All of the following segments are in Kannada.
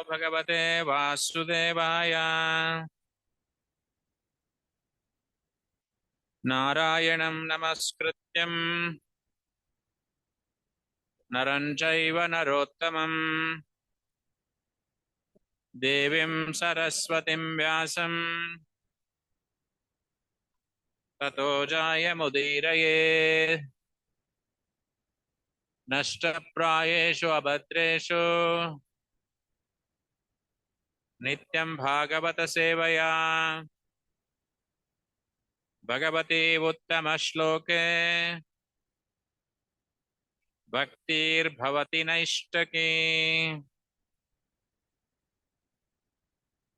ಭಗವತೆ ವಾಸುದೇವಾಯ. ನಾರಾಯಣಂ ನಮಸ್ಕೃತ್ಯಂ ನರಂ ಚೈವ ನರೋತ್ತಮಂ ದೇವೀಂ ಸರಸ್ವತಿಂ ವ್ಯಾಸಂ ತತೋ ಜಾಯಮುದೀರಯೇ. ನಷ್ಟಪ್ರಾಯೇಷು ಅಭದ್ರೇಷು ನಿತ್ಯಂ ಭಾಗವತ ಸೇವಯಾ ಭಗವತಿ ಉತ್ತಮ ಶ್ಲೋಕೆ ಭಕ್ತಿರ್ಭವತಿ ನೈಷ್ಟಕಿ.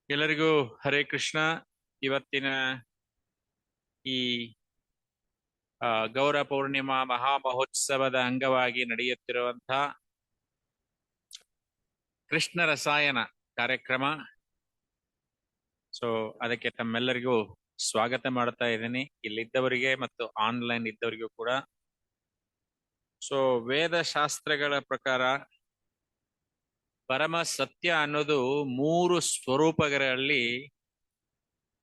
ಎಲ್ಲರಿಗೂ ಹರೇ ಕೃಷ್ಣ. ಇವತ್ತಿನ ಈ ಗೌರ ಪೂರ್ಣಿಮಾ ಮಹಾಮಹೋತ್ಸವದ ಅಂಗವಾಗಿ ನಡೆಯುತ್ತಿರುವಂತಹ ಕೃಷ್ಣ ರಸಾಯನ ಕಾರ್ಯಕ್ರಮ. ಸೊ ಅದಕ್ಕೆ ತಮ್ಮೆಲ್ಲರಿಗೂ ಸ್ವಾಗತ ಮಾಡ್ತಾ ಇದ್ದೀನಿ, ಇಲ್ಲಿದ್ದವರಿಗೆ ಮತ್ತು ಆನ್ಲೈನ್ ಇದ್ದವರಿಗೂ ಕೂಡ. ಸೊ ವೇದಶಾಸ್ತ್ರಗಳ ಪ್ರಕಾರ ಪರಮ ಸತ್ಯ ಅನ್ನೋದು 3 ಸ್ವರೂಪಗಳಲ್ಲಿ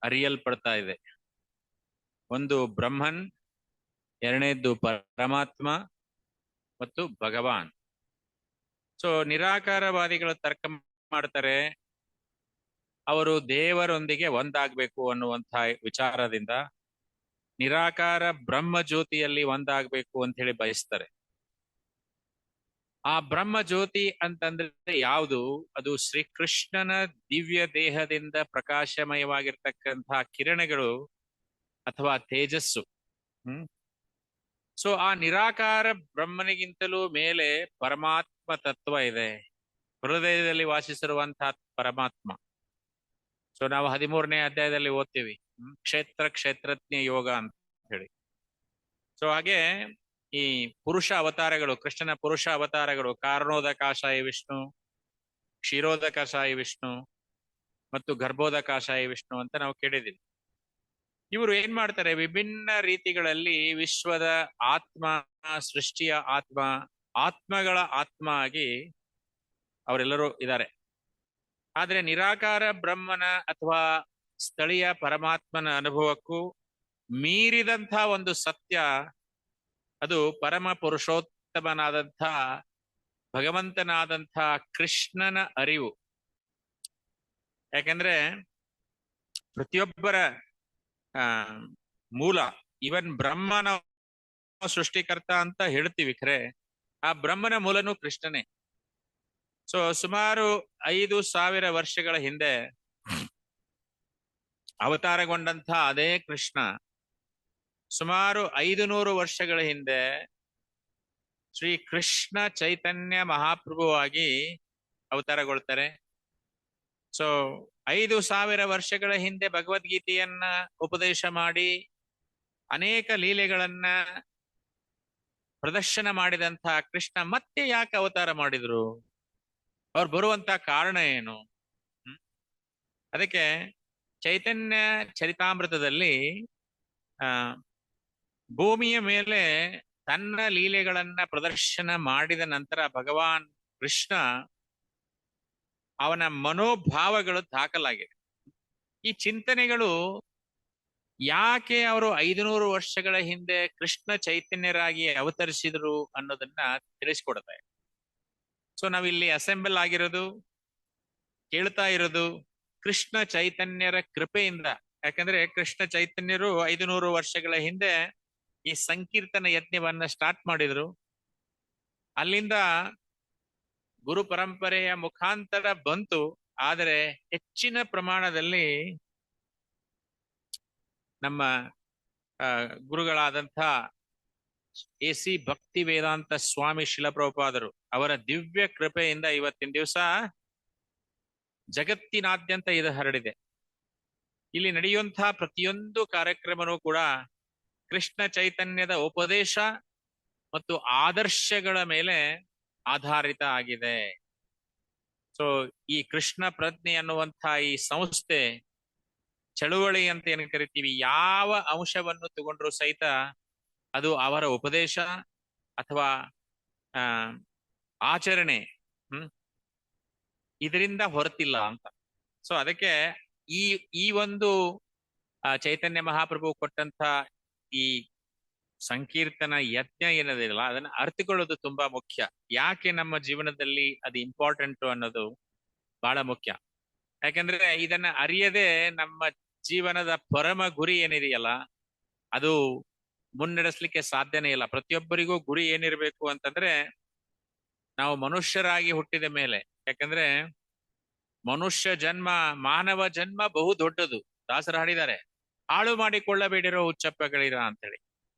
ಅರಿಯಲ್ಪಡ್ತಾ ಇದೆ. ಒಂದು ಬ್ರಹ್ಮನ್, ಎರಡನೇದ್ದು ಪರಮಾತ್ಮ ಮತ್ತು ಭಗವಾನ್. ಸೊ ನಿರಾಕಾರವಾದಿಗಳು ತರ್ಕ ಮಾಡ್ತಾರೆ, ಅವರು ದೇವರೊಂದಿಗೆ ಒಂದಾಗಬೇಕು ಅನ್ನುವಂತಹ ವಿಚಾರದಿಂದ ನಿರಾಕಾರ ಬ್ರಹ್ಮ ಜ್ಯೋತಿಯಲ್ಲಿ ಒಂದಾಗಬೇಕು ಅಂತ ಹೇಳಿ ಬಯಸ್ತಾರೆ. ಆ ಬ್ರಹ್ಮ ಜ್ಯೋತಿ ಅಂತಂದ್ರೆ ಯಾವುದು? ಅದು ಶ್ರೀಕೃಷ್ಣನ ದಿವ್ಯ ದೇಹದಿಂದ ಪ್ರಕಾಶಮಯವಾಗಿರ್ತಕ್ಕಂತಹ ಕಿರಣಗಳು ಅಥವಾ ತೇಜಸ್ಸು. ಸೊ ಆ ನಿರಾಕಾರ ಬ್ರಹ್ಮನಿಗಿಂತಲೂ ಮೇಲೆ ಪರಮಾತ್ಮ ತತ್ವ ಇದೆ, ಹೃದಯದಲ್ಲಿ ವಾಸಿಸಿರುವಂತಹ ಪರಮಾತ್ಮ. ಸೊ ನಾವು 13ನೇ ಅಧ್ಯಾಯದಲ್ಲಿ ಓದ್ತೀವಿ, ಕ್ಷೇತ್ರಜ್ಞ ಯೋಗ ಅಂತ ಹೇಳಿ. ಸೊ ಹಾಗೆ ಈ ಪುರುಷ ಅವತಾರಗಳು, ಕೃಷ್ಣನ ಪುರುಷ ಅವತಾರಗಳು, ಕಾರಣೋದಕಾಶಾಯ ವಿಷ್ಣು, ಕ್ಷೀರೋದಕಾಶಾಯ ವಿಷ್ಣು ಮತ್ತು ಗರ್ಭೋದಕಾಶಾಯ ವಿಷ್ಣು ಅಂತ ನಾವು ಕೇಳಿದ್ದೀವಿ. ಇವರು ಏನ್ ಮಾಡ್ತಾರೆ, ವಿಭಿನ್ನ ರೀತಿಗಳಲ್ಲಿ ವಿಶ್ವದ ಆತ್ಮ, ಸೃಷ್ಟಿಯ ಆತ್ಮ, ಆತ್ಮಗಳ ಆತ್ಮ ಆಗಿ ಅವರೆಲ್ಲರೂ ಇದ್ದಾರೆ. ಆದ್ರೆ ನಿರಾಕಾರ ಬ್ರಹ್ಮನ ಅಥವಾ ಸ್ಥಳೀಯ ಪರಮಾತ್ಮನ ಅನುಭವಕ್ಕೂ ಮೀರಿದಂಥ ಒಂದು ಸತ್ಯ, ಅದು ಪರಮ ಪುರುಷೋತ್ತಮನಾದಂಥ ಭಗವಂತನಾದಂಥ ಕೃಷ್ಣನ ಅರಿವು. ಯಾಕಂದ್ರೆ ಪ್ರತಿಯೊಬ್ಬರ ಮೂಲ, ಇವನ್ ಬ್ರಹ್ಮನ ಸೃಷ್ಟಿಕರ್ತ ಅಂತ ಹೇಳ್ತೀವಿ, ಖರೆ ಆ ಬ್ರಹ್ಮನ ಮೂಲನೂ ಕೃಷ್ಣನೇ. ಸೊ ಸುಮಾರು 5000 ವರ್ಷಗಳ ಹಿಂದೆ ಅವತಾರಗೊಂಡಂಥ ಅದೇ ಕೃಷ್ಣ ಸುಮಾರು 500 ವರ್ಷಗಳ ಹಿಂದೆ ಶ್ರೀ ಕೃಷ್ಣ ಚೈತನ್ಯ ಮಹಾಪ್ರಭುವಾಗಿ ಅವತಾರಗೊಳ್ತಾರೆ. ಸೊ 5000 ವರ್ಷಗಳ ಹಿಂದೆ ಭಗವದ್ಗೀತೆಯನ್ನ ಉಪದೇಶ ಮಾಡಿ ಅನೇಕ ಲೀಲೆಗಳನ್ನ ಪ್ರದರ್ಶನ ಮಾಡಿದಂಥ ಕೃಷ್ಣ ಮತ್ತೆ ಯಾಕೆ ಅವತಾರ ಮಾಡಿದ್ರು? ಅವ್ರು ಬರುವಂತ ಕಾರಣ ಏನು? ಅದಕ್ಕೆ ಚೈತನ್ಯ ಚರಿತಾಮೃತದಲ್ಲಿ ಭೂಮಿಯ ಮೇಲೆ ತನ್ನ ಲೀಲೆಗಳನ್ನ ಪ್ರದರ್ಶನ ಮಾಡಿದ ನಂತರ ಭಗವಾನ್ ಕೃಷ್ಣ ಅವನ ಮನೋಭಾವಗಳು ದಾಖಲಾಗಿದೆ. ಈ ಚಿಂತನೆಗಳು ಯಾಕೆ ಅವರು 500 ವರ್ಷಗಳ ಹಿಂದೆ ಕೃಷ್ಣ ಚೈತನ್ಯರಾಗಿ ಅವತರಿಸಿದ್ರು ಅನ್ನೋದನ್ನ ತಿಳಿಸ್ಕೊಡ್ತಾರೆ. ಸೊ ನಾವಿಲ್ಲಿ ಅಸೆಂಬಲ್ ಆಗಿರೋದು, ಕೇಳ್ತಾ ಇರೋದು ಕೃಷ್ಣ ಚೈತನ್ಯರ ಕೃಪೆಯಿಂದ. ಯಾಕಂದ್ರೆ ಕೃಷ್ಣ ಚೈತನ್ಯರು 500 ವರ್ಷಗಳ ಹಿಂದೆ ಈ ಸಂಕೀರ್ತನ ಯಜ್ಞವನ್ನ ಸ್ಟಾರ್ಟ್ ಮಾಡಿದ್ರು. ಅಲ್ಲಿಂದ ಗುರು ಪರಂಪರೆಯ ಮುಖಾಂತರ ಬಂತು. ಆದರೆ ಹೆಚ್ಚಿನ ಪ್ರಮಾಣದಲ್ಲಿ ನಮ್ಮ ಗುರುಗಳಾದಂಥ AC ಭಕ್ತಿ ವೇದಾಂತ ಸ್ವಾಮಿ ಶಿಲಪ್ರಭುಪಾದರು ಅವರ ದಿವ್ಯ ಕೃಪೆಯಿಂದ ಇವತ್ತಿನ ದಿವಸ ಜಗತ್ತಿನಾದ್ಯಂತ ಇದು ಹರಡಿದೆ. ಇಲ್ಲಿ ನಡೆಯುವಂತಹ ಪ್ರತಿಯೊಂದು ಕಾರ್ಯಕ್ರಮನೂ ಕೂಡ ಕೃಷ್ಣ ಚೈತನ್ಯದ ಉಪದೇಶ ಮತ್ತು ಆದರ್ಶಗಳ ಮೇಲೆ ಆಧಾರಿತ ಆಗಿದೆ. ಸೊ ಈ ಕೃಷ್ಣ ಪ್ರಜ್ಞೆ ಅನ್ನುವಂತಹ ಈ ಸಂಸ್ಥೆ, ಚಳುವಳಿ ಅಂತ ಏನು ಕರಿತೀವಿ, ಯಾವ ಅಂಶವನ್ನು ತಗೊಂಡ್ರು ಸಹಿತ ಅದು ಅವರ ಉಪದೇಶ ಅಥವಾ ಆಚರಣೆ ಇದರಿಂದ ಹೊರತಿಲ್ಲ ಅಂತ. ಸೊ ಅದಕ್ಕೆ ಈ ಈ ಒಂದು ಚೈತನ್ಯ ಮಹಾಪ್ರಭು ಕೊಟ್ಟಂತ ಈ ಸಂಕೀರ್ತನ ಯಜ್ಞ ಏನದಿಲ್ಲ ಅದನ್ನ ಅರ್ಥಕೊಳ್ಳೋದು ತುಂಬಾ ಮುಖ್ಯ. ಯಾಕೆ ನಮ್ಮ ಜೀವನದಲ್ಲಿ ಅದು ಇಂಪಾರ್ಟೆಂಟ್ ಅನ್ನೋದು ಬಹಳ ಮುಖ್ಯ. ಯಾಕಂದ್ರೆ ಇದನ್ನ ಅರಿಯದೆ ನಮ್ಮ ಜೀವನದ ಪರಮ ಗುರಿ ಏನಿದೆಯಲ್ಲ ಅದು ಮುನ್ನಡೆಸ್ಲಿಕ್ಕೆ ಸಾಧ್ಯನೇ ಇಲ್ಲ. ಪ್ರತಿಯೊಬ್ಬರಿಗೂ ಗುರಿ ಏನಿರ್ಬೇಕು ಅಂತಂದ್ರೆ ನಾವು ಮನುಷ್ಯರಾಗಿ ಹುಟ್ಟಿದ ಮೇಲೆ, ಯಾಕಂದ್ರೆ ಮನುಷ್ಯ ಜನ್ಮ, ಮಾನವ ಜನ್ಮ ಬಹು ದೊಡ್ಡದು. ದಾಸರು ಹಾಡಿದ್ದಾರೆ, ಹಾಳು ಮಾಡಿಕೊಳ್ಳಬೇಡಿರೋ ಹುಚ್ಚಪ್ಪಗಳಿರ ಅಂತೇಳಿ.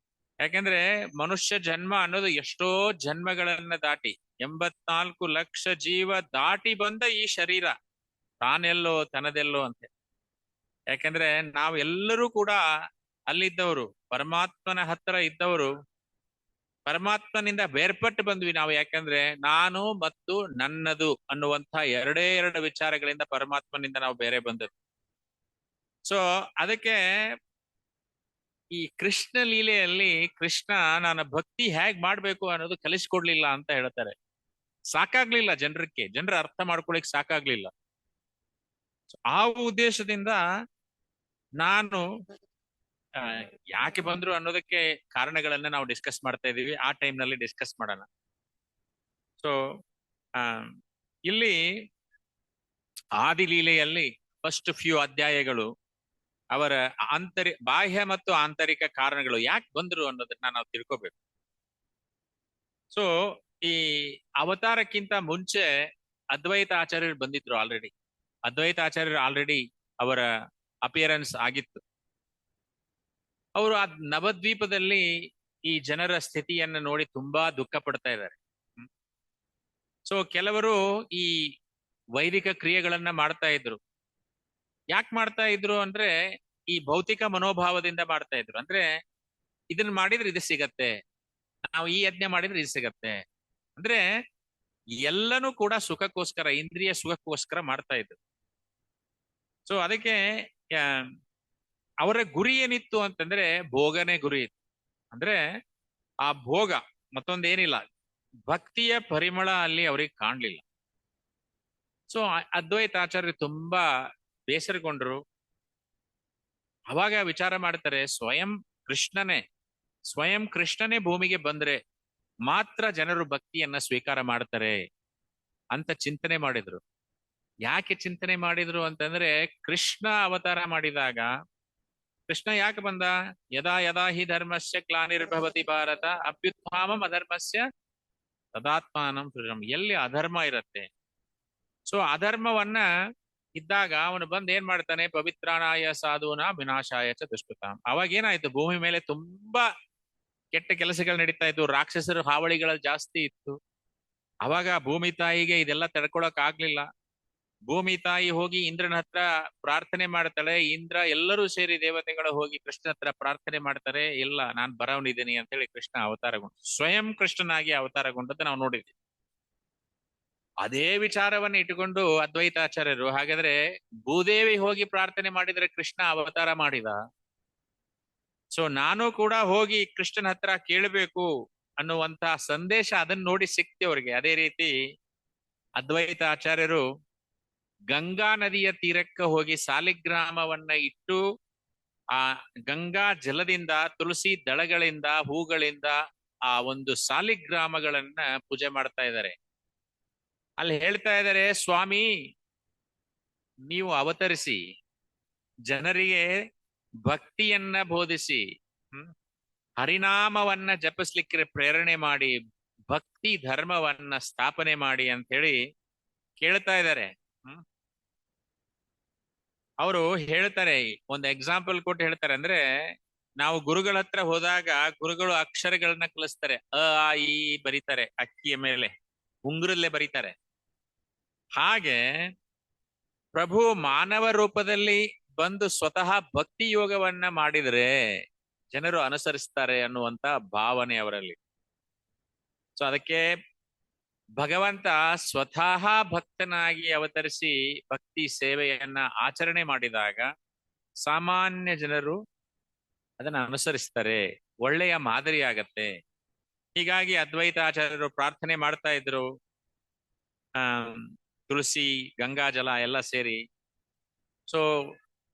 ಯಾಕಂದ್ರೆ ಮನುಷ್ಯ ಜನ್ಮ ಅನ್ನೋದು ಎಷ್ಟೋ ಜನ್ಮಗಳನ್ನ ದಾಟಿ 84 ಲಕ್ಷ ಜೀವ ದಾಟಿ ಬಂದ ಈ ಶರೀರ ತಾನೆಲ್ಲೋ ತನದೆಲ್ಲೋ ಅಂತ. ಯಾಕಂದ್ರೆ ನಾವೆಲ್ಲರೂ ಕೂಡ ಅಲ್ಲಿದ್ದವರು, ಪರಮಾತ್ಮನ ಹತ್ರ ಇದ್ದವರು, ಪರಮಾತ್ಮನಿಂದ ಬೇರ್ಪಟ್ಟು ಬಂದ್ವಿ ನಾವು. ಯಾಕಂದ್ರೆ ನಾನು ಮತ್ತು ನನ್ನದು ಅನ್ನುವಂಥ ಎರಡು ವಿಚಾರಗಳಿಂದ ಪರಮಾತ್ಮನಿಂದ ನಾವು ಬೇರೆ ಬಂದದ್ದು. ಸೊ ಅದಕ್ಕೆ ಈ ಕೃಷ್ಣ ಲೀಲೆಯಲ್ಲಿ ಕೃಷ್ಣ ನಾನು ಭಕ್ತಿ ಹೇಗ್ ಮಾಡ್ಬೇಕು ಅನ್ನೋದು ಕಲಿಸ್ಕೊಡ್ಲಿಲ್ಲ ಅಂತ ಹೇಳ್ತಾರೆ. ಸಾಕಾಗ್ಲಿಲ್ಲ ಜನರ ಅರ್ಥ ಮಾಡ್ಕೊಳಿಕ್ ಸಾಕಾಗ್ಲಿಲ್ಲ. ಆ ಉದ್ದೇಶದಿಂದ ನಾನು ಯಾಕೆ ಬಂದ್ರು ಅನ್ನೋದಕ್ಕೆ ಕಾರಣಗಳನ್ನ ನಾವು ಡಿಸ್ಕಸ್ ಮಾಡ್ತಾ ಇದೀವಿ. ಆ ಟೈಮ್ ನಲ್ಲಿ ಡಿಸ್ಕಸ್ ಮಾಡೋಣ. ಸೊ ಇಲ್ಲಿ ಆದಿಲೀಲೆಯಲ್ಲಿ ಫಸ್ಟ್ ಫ್ಯೂ ಅಧ್ಯಾಯಗಳು ಅವರ ಬಾಹ್ಯ ಮತ್ತು ಆಂತರಿಕ ಕಾರಣಗಳು ಯಾಕೆ ಬಂದ್ರು ಅನ್ನೋದನ್ನ ನಾವು ತಿಳ್ಕೋಬೇಕು. ಸೊ ಈ ಅವತಾರಕ್ಕಿಂತ ಮುಂಚೆ ಅದ್ವೈತ ಆಚಾರ್ಯರು ಬಂದಿದ್ರು. ಆಲ್ರೆಡಿ ಅವರ ಅಪಿಯರೆನ್ಸ್ ಆಗಿತ್ತು. ಅವರು ಆ ನವದ್ವೀಪದಲ್ಲಿ ಈ ಜನರ ಸ್ಥಿತಿಯನ್ನು ನೋಡಿ ತುಂಬಾ ದುಃಖ ಪಡ್ತಾ ಇದ್ದಾರೆ. ಸೊ ಕೆಲವರು ಈ ವೈದಿಕ ಕ್ರಿಯೆಗಳನ್ನ ಮಾಡ್ತಾ ಇದ್ರು. ಯಾಕೆ ಮಾಡ್ತಾ ಇದ್ರು ಅಂದ್ರೆ ಈ ಭೌತಿಕ ಮನೋಭಾವದಿಂದ ಮಾಡ್ತಾ ಇದ್ರು. ಅಂದ್ರೆ ಇದನ್ನ ಮಾಡಿದ್ರೆ ಇದು ಸಿಗತ್ತೆ, ನಾವು ಈ ಯಜ್ಞ ಮಾಡಿದ್ರೆ ಇದು ಸಿಗತ್ತೆ, ಅಂದ್ರೆ ಎಲ್ಲನೂ ಕೂಡ ಸುಖಕ್ಕೋಸ್ಕರ, ಇಂದ್ರಿಯ ಸುಖಕ್ಕೋಸ್ಕರ ಮಾಡ್ತಾ ಇದ್ರು. ಸೊ ಅದಕ್ಕೆ ಅವರ ಗುರಿ ಏನಿತ್ತು ಅಂತಂದ್ರೆ ಭೋಗನೇ ಗುರಿ ಇತ್ತು. ಅಂದ್ರೆ ಆ ಭೋಗ ಮತ್ತೊಂದೇನಿಲ್ಲ, ಭಕ್ತಿಯ ಪರಿಮಳ ಅಲ್ಲಿ ಅವ್ರಿಗೆ ಕಾಣ್ಲಿಲ್ಲ. ಸೊ ಅದ್ವೈತಾಚಾರ್ಯರು ತುಂಬಾ ಬೇಸರಗೊಂಡ್ರು. ಅವಾಗ ವಿಚಾರ ಮಾಡ್ತಾರೆ, ಸ್ವಯಂ ಕೃಷ್ಣನೇ ಭೂಮಿಗೆ ಬಂದ್ರೆ ಮಾತ್ರ ಜನರು ಭಕ್ತಿಯನ್ನ ಸ್ವೀಕಾರ ಮಾಡ್ತಾರೆ ಅಂತ ಚಿಂತನೆ ಮಾಡಿದ್ರು. ಯಾಕೆ ಚಿಂತನೆ ಮಾಡಿದ್ರು ಅಂತಂದ್ರೆ ಕೃಷ್ಣ ಅವತಾರ ಮಾಡಿದಾಗ, ಕೃಷ್ಣ ಯಾಕೆ ಬಂದ? ಯದಾ ಯದಾ ಹಿ ಧರ್ಮಸ್ಯ ಗ್ಲಾನಿರ್ಭವತಿ ಭಾರತ ಅಭ್ಯುತ್ಥಾಮಂ ಅಧರ್ಮಸ್ಯ ತದಾತ್ಮಾನಂ ಸೃಜಂ. ಎಲ್ಲಿ ಅಧರ್ಮ ಇರತ್ತೆ, ಸೊ ಅಧರ್ಮವನ್ನ ಇದ್ದಾಗ ಅವನು ಬಂದ್ ಏನ್ ಮಾಡ್ತಾನೆ? ಪವಿತ್ರಾಣಾಯ ಸಾಧೂನ ವಿನಾಶಾಯ ಚ ದುಷ್ಕೃತಾಂ. ಅವಾಗ ಏನಾಯ್ತು? ಭೂಮಿ ಮೇಲೆ ತುಂಬಾ ಕೆಟ್ಟ ಕೆಲಸಗಳು ನಡೀತಾ ಇದ್ವು, ರಾಕ್ಷಸರು ಹಾವಳಿಗಳ ಜಾಸ್ತಿ ಇತ್ತು. ಅವಾಗ ಭೂಮಿ ತಾಯಿಗೆ ಇದೆಲ್ಲ ತಡ್ಕೊಳಕ್ ಆಗ್ಲಿಲ್ಲ. ಭೂಮಿ ತಾಯಿ ಹೋಗಿ ಇಂದ್ರನ ಹತ್ರ ಪ್ರಾರ್ಥನೆ ಮಾಡ್ತಾಳೆ. ಇಂದ್ರ ಎಲ್ಲರೂ ಸೇರಿ ದೇವತೆಗಳು ಹೋಗಿ ಕೃಷ್ಣನ ಹತ್ರ ಪ್ರಾರ್ಥನೆ ಮಾಡ್ತಾರೆ. ಇಲ್ಲ, ನಾನ್ ಬರವನಿದ್ದೀನಿ ಅಂತ ಹೇಳಿ ಕೃಷ್ಣ ಅವತಾರಗೊಂಡು, ಸ್ವಯಂ ಕೃಷ್ಣನಾಗಿ ಅವತಾರಗೊಂಡದ್ದು ನಾವು ನೋಡಿದ್ವಿ. ಅದೇ ವಿಚಾರವನ್ನ ಇಟ್ಟುಕೊಂಡು ಅದ್ವೈತಾಚಾರ್ಯರು, ಹಾಗಾದ್ರೆ ಭೂದೇವಿ ಹೋಗಿ ಪ್ರಾರ್ಥನೆ ಮಾಡಿದ್ರೆ ಕೃಷ್ಣ ಅವತಾರ ಮಾಡಿದ, ಸೊ ನಾನು ಕೂಡ ಹೋಗಿ ಕೃಷ್ಣನ ಹತ್ರ ಕೇಳಬೇಕು ಅನ್ನುವಂತ ಸಂದೇಶ ಅದನ್ನ ನೋಡಿ ಸಿಕ್ತಿ ಅವ್ರಿಗೆ. ಅದೇ ರೀತಿ ಅದ್ವೈತಾಚಾರ್ಯರು ಗಂಗಾ ನದಿಯ ತೀರಕ್ಕೆ ಹೋಗಿ ಸಾಲಿಗ್ರಾಮವನ್ನ ಇಟ್ಟು ಆ ಗಂಗಾ ಜಲದಿಂದ, ತುಳಸಿ ದಳಗಳಿಂದ, ಹೂಗಳಿಂದ ಆ ಒಂದು ಸಾಲಿಗ್ರಾಮಗಳನ್ನ ಪೂಜೆ ಮಾಡ್ತಾ ಇದ್ದಾರೆ. ಅಲ್ಲಿ ಹೇಳ್ತಾ ಇದ್ದಾರೆ, ಸ್ವಾಮಿ ನೀವು ಅವತರಿಸಿ ಜನರಿಗೆ ಭಕ್ತಿಯನ್ನ ಬೋಧಿಸಿ, ಹರಿನಾಮವನ್ನ ಜಪಿಸ್ಲಿಕ್ಕೆ ಪ್ರೇರಣೆ ಮಾಡಿ, ಭಕ್ತಿ ಧರ್ಮವನ್ನ ಸ್ಥಾಪನೆ ಮಾಡಿ ಅಂತ ಹೇಳಿ ಕೇಳ್ತಾ ಇದ್ದಾರೆ. ಅವರು ಹೇಳ್ತಾರೆ, ಒಂದು ಎಕ್ಸಾಂಪಲ್ ಕೊಟ್ಟು ಹೇಳ್ತಾರೆ. ಅಂದ್ರೆ ನಾವು ಗುರುಗಳ ಹತ್ರ ಹೋದಾಗ ಗುರುಗಳು ಅಕ್ಷರಗಳನ್ನ ಕಲಿಸ್ತಾರೆ. ಆ ಈ ಬರೀತಾರೆ, ಅಕ್ಕಿಯ ಮೇಲೆ ಉಂಗುರಲ್ಲೇ ಬರೀತಾರೆ. ಹಾಗೆ ಪ್ರಭು ಮಾನವ ರೂಪದಲ್ಲಿ ಬಂದು ಸ್ವತಃ ಭಕ್ತಿ ಯೋಗವನ್ನ ಮಾಡಿದ್ರೆ ಜನರು ಅನುಸರಿಸ್ತಾರೆ ಅನ್ನುವಂತ ಭಾವನೆ ಅವರಲ್ಲಿ. ಸೊ ಅದಕ್ಕೆ ಭಗವಂತ ಸ್ವತಃ ಭಕ್ತನಾಗಿ ಅವತರಿಸಿ ಭಕ್ತಿ ಸೇವೆಯನ್ನ ಆಚರಣೆ ಮಾಡಿದಾಗ ಸಾಮಾನ್ಯ ಜನರು ಅದನ್ನ ಅನುಸರಿಸ್ತಾರೆ, ಒಳ್ಳೆಯ ಮಾದರಿ ಆಗತ್ತೆ. ಹೀಗಾಗಿ ಅದ್ವೈತಾಚಾರ್ಯರು ಪ್ರಾರ್ಥನೆ ಮಾಡ್ತಾ ಇದ್ರು, ತುಳಸಿ, ಗಂಗಾಜಲ ಎಲ್ಲ ಸೇರಿ. ಸೊ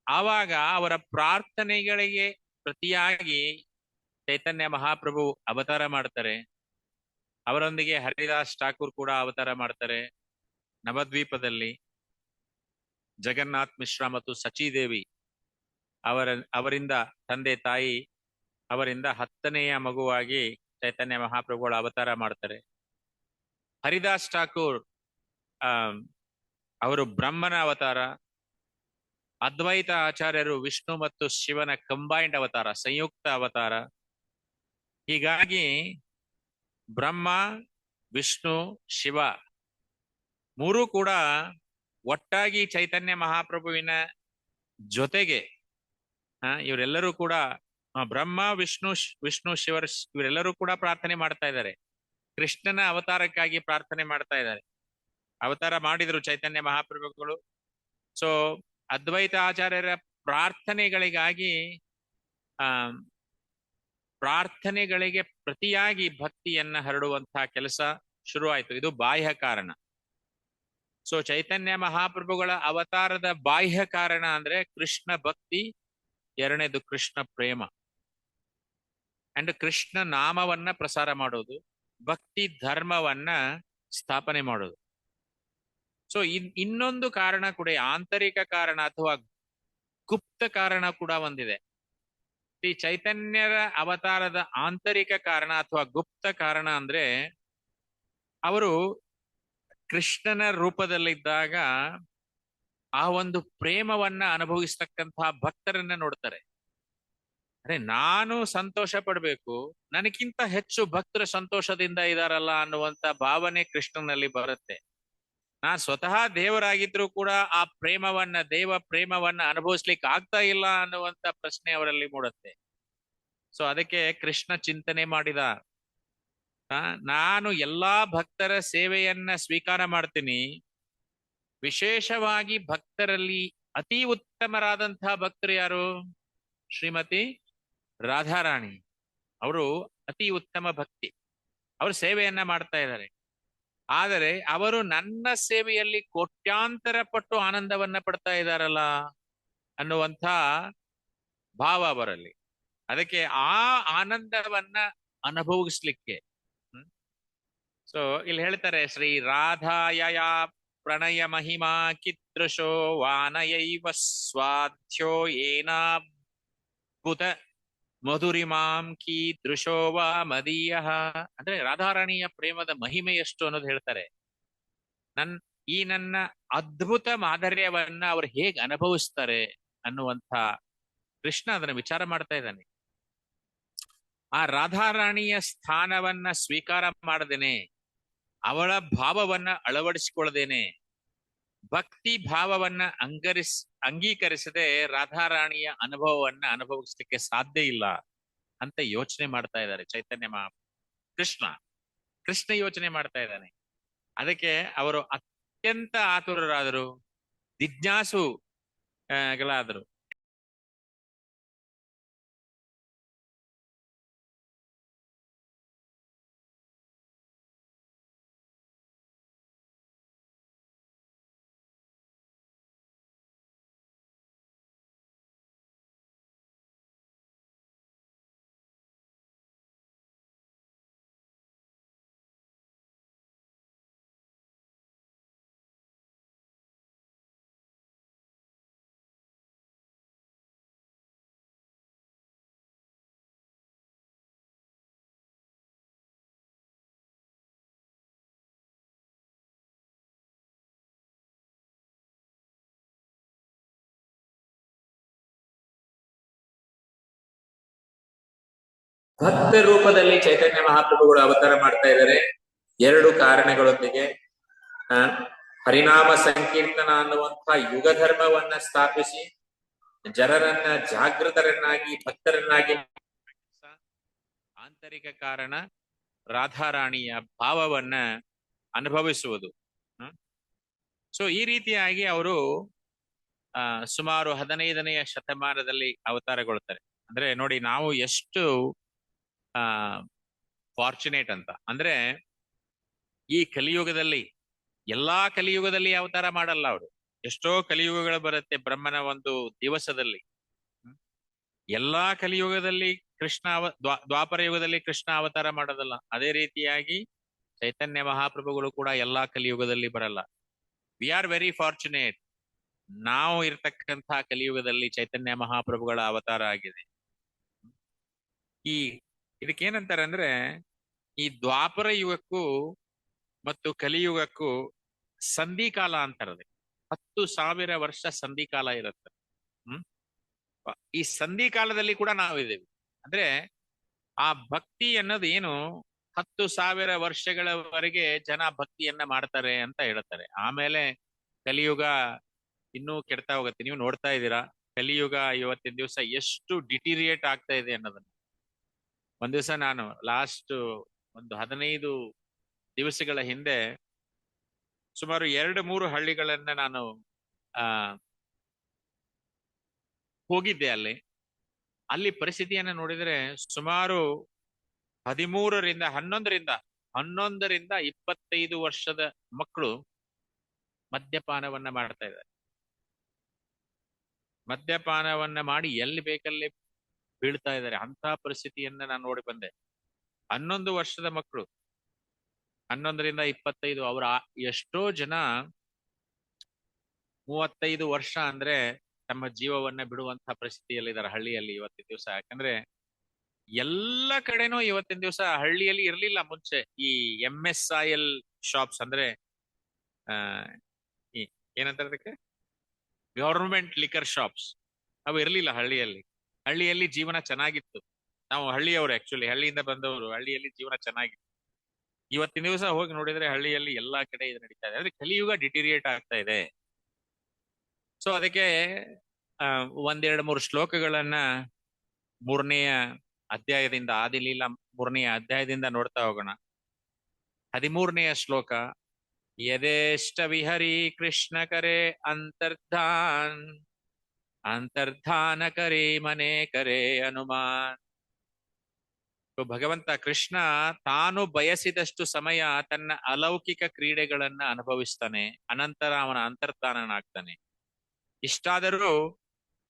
ಆವಾಗ ಅವರ ಪ್ರಾರ್ಥನೆಗಳಿಗೆ ಪ್ರತಿಯಾಗಿ ಚೈತನ್ಯ ಮಹಾಪ್ರಭು ಅವತಾರ ಮಾಡ್ತಾರೆ. ಅವರೊಂದಿಗೆ ಹರಿದಾಸ್ ಠಾಕೂರ್ ಕೂಡ ಅವತಾರ ಮಾಡ್ತಾರೆ. ನವದ್ವೀಪದಲ್ಲಿ ಜಗನ್ನಾಥ್ ಮಿಶ್ರಾ ಮತ್ತು ಸಚೀದೇವಿ ಅವರಿಂದ ತಂದೆ ತಾಯಿ ಅವರಿಂದ 10ನೆಯ ಮಗುವಾಗಿ ಚೈತನ್ಯ ಮಹಾಪ್ರಭುಗಳು ಅವತಾರ ಮಾಡ್ತಾರೆ. ಹರಿದಾಸ್ ಠಾಕೂರ್ ಅವರು ಬ್ರಹ್ಮನ ಅವತಾರ. ಅದ್ವೈತ ಆಚಾರ್ಯರು ವಿಷ್ಣು ಮತ್ತು ಶಿವನ ಕಂಬೈನ್ಡ್ ಅವತಾರ, ಸಂಯುಕ್ತ ಅವತಾರ. ಹೀಗಾಗಿ ಬ್ರಹ್ಮ, ವಿಷ್ಣು, ಶಿವ ಮೂರೂ ಕೂಡ ಒಟ್ಟಾಗಿ ಚೈತನ್ಯ ಮಹಾಪ್ರಭುವಿನ ಜೊತೆಗೆ ಇವರೆಲ್ಲರೂ ಕೂಡ ಬ್ರಹ್ಮ, ವಿಷ್ಣು ಇವರೆಲ್ಲರೂ ಕೂಡ ಪ್ರಾರ್ಥನೆ ಮಾಡ್ತಾ ಇದ್ದಾರೆ. ಕೃಷ್ಣನ ಅವತಾರಕ್ಕಾಗಿ ಪ್ರಾರ್ಥನೆ ಮಾಡ್ತಾ ಇದ್ದಾರೆ. ಅವತಾರ ಮಾಡಿದ್ರು ಚೈತನ್ಯ ಮಹಾಪ್ರಭುಗಳು. ಸೊ ಅದ್ವೈತ ಆಚಾರ್ಯರ ಪ್ರಾರ್ಥನೆಗಳಿಗೆ ಪ್ರತಿಯಾಗಿ ಭಕ್ತಿಯನ್ನ ಹರಡುವಂತಹ ಕೆಲಸ ಶುರುವಾಯಿತು. ಇದು ಬಾಹ್ಯ ಕಾರಣ. ಸೊ ಚೈತನ್ಯ ಮಹಾಪ್ರಭುಗಳ ಅವತಾರದ ಬಾಹ್ಯ ಕಾರಣ ಅಂದ್ರೆ ಕೃಷ್ಣ ಭಕ್ತಿ, ಎರಡನೇದು ಕೃಷ್ಣ ಪ್ರೇಮ ಅಂಡ್ ಕೃಷ್ಣ ನಾಮವನ್ನ ಪ್ರಸಾರ ಮಾಡೋದು, ಭಕ್ತಿ ಧರ್ಮವನ್ನ ಸ್ಥಾಪನೆ ಮಾಡೋದು. ಸೊ ಇನ್ನೊಂದು ಕಾರಣ ಕೂಡ, ಆಂತರಿಕ ಕಾರಣ ಅಥವಾ ಗುಪ್ತ ಕಾರಣ ಕೂಡ ಒಂದಿದೆ. ಈ ಚೈತನ್ಯರ ಅವತಾರದ ಆಂತರಿಕ ಕಾರಣ ಅಥವಾ ಗುಪ್ತ ಕಾರಣ ಅಂದ್ರೆ ಅವರು ಕೃಷ್ಣನ ರೂಪದಲ್ಲಿದ್ದಾಗ ಆ ಒಂದು ಪ್ರೇಮವನ್ನ ಅನುಭವಿಸ್ತಕ್ಕಂತಹ ಭಕ್ತರನ್ನ ನೋಡ್ತಾರೆ. ಅರೆ, ನಾನು ಸಂತೋಷ ಪಡ್ಬೇಕು, ನನಗಿಂತ ಹೆಚ್ಚು ಭಕ್ತರು ಸಂತೋಷದಿಂದ ಇದಾರಲ್ಲ ಅನ್ನುವಂತ ಭಾವನೆ ಕೃಷ್ಣನಲ್ಲಿ ಬರುತ್ತೆ. ನಾ ಸ್ವತಃ ದೇವರಾಗಿದ್ರು ಕೂಡ ಆ ದೇವ ಪ್ರೇಮವನ್ನ ಅನುಭವಿಸ್ಲಿಕ್ಕೆ ಆಗ್ತಾ ಇಲ್ಲ ಅನ್ನುವಂತ ಪ್ರಶ್ನೆ ಅವರಲ್ಲಿ ಮೂಡುತ್ತೆ. ಸೊ ಅದಕ್ಕೆ ಕೃಷ್ಣ ಚಿಂತನೆ ಮಾಡಿದ, ನಾನು ಎಲ್ಲಾ ಭಕ್ತರ ಸೇವೆಯನ್ನ ಸ್ವೀಕಾರ ಮಾಡ್ತೀನಿ, ವಿಶೇಷವಾಗಿ ಭಕ್ತರಲ್ಲಿ ಅತಿ ಉತ್ತಮರಾದಂತಹ ಭಕ್ತರು ಯಾರು? ಶ್ರೀಮತಿ ರಾಧಾರಾಣಿ. ಅವರು ಅತಿ ಉತ್ತಮ ಭಕ್ತಿ, ಅವರು ಸೇವೆಯನ್ನ ಮಾಡ್ತಾ ಇದ್ದಾರೆ. ಆದರೆ ಅವರು ನನ್ನ ಸೇವೆಯಲ್ಲಿ ಕೋಟ್ಯಾಂತರ ಪಟ್ಟು ಆನಂದವನ್ನ ಪಡ್ತಾ ಇದ್ದಾರಲ್ಲ ಅನ್ನುವಂಥ ಭಾವ ಅವರಲ್ಲಿ. ಅದಕ್ಕೆ ಆ ಆನಂದವನ್ನ ಅನುಭವಿಸ್ಲಿಕ್ಕೆ ಸೊ ಇಲ್ಲಿ ಹೇಳ್ತಾರೆ, ಶ್ರೀ ರಾಧಾಯ ಪ್ರಣಯ ಮಹಿಮಾ ಕಿದೃಶೋ ವಾನಯೈವ ಸ್ವಾಧ್ಯ ಏನಾಭುತ ಮಧುರಿಮಾಂ ಕೀದೃಶೋ ವಾ ಮದೀಯ. ಅಂದ್ರೆ ರಾಧಾರಾಣಿಯ ಪ್ರೇಮದ ಮಹಿಮೆ ಎಷ್ಟು ಅನ್ನೋದು ಹೇಳ್ತಾರೆ. ನನ್ನ ಅದ್ಭುತ ಮಾಧುರ್ಯವನ್ನ ಅವ್ರು ಹೇಗೆ ಅನುಭವಿಸ್ತಾರೆ ಅನ್ನುವಂಥ ಕೃಷ್ಣ ಅದನ್ನ ವಿಚಾರ ಮಾಡ್ತಾ ಇದ್ದಾನೆ. ಆ ರಾಧಾರಾಣಿಯ ಸ್ಥಾನವನ್ನ ಸ್ವೀಕಾರ ಮಾಡದೇನೆ, ಅವಳ ಭಾವವನ್ನ ಅಳವಡಿಸಿಕೊಳ್ಳದೇನೆ, ಭಕ್ತಿ ಭಾವವನ್ನ ಅಂಗೀಕರಿಸದೆ ರಾಧಾರಾಣಿಯ ಅನುಭವವನ್ನ ಅನುಭವಿಸ್ಲಿಕ್ಕೆ ಸಾಧ್ಯ ಇಲ್ಲ ಅಂತ ಯೋಚನೆ ಮಾಡ್ತಾ ಇದ್ದಾರೆ ಚೈತನ್ಯ ಕೃಷ್ಣ ಯೋಚನೆ ಮಾಡ್ತಾ ಇದ್ದಾನೆ. ಅದಕ್ಕೆ ಅವರು ಅತ್ಯಂತ ಆತುರರಾದರು, ಜಿಜ್ಞಾಸುಗಳಾದರು. ಭಕ್ತ ರೂಪದಲ್ಲಿ ಚೈತನ್ಯ ಮಹಾಪ್ರಭುಗಳು ಅವತಾರ ಮಾಡ್ತಾ ಇದ್ದಾರೆ. 2 ಕಾರಣಗಳೊಂದಿಗೆ ಹರಿನಾಮ ಸಂಕೀರ್ತನ ಅನ್ನುವಂತಹ ಯುಗ ಧರ್ಮವನ್ನ ಸ್ಥಾಪಿಸಿ ಜನರನ್ನ ಜಾಗೃತರನ್ನಾಗಿ ಭಕ್ತರನ್ನಾಗಿ. ಆಂತರಿಕ ಕಾರಣ ರಾಧಾರಾಣಿಯ ಭಾವವನ್ನ ಅನುಭವಿಸುವುದು. ಸೊ ಈ ರೀತಿಯಾಗಿ ಅವರು ಸುಮಾರು 15ನೆಯ ಶತಮಾನದಲ್ಲಿ ಅವತಾರಗೊಳ್ತಾರೆ. ಅಂದ್ರೆ ನೋಡಿ, ನಾವು ಎಷ್ಟು ಫಾರ್ಚುನೇಟ್ ಅಂತ. ಅಂದ್ರೆ ಈ ಕಲಿಯುಗದಲ್ಲಿ ಎಲ್ಲಾ ಕಲಿಯುಗದಲ್ಲಿ ಅವತಾರ ಮಾಡಲ್ಲ ಅವರು. ಎಷ್ಟೋ ಕಲಿಯುಗಗಳು ಬರುತ್ತೆ ಬ್ರಹ್ಮನ ಒಂದು ದಿವಸದಲ್ಲಿ. ಹ್ಮ್. ಎಲ್ಲಾ ಕಲಿಯುಗದಲ್ಲಿ ಕೃಷ್ಣ ದ್ವಾಪರ ಯುಗದಲ್ಲಿ ಕೃಷ್ಣ ಅವತಾರ ಮಾಡೋದಲ್ಲ. ಅದೇ ರೀತಿಯಾಗಿ ಚೈತನ್ಯ ಮಹಾಪ್ರಭುಗಳು ಕೂಡ ಎಲ್ಲಾ ಕಲಿಯುಗದಲ್ಲಿ ಬರಲ್ಲ. We are very fortunate. ನಾವು ಇರ್ತಕ್ಕಂತಹ ಕಲಿಯುಗದಲ್ಲಿ ಚೈತನ್ಯ ಮಹಾಪ್ರಭುಗಳ ಅವತಾರ ಆಗಿದೆ. ಈ ಇದಕ್ಕೇನಂತಾರೆ ಅಂದ್ರೆ, ಈ ದ್ವಾಪರ ಯುಗಕ್ಕೂ ಮತ್ತು ಕಲಿಯುಗಕ್ಕೂ ಸಂಧಿಕಾಲ ಅಂತಾರದೆ. 10,000 ವರ್ಷ ಸಂಧಿಕಾಲ ಇರುತ್ತೆ. ಹ್ಮ್. ಈ ಸಂಧಿಕಾಲದಲ್ಲಿ ಕೂಡ ನಾವಿದ್ದೇವೆ. ಅಂದ್ರೆ ಆ ಭಕ್ತಿ ಅನ್ನೋದು ಏನು, 10,000 ವರ್ಷಗಳವರೆಗೆ ಜನ ಭಕ್ತಿಯನ್ನ ಮಾಡ್ತಾರೆ ಅಂತ ಹೇಳ್ತಾರೆ. ಆಮೇಲೆ ಕಲಿಯುಗ ಇನ್ನೂ ಕೆಡ್ತಾ ಹೋಗುತ್ತೆ. ನೀವು ನೋಡ್ತಾ ಇದ್ದೀರಾ ಕಲಿಯುಗ ಇವತ್ತಿನ ದಿವಸ ಎಷ್ಟು ಡಿಟಿರಿಯೇಟ್ ಆಗ್ತಾ ಇದೆ ಅನ್ನೋದನ್ನ. ಒಂದ್ ದಿವಸ ನಾನು ಲಾಸ್ಟ್ ಒಂದು 15 ದಿವಸಗಳ ಹಿಂದೆ ಸುಮಾರು 2-3 ಹಳ್ಳಿಗಳನ್ನ ನಾನು ಆ ಹೋಗಿದ್ದೆ. ಅಲ್ಲಿ ಪರಿಸ್ಥಿತಿಯನ್ನ ನೋಡಿದ್ರೆ ಸುಮಾರು 11ರಿಂದ 25 ವರ್ಷದ ಮಕ್ಕಳು ಮದ್ಯಪಾನವನ್ನ ಮಾಡ್ತಾ ಇದ್ದಾರೆ. ಮದ್ಯಪಾನವನ್ನ ಮಾಡಿ ಎಲ್ಲಿ ಬೇಕಲ್ಲಿ ಬೀಳ್ತಾ ಇದ್ದಾರೆ. ಅಂತ ಪರಿಸ್ಥಿತಿಯನ್ನ ನಾನು ನೋಡಿ ಬಂದೆ. 11 ವರ್ಷದ ಮಕ್ಕಳು, 11ರಿಂದ 25. ಅವರ ಎಷ್ಟೋ ಜನ 35 ವರ್ಷ ಅಂದ್ರೆ ತಮ್ಮ ಜೀವವನ್ನ ಬಿಡುವಂತಹ ಪರಿಸ್ಥಿತಿಯಲ್ಲಿದ್ದಾರೆ ಹಳ್ಳಿಯಲ್ಲಿ ಇವತ್ತಿನ ದಿವಸ. ಯಾಕಂದ್ರೆ ಎಲ್ಲ ಕಡೆನೂ ಇವತ್ತಿನ ದಿವಸ ಹಳ್ಳಿಯಲ್ಲಿ ಇರ್ಲಿಲ್ಲ ಮುಂಚೆ ಈ MSIL ಶಾಪ್ಸ್, ಅಂದ್ರೆ ಆ ಈ ಏನಂತಾರೆ ಅದಕ್ಕೆ, ಗವರ್ಮೆಂಟ್ ಲಿಕರ್ ಶಾಪ್ಸ್. ಅವು ಇರ್ಲಿಲ್ಲ ಹಳ್ಳಿಯಲ್ಲಿ. ಹಳ್ಳಿಯಲ್ಲಿ ಜೀವನ ಚೆನ್ನಾಗಿತ್ತು. ನಾವು ಹಳ್ಳಿಯವರು, ಆಕ್ಚುಲಿ ಹಳ್ಳಿಯಿಂದ ಬಂದವರು. ಹಳ್ಳಿಯಲ್ಲಿ ಜೀವನ ಚೆನ್ನಾಗಿತ್ತು. ಇವತ್ತಿನ ದಿವಸ ಹೋಗಿ ನೋಡಿದ್ರೆ ಹಳ್ಳಿಯಲ್ಲಿ ಎಲ್ಲಾ ಕಡೆ ಇದು ನಡೀತಾ ಇದೆ. ಅಂದ್ರೆ ಕಲಿಯುಗ ಡಿಟಿರಿಯೇಟ್ ಆಗ್ತಾ ಇದೆ. ಸೊ ಅದಕ್ಕೆ 1-2-3 ಶ್ಲೋಕಗಳನ್ನ 3ನೇ ಅಧ್ಯಾಯದಿಂದ, ಆದಿಲೀಲಾ 3ನೇ ಅಧ್ಯಾಯದಿಂದ ನೋಡ್ತಾ ಹೋಗೋಣ. 13ನೇ ಶ್ಲೋಕ. ಯದೇಷ್ಟ ವಿಹರಿ ಕೃಷ್ಣ ಕರೆ ಅಂತರ್ಧಾನ್, ಅಂತರ್ಧಾನ ಕರೆ ಮನೆ ಕರೆ ಹನುಮಾನ್. ಭಗವಂತ ಕೃಷ್ಣ ತಾನು ಬಯಸಿದಷ್ಟು ಸಮಯ ತನ್ನ ಅಲೌಕಿಕ ಕ್ರೀಡೆಗಳನ್ನ ಅನುಭವಿಸ್ತಾನೆ. ಅನಂತರ ಅವನ ಅಂತರ್ಧಾನನಾಗ್ತಾನೆ. ಇಷ್ಟಾದರೂ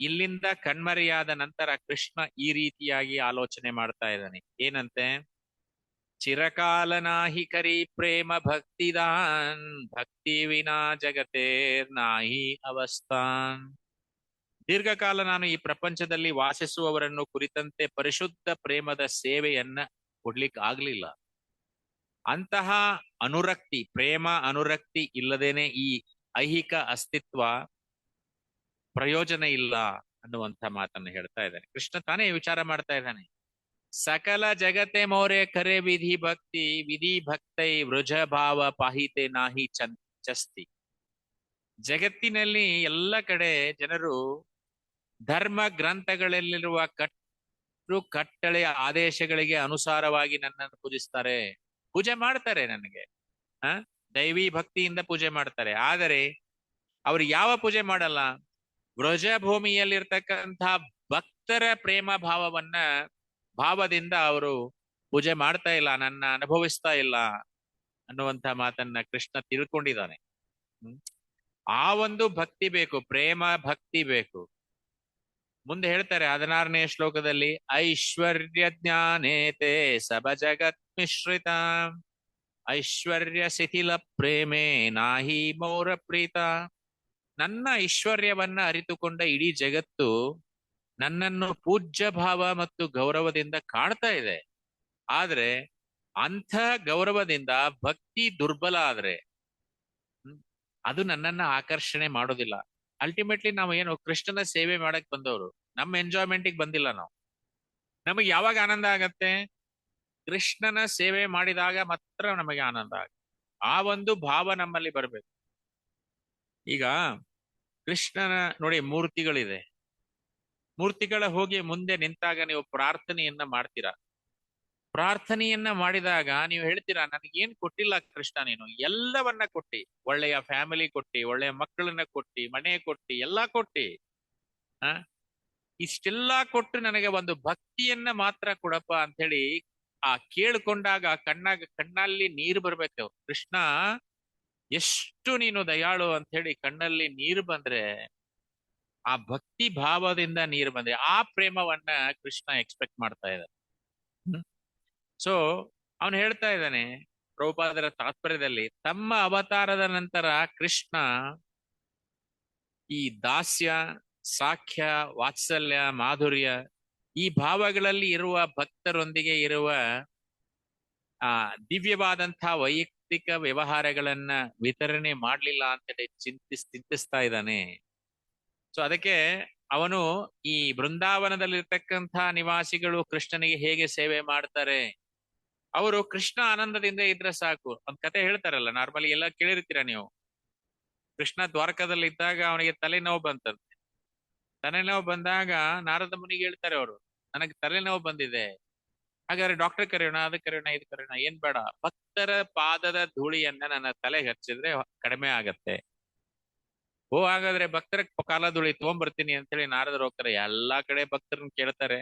ಇಲ್ಲಿಂದ ಕಣ್ಮರೆಯಾದ ನಂತರ ಕೃಷ್ಣ ಈ ರೀತಿಯಾಗಿ ಆಲೋಚನೆ ಮಾಡ್ತಾ ಇದ್ದಾನೆ. ಏನಂತೆ? ಚಿರಕಾಲ ನಾಹಿ ಕರಿ ಪ್ರೇಮ ಭಕ್ತಿದಾನ್, ಭಕ್ತಿ ವಿನಾ ಜಗತೇರ್ ನಾಹಿ ಅವಸ್ಥಾನ್. ದೀರ್ಘಕಾಲ ನಾನು ಈ ಪ್ರಪಂಚದಲ್ಲಿ ವಾಸಿಸುವವರನ್ನು ಕುರಿತಂತೆ ಪರಿಶುದ್ಧ ಪ್ರೇಮದ ಸೇವೆಯನ್ನ ಕೊಡ್ಲಿಕ್ಕೆ ಆಗ್ಲಿಲ್ಲ. ಅಂತಹ ಅನುರಕ್ತಿ, ಪ್ರೇಮ ಅನುರಕ್ತಿ ಇಲ್ಲದೇನೆ ಈ ಐಹಿಕ ಅಸ್ತಿತ್ವ ಪ್ರಯೋಜನ ಇಲ್ಲ ಅನ್ನುವಂಥ ಮಾತನ್ನು ಹೇಳ್ತಾ ಇದ್ದಾನೆ. ಕೃಷ್ಣ ತಾನೇ ವಿಚಾರ ಮಾಡ್ತಾ ಇದ್ದಾನೆ. ಸಕಲ ಜಗತೆ ಮೋರೆ ಕರೆ ವಿಧಿ ಭಕ್ತಿ, ವಿಧಿ ಭಕ್ತೈ ವೃಜ ಭಾವ ಪಾಹಿತೆ ನಾಹಿ ಚಸ್ತಿ. ಜಗತ್ತಿನಲ್ಲಿ ಎಲ್ಲ ಕಡೆ ಜನರು ಧರ್ಮ ಗ್ರಂಥಗಳಲ್ಲಿರುವ ಕಟ್ಟಳೆಯ ಆದೇಶಗಳಿಗೆ ಅನುಸಾರವಾಗಿ ನನ್ನನ್ನು ಪೂಜಿಸ್ತಾರೆ, ಪೂಜೆ ಮಾಡ್ತಾರೆ. ನನಗೆ ದೈವಿ ಭಕ್ತಿಯಿಂದ ಪೂಜೆ ಮಾಡ್ತಾರೆ. ಆದರೆ ಅವರು ಯಾವ ಪೂಜೆ ಮಾಡಲ್ಲ? ವ್ರಜಭೂಮಿಯಲ್ಲಿರ್ತಕ್ಕಂಥ ಭಕ್ತರ ಪ್ರೇಮ ಭಾವದಿಂದ ಅವರು ಪೂಜೆ ಮಾಡ್ತಾ ಇಲ್ಲ, ನನ್ನ ಅನುಭವಿಸ್ತಾ ಇಲ್ಲ ಅನ್ನುವಂಥ ಮಾತನ್ನ ಕೃಷ್ಣ ತಿಳ್ಕೊಂಡಿದ್ದಾನೆ. ಆ ಒಂದು ಭಕ್ತಿ ಬೇಕು, ಪ್ರೇಮ ಭಕ್ತಿ ಬೇಕು. ಮುಂದೆ ಹೇಳ್ತಾರೆ 16ನೇ ಶ್ಲೋಕದಲ್ಲಿ, ಐಶ್ವರ್ಯ ಜ್ಞಾನೇತೆ ಸಬ ಜಗತ್ ಮಿಶ್ರಿತ, ಐಶ್ವರ್ಯ ಶಿಥಿಲ ಪ್ರೇಮೇ ನಾಹಿ ಮೌರ ಪ್ರೀತ. ನನ್ನ ಐಶ್ವರ್ಯವನ್ನ ಅರಿತುಕೊಂಡ ಇಡೀ ಜಗತ್ತು ನನ್ನನ್ನು ಪೂಜ್ಯ ಭಾವ ಮತ್ತು ಗೌರವದಿಂದ ಕಾಣ್ತಾ ಇದೆ. ಆದ್ರೆ ಅಂಥ ಗೌರವದಿಂದ ಭಕ್ತಿ ದುರ್ಬಲ ಆದ್ರೆ ಅದು ನನ್ನನ್ನ ಆಕರ್ಷಣೆ ಮಾಡೋದಿಲ್ಲ. ಅಲ್ಟಿಮೇಟ್ಲಿ ನಾವು ಏನು ಕೃಷ್ಣನ ಸೇವೆ ಮಾಡಕ್ ಬಂದವರು, ನಮ್ಮ ಎಂಜಾಯ್ಮೆಂಟಿಗೆ ಬಂದಿಲ್ಲ ನಾವು. ನಮಗೆ ಯಾವಾಗ ಆನಂದ ಆಗತ್ತೆ? ಕೃಷ್ಣನ ಸೇವೆ ಮಾಡಿದಾಗ ಮಾತ್ರ ನಮಗೆ ಆನಂದ ಆಗುತ್ತೆ. ಆ ಒಂದು ಭಾವ ನಮ್ಮಲ್ಲಿ ಬರ್ಬೇಕು. ಈಗ ಕೃಷ್ಣನ ನೋಡಿ ಮೂರ್ತಿಗಳಿದೆ. ಮೂರ್ತಿಗಳ ಹೋಗಿ ಮುಂದೆ ನಿಂತಾಗ ನೀವು ಪ್ರಾರ್ಥನೆಯನ್ನ ಮಾಡ್ತೀರಾ. ಪ್ರಾರ್ಥನೆಯನ್ನ ಮಾಡಿದಾಗ ನೀವು ಹೇಳ್ತೀರಾ, ನನಗೇನ್ ಕೊಟ್ಟಿಲ್ಲ ಕೃಷ್ಣ, ನೀನು ಎಲ್ಲವನ್ನ ಕೊಟ್ಟಿ, ಒಳ್ಳೆಯ ಫ್ಯಾಮಿಲಿ ಕೊಟ್ಟಿ, ಒಳ್ಳೆಯ ಮಕ್ಕಳನ್ನ ಕೊಟ್ಟಿ, ಮನೆ ಕೊಟ್ಟಿ, ಎಲ್ಲಾ ಕೊಟ್ಟಿ. ಇಷ್ಟೆಲ್ಲಾ ಕೊಟ್ಟು ನನಗೆ ಒಂದು ಭಕ್ತಿಯನ್ನ ಮಾತ್ರ ಕೊಡಪ್ಪ ಅಂತ ಹೇಳಿ ಕೇಳ್ಕೊಂಡಾಗ ಕಣ್ಣಲ್ಲಿ ನೀರು ಬರ್ಬೇಕು. ಕೃಷ್ಣ ಎಷ್ಟು ನೀನು ದಯಾಳು ಅಂತ ಹೇಳಿ ಕಣ್ಣಲ್ಲಿ ನೀರು ಬಂದ್ರೆ, ಆ ಭಕ್ತಿ ಭಾವದಿಂದ ನೀರು ಬಂದ್ರೆ ಆ ಪ್ರೇಮವನ್ನ ಕೃಷ್ಣ ಎಕ್ಸ್ಪೆಕ್ಟ್ ಮಾಡ್ತಾ ಇದ್ದಾನೆ. ಸೊ ಅವನು ಹೇಳ್ತಾ ಇದ್ದಾನೆ ಪ್ರಭುಪಾದರ ತಾತ್ಪರ್ಯದಲ್ಲಿ, ತಮ್ಮ ಅವತಾರದ ನಂತರ ಕೃಷ್ಣ ಈ ದಾಸ್ಯ, ಸಾಖ್ಯ, ವಾತ್ಸಲ್ಯ, ಮಾಧುರ್ಯ ಈ ಭಾವಗಳಲ್ಲಿ ಇರುವ ಭಕ್ತರೊಂದಿಗೆ ಇರುವ ಆ ದಿವ್ಯವಾದಂತಹ ವೈಯಕ್ತಿಕ ವ್ಯವಹಾರಗಳನ್ನ ವಿತರಣೆ ಮಾಡ್ಲಿಲ್ಲ ಅಂತೇಳಿ ಚಿಂತಿಸ್ತಾ ಇದ್ದಾನೆ. ಸೊ ಅದಕ್ಕೆ ಅವನು ಈ ಬೃಂದಾವನದಲ್ಲಿರ್ತಕ್ಕಂಥ ನಿವಾಸಿಗಳು ಕೃಷ್ಣನಿಗೆ ಹೇಗೆ ಸೇವೆ ಮಾಡ್ತಾರೆ, ಅವರು ಕೃಷ್ಣ ಆನಂದದಿಂದ ಇದ್ರೆ ಸಾಕು. ಒಂದ್ ಕತೆ ಹೇಳ್ತಾರಲ್ಲ, ನಾರ್ಮಲಿ ಎಲ್ಲ ಕೇಳಿರ್ತೀರ ನೀವು. ಕೃಷ್ಣ ದ್ವಾರಕದಲ್ಲಿ ಇದ್ದಾಗ ಅವನಿಗೆ ತಲೆನೋವು ಬಂತಂತೆ. ತಲೆನೋವು ಬಂದಾಗ ನಾರದ ಮುನಿಗೆ ಹೇಳ್ತಾರೆ ಅವರು, ನನಗೆ ತಲೆನೋವು ಬಂದಿದೆ, ಹಾಗಾದ್ರೆ ಡಾಕ್ಟರ್ ಕರೆಯೋಣ, ಅದು ಕರೆಯೋಣ, ಇದು ಕರೆಯೋಣ, ಏನ್ ಬೇಡ, ಭಕ್ತರ ಪಾದದ ಧೂಳಿಯನ್ನ ನನ್ನ ತಲೆಗೆ ಹಚ್ಚಿದ್ರೆ ಕಡಿಮೆ ಆಗತ್ತೆ. ಓ ಹಾಗಾದ್ರೆ ಭಕ್ತರ ಕಾಲ ಧೂಳಿ ತಗೊಂಡ್ಬರ್ತೀನಿ ಅಂತ ಹೇಳಿ ನಾರದರು ಹೋಗ್ತಾರೆ. ಎಲ್ಲಾ ಕಡೆ ಭಕ್ತರನ್ನ ಕೇಳ್ತಾರೆ.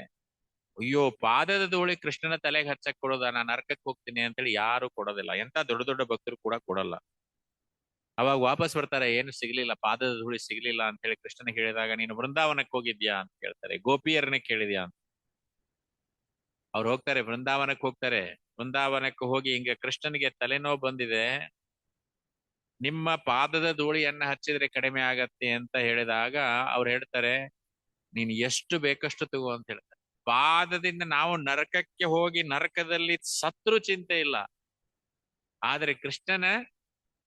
ಅಯ್ಯೋ, ಪಾದದ ಧೂಳಿ ಕೃಷ್ಣನ ತಲೆಗೆ ಹಚ್ಚಕ್ ಕೊಡೋದ, ನಾನು ನರಕಕ್ಕೆ ಹೋಗ್ತೀನಿ ಅಂತೇಳಿ ಯಾರು ಕೊಡೋದಿಲ್ಲ. ಎಂತ ದೊಡ್ಡ ದೊಡ್ಡ ಭಕ್ತರು ಕೂಡ ಕೊಡಲ್ಲ. ಅವಾಗ ವಾಪಸ್ ಬರ್ತಾರೆ, ಏನು ಸಿಗ್ಲಿಲ್ಲ, ಪಾದದ ಧೂಳಿ ಸಿಗ್ಲಿಲ್ಲ ಅಂತ ಹೇಳಿ ಕೃಷ್ಣನಿಗೆ ಹೇಳಿದಾಗ, ನೀನು ವೃಂದಾವನಕ್ಕೆ ಹೋಗಿದ್ಯಾ ಅಂತ ಕೇಳ್ತಾರೆ. ಗೋಪಿಯರನ್ನ ಕೇಳಿದ್ಯಾ ಅಂತ. ಅವ್ರು ಹೋಗ್ತಾರೆ, ವೃಂದಾವನಕ್ಕೆ ಹೋಗ್ತಾರೆ. ವೃಂದಾವನಕ್ಕೆ ಹೋಗಿ, ಹಿಂಗೆ ಕೃಷ್ಣನಿಗೆ ತಲೆನೋವು ಬಂದಿದೆ, ನಿಮ್ಮ ಪಾದದ ಧೂಳಿಯನ್ನ ಹಚ್ಚಿದ್ರೆ ಕಡಿಮೆ ಆಗತ್ತೆ ಅಂತ ಹೇಳಿದಾಗ ಅವ್ರು ಹೇಳ್ತಾರೆ, ನೀನ್ ಎಷ್ಟು ಬೇಕಷ್ಟು ತಗೋ ಅಂತ ಹೇಳ್ತಾರೆ. ಪಾದದಿಂದ ನಾವು ನರಕಕ್ಕೆ ಹೋಗಿ ನರಕದಲ್ಲಿ ಸತ್ರು ಚಿಂತೆ ಇಲ್ಲ, ಆದ್ರೆ ಕೃಷ್ಣನ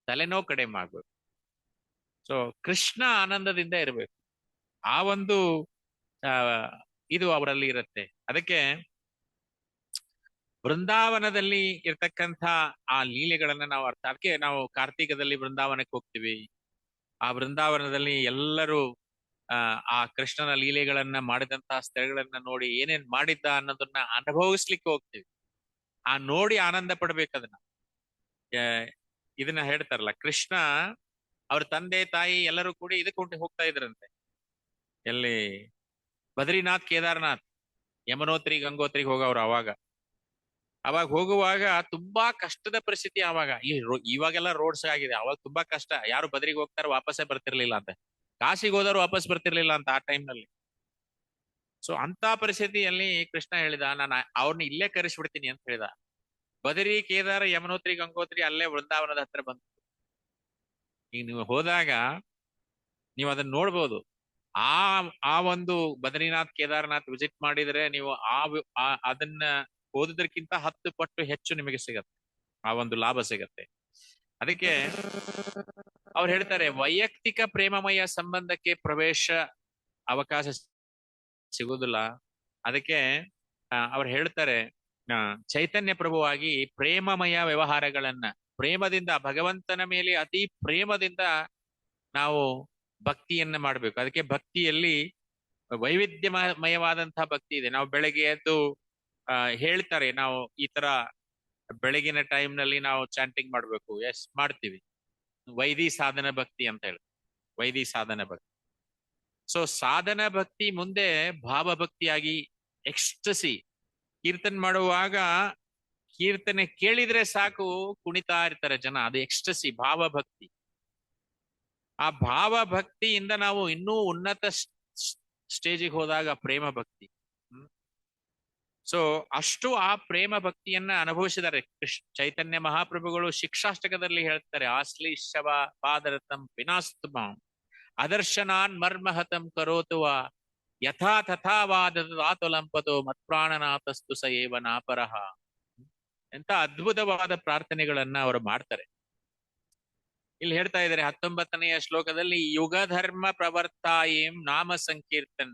ತಲೆನೋವು ಕಡಿಮೆ ಆಗ್ಬೇಕು. ಸೊ ಕೃಷ್ಣ ಆನಂದದಿಂದ ಇರ್ಬೇಕು, ಆ ಒಂದು ಆ ಇದು ಅವರಲ್ಲಿ ಇರುತ್ತೆ. ಅದಕ್ಕೆ ಬೃಂದಾವನದಲ್ಲಿ ಇರ್ತಕ್ಕಂಥ ಆ ಲೀಲೆಗಳನ್ನ ನಾವು ಅದಕ್ಕೆ ನಾವು ಕಾರ್ತೀಕದಲ್ಲಿ ಬೃಂದಾವನಕ್ಕೆ ಹೋಗ್ತೀವಿ. ಆ ಬೃಂದಾವನದಲ್ಲಿ ಎಲ್ಲರೂ ಆ ಕೃಷ್ಣನ ಲೀಲೆಗಳನ್ನ ಮಾಡಿದಂತಹ ಸ್ಥಳಗಳನ್ನ ನೋಡಿ ಏನೇನ್ ಮಾಡಿದ್ದ ಅನ್ನೋದನ್ನ ಅನುಭವಿಸ್ಲಿಕ್ಕೆ ಹೋಗ್ತೀವಿ. ಆ ನೋಡಿ ಆನಂದ ಪಡ್ಬೇಕದನ್ನ. ಇದನ್ನ ಹೇಳ್ತಾರಲ್ಲ, ಕೃಷ್ಣ ಅವ್ರ ತಂದೆ ತಾಯಿ ಎಲ್ಲರೂ ಕೂಡಿ ಇದಕ್ಕೆ ಹೋಗ್ತಾ ಇದ್ರಂತೆ. ಎಲ್ಲಿ ಬದ್ರಿನಾಥ್, ಕೇದಾರ್ನಾಥ್, ಯಮನೋತ್ರಿ, ಗಂಗೋತ್ರಿಗೆ ಹೋಗವ್ರು. ಅವಾಗ ಹೋಗುವಾಗ ತುಂಬಾ ಕಷ್ಟದ ಪರಿಸ್ಥಿತಿ. ಆವಾಗ ಇವಾಗೆಲ್ಲ ರೋಡ್ಸ್ ಆಗಿದೆ, ಅವಾಗ ತುಂಬಾ ಕಷ್ಟ. ಯಾರು ಬದ್ರಿಗೆ ಹೋಗ್ತಾರೆ ವಾಪಸ್ಸೇ ಬರ್ತಿರ್ಲಿಲ್ಲ ಅಂತ, ಕಾಶಿಗೆ ಹೋದವ್ರು ವಾಪಸ್ ಬರ್ತಿರ್ಲಿಲ್ಲ ಅಂತ ಆ ಟೈಮ್ ನಲ್ಲಿ. ಸೊ ಅಂತ ಪರಿಸ್ಥಿತಿಯಲ್ಲಿ ಕೃಷ್ಣ ಹೇಳಿದ, ನಾನು ಅವ್ರನ್ನ ಇಲ್ಲೇ ಕರೆಸ್ಬಿಡ್ತೀನಿ ಅಂತ ಹೇಳಿದ. ಬದರಿ, ಕೇದಾರ, ಯಮನೋತ್ರಿ, ಗಂಗೋತ್ರಿ ಅಲ್ಲೇ ವೃಂದಾವನದ ಹತ್ರ ಬಂತು. ಈಗ ನೀವು ಹೋದಾಗ ನೀವು ಅದನ್ನ ನೋಡ್ಬೋದು. ಆ ಒಂದು ಬದ್ರಿನಾಥ್, ಕೇದಾರ್ನಾಥ್ ವಿಸಿಟ್ ಮಾಡಿದ್ರೆ ನೀವು ಅದನ್ನ ಓದೋದಕ್ಕಿಂತ 10 ಪಟ್ಟು ಹೆಚ್ಚು ನಿಮಗೆ ಸಿಗತ್ತೆ, ಆ ಒಂದು ಲಾಭ ಸಿಗತ್ತೆ. ಅದಕ್ಕೆ ಅವ್ರು ಹೇಳ್ತಾರೆ, ವೈಯಕ್ತಿಕ ಪ್ರೇಮಮಯ ಸಂಬಂಧಕ್ಕೆ ಪ್ರವೇಶ ಅವಕಾಶ ಸಿಗುವುದಿಲ್ಲ. ಅದಕ್ಕೆ ಅವ್ರು ಹೇಳ್ತಾರೆ, ಚೈತನ್ಯ ಪ್ರಭುವಾಗಿ ಪ್ರೇಮಮಯ ವ್ಯವಹಾರಗಳನ್ನ, ಪ್ರೇಮದಿಂದ ಭಗವಂತನ ಮೇಲೆ ಅತಿ ಪ್ರೇಮದಿಂದ ನಾವು ಭಕ್ತಿಯನ್ನ ಮಾಡ್ಬೇಕು. ಅದಕ್ಕೆ ಭಕ್ತಿಯಲ್ಲಿ ವೈವಿಧ್ಯಮಯವಾದಂತಹ ಭಕ್ತಿ ಇದೆ. ನಾವು ಬೆಳಗ್ಗೆ ಎದ್ದು ಹೇಳ್ತಾರೆ, ನಾವು ಈ ತರ ಬೆಳಗಿನ ಟೈಮ್ ನಲ್ಲಿ ನಾವು ಚಾಂಟಿಂಗ್ ಮಾಡ್ಬೇಕು. ಎಸ್, ಮಾಡ್ತೀವಿ. ವೈದಿ ಸಾಧನ ಭಕ್ತಿ ಅಂತ ಹೇಳಿ, ವೈದಿ ಸಾಧನ ಭಕ್ತಿ. ಸೊ ಸಾಧನ ಭಕ್ತಿ ಮುಂದೆ ಭಾವಭಕ್ತಿಯಾಗಿ ಎಕ್ಸ್ಟಸಿ. ಕೀರ್ತನೆ ಮಾಡುವಾಗ ಕೀರ್ತನೆ ಕೇಳಿದ್ರೆ ಸಾಕು ಕುಣಿತಾ ಇರ್ತಾರೆ ಜನ, ಅದು ಎಕ್ಸ್ಟಸಿ, ಭಾವಭಕ್ತಿ. ಆ ಭಾವಭಕ್ತಿಯಿಂದ ನಾವು ಇನ್ನೂ ಉನ್ನತ ಸ್ಟೇಜಿಗೆ ಹೋದಾಗ ಪ್ರೇಮ ಭಕ್ತಿ. ಸೊ ಅಷ್ಟು ಆ ಪ್ರೇಮ ಭಕ್ತಿಯನ್ನ ಅನುಭವಿಸಿದ್ದಾರೆ ಚೈತನ್ಯ ಮಹಾಪ್ರಭುಗಳು. ಶಿಕ್ಷಾಷ್ಟಕದಲ್ಲಿ ಹೇಳ್ತಾರೆ, ಆಶ್ಲೇಷವ ಪಾದರತಂ ವಿನಾಸ್ತುಮಾಂ ಅದರ್ಶನಾನ್ ಮರ್ಮಹತಂ ಕರೋತುವ ಯಥಾ ತಥಾವಾದತುಲಂಪತೋ ಮತ್ಪ್ರಾಣನಾಥಸ್ತು ಸ ಏವ ನಾಪರಹ. ಎಂತ ಅದ್ಭುತವಾದ ಪ್ರಾರ್ಥನೆಗಳನ್ನ ಅವರು ಮಾಡ್ತಾರೆ. ಇಲ್ಲಿ ಹೇಳ್ತಾ ಇದ್ದಾರೆ 19ನೆಯ ಶ್ಲೋಕದಲ್ಲಿ, ಯುಗ ಧರ್ಮ ಪ್ರವರ್ತಾಯೇಂ ನಾಮ ಸಂಕೀರ್ತನ್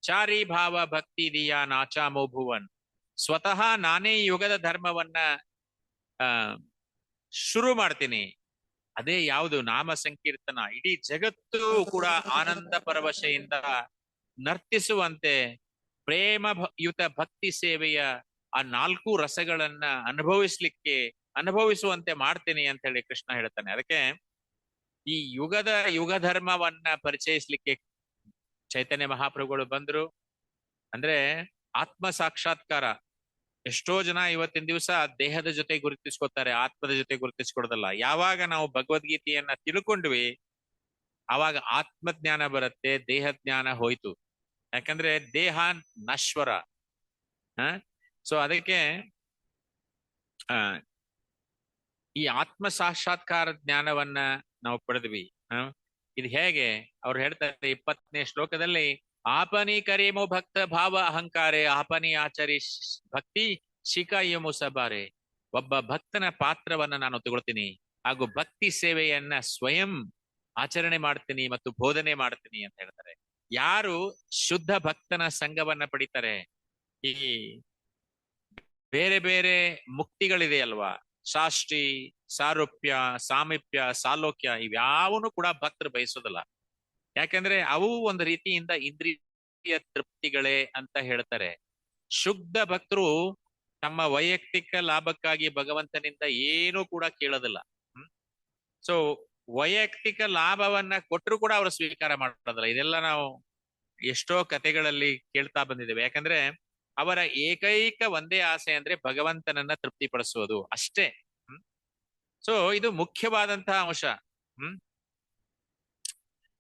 ಚಾರಿ ಭಾವ ಭಕ್ತಿ ದಿಯಾ ನಾಚಾಮೋ ಭುವನ್. ಸ್ವತಃ ನಾನೇ ಯುಗದ ಧರ್ಮವನ್ನ ಶುರು ಮಾಡ್ತೀನಿ. ಅದೇ ಯಾವುದು? ನಾಮ ಸಂಕೀರ್ತನ. ಇಡೀ ಜಗತ್ತು ಕೂಡ ಆನಂದ ಪರವಶೆಯಿಂದ ನರ್ತಿಸುವಂತೆ ಪ್ರೇಮಯುತ ಭಕ್ತಿ ಸೇವೆಯ ಆ 4 ರಸಗಳನ್ನ ಅನುಭವಿಸುವಂತೆ ಮಾಡ್ತೀನಿ ಅಂತ ಹೇಳಿ ಕೃಷ್ಣ ಹೇಳ್ತಾನೆ. ಅದಕ್ಕೆ ಈ ಯುಗ ಧರ್ಮವನ್ನ ಪರಿಚಯಿಸ್ಲಿಕ್ಕೆ ಚೈತನ್ಯ ಮಹಾಪ್ರಭುಗಳು ಬಂದ್ರು. ಅಂದ್ರೆ ಆತ್ಮ ಸಾಕ್ಷಾತ್ಕಾರ, ಎಷ್ಟೋ ಜನ ಇವತ್ತಿನ ದಿವಸ ದೇಹದ ಜೊತೆ ಗುರುತಿಸ್ಕೊತಾರೆ, ಆತ್ಮದ ಜೊತೆ ಗುರುತಿಸ್ಕೊಡೋದಲ್ಲ. ಯಾವಾಗ ನಾವು ಭಗವದ್ಗೀತೆಯನ್ನ ತಿಳ್ಕೊಂಡ್ವಿ ಆವಾಗ ಆತ್ಮಜ್ಞಾನ ಬರುತ್ತೆ, ದೇಹ ಜ್ಞಾನ ಹೋಯ್ತು. ಯಾಕಂದ್ರೆ ದೇಹ ನಶ್ವರ. ಸೊ ಅದಕ್ಕೆ ಆ ಈ ಆತ್ಮ ಸಾಕ್ಷಾತ್ಕಾರ ಜ್ಞಾನವನ್ನ ನಾವು ಪಡೆದ್ವಿ. ಇದು ಹೇಗೆ ಅವ್ರು ಹೇಳ್ತಾರೆ 20ನೇ ಶ್ಲೋಕದಲ್ಲಿ, ಆಪನಿ ಕರೇಮೋ ಭಕ್ತ ಭಾವ ಅಹಂಕಾರೆ ಆಪನಿ ಆಚರಿ ಭಕ್ತಿ ಶಿಖಾಯಮು ಸಬಾರೆ. ಒಬ್ಬ ಭಕ್ತನ ಪಾತ್ರವನ್ನ ನಾನು ತಗೊಳ್ತೀನಿ ಹಾಗೂ ಭಕ್ತಿ ಸೇವೆಯನ್ನ ಸ್ವಯಂ ಆಚರಣೆ ಮಾಡ್ತೀನಿ ಮತ್ತು ಬೋಧನೆ ಮಾಡ್ತೀನಿ ಅಂತ ಹೇಳ್ತಾರೆ. ಯಾರು ಶುದ್ಧ ಭಕ್ತನ ಸಂಘವನ್ನ ಪಡಿತಾರೆ, ಈ ಬೇರೆ ಬೇರೆ ಮುಕ್ತಿಗಳಿದೆ ಅಲ್ವಾ, ಸಾಷ್ಟಿ, ಸಾರೂಪ್ಯ, ಸಾಮೀಪ್ಯ, ಸಾಲೋಕ್ಯ, ಇವ್ಯಾವನು ಕೂಡ ಭಕ್ತರು ಬಯಸೋದಿಲ್ಲ. ಯಾಕಂದ್ರೆ ಅವು ಒಂದು ರೀತಿಯಿಂದ ಇಂದ್ರಿಯ ತೃಪ್ತಿಗಳೇ ಅಂತ ಹೇಳ್ತಾರೆ. ಶುದ್ಧ ಭಕ್ತರು ತಮ್ಮ ವೈಯಕ್ತಿಕ ಲಾಭಕ್ಕಾಗಿ ಭಗವಂತನಿಂದ ಏನೂ ಕೂಡ ಕೇಳೋದಿಲ್ಲ. ಸೊ ವೈಯಕ್ತಿಕ ಲಾಭವನ್ನ ಕೊಟ್ಟರು ಕೂಡ ಅವರು ಸ್ವೀಕಾರ ಮಾಡೋದಿಲ್ಲ. ಇದೆಲ್ಲ ನಾವು ಎಷ್ಟೋ ಕಥೆಗಳಲ್ಲಿ ಕೇಳ್ತಾ ಬಂದಿದ್ದೇವೆ. ಯಾಕಂದ್ರೆ ಅವರ ಏಕೈಕ ಒಂದೇ ಆಸೆ ಅಂದ್ರೆ ಭಗವಂತನನ್ನ ತೃಪ್ತಿಪಡಿಸುವುದು ಅಷ್ಟೇ. ಸೊ ಇದು ಮುಖ್ಯವಾದಂತಹ ಅಂಶ.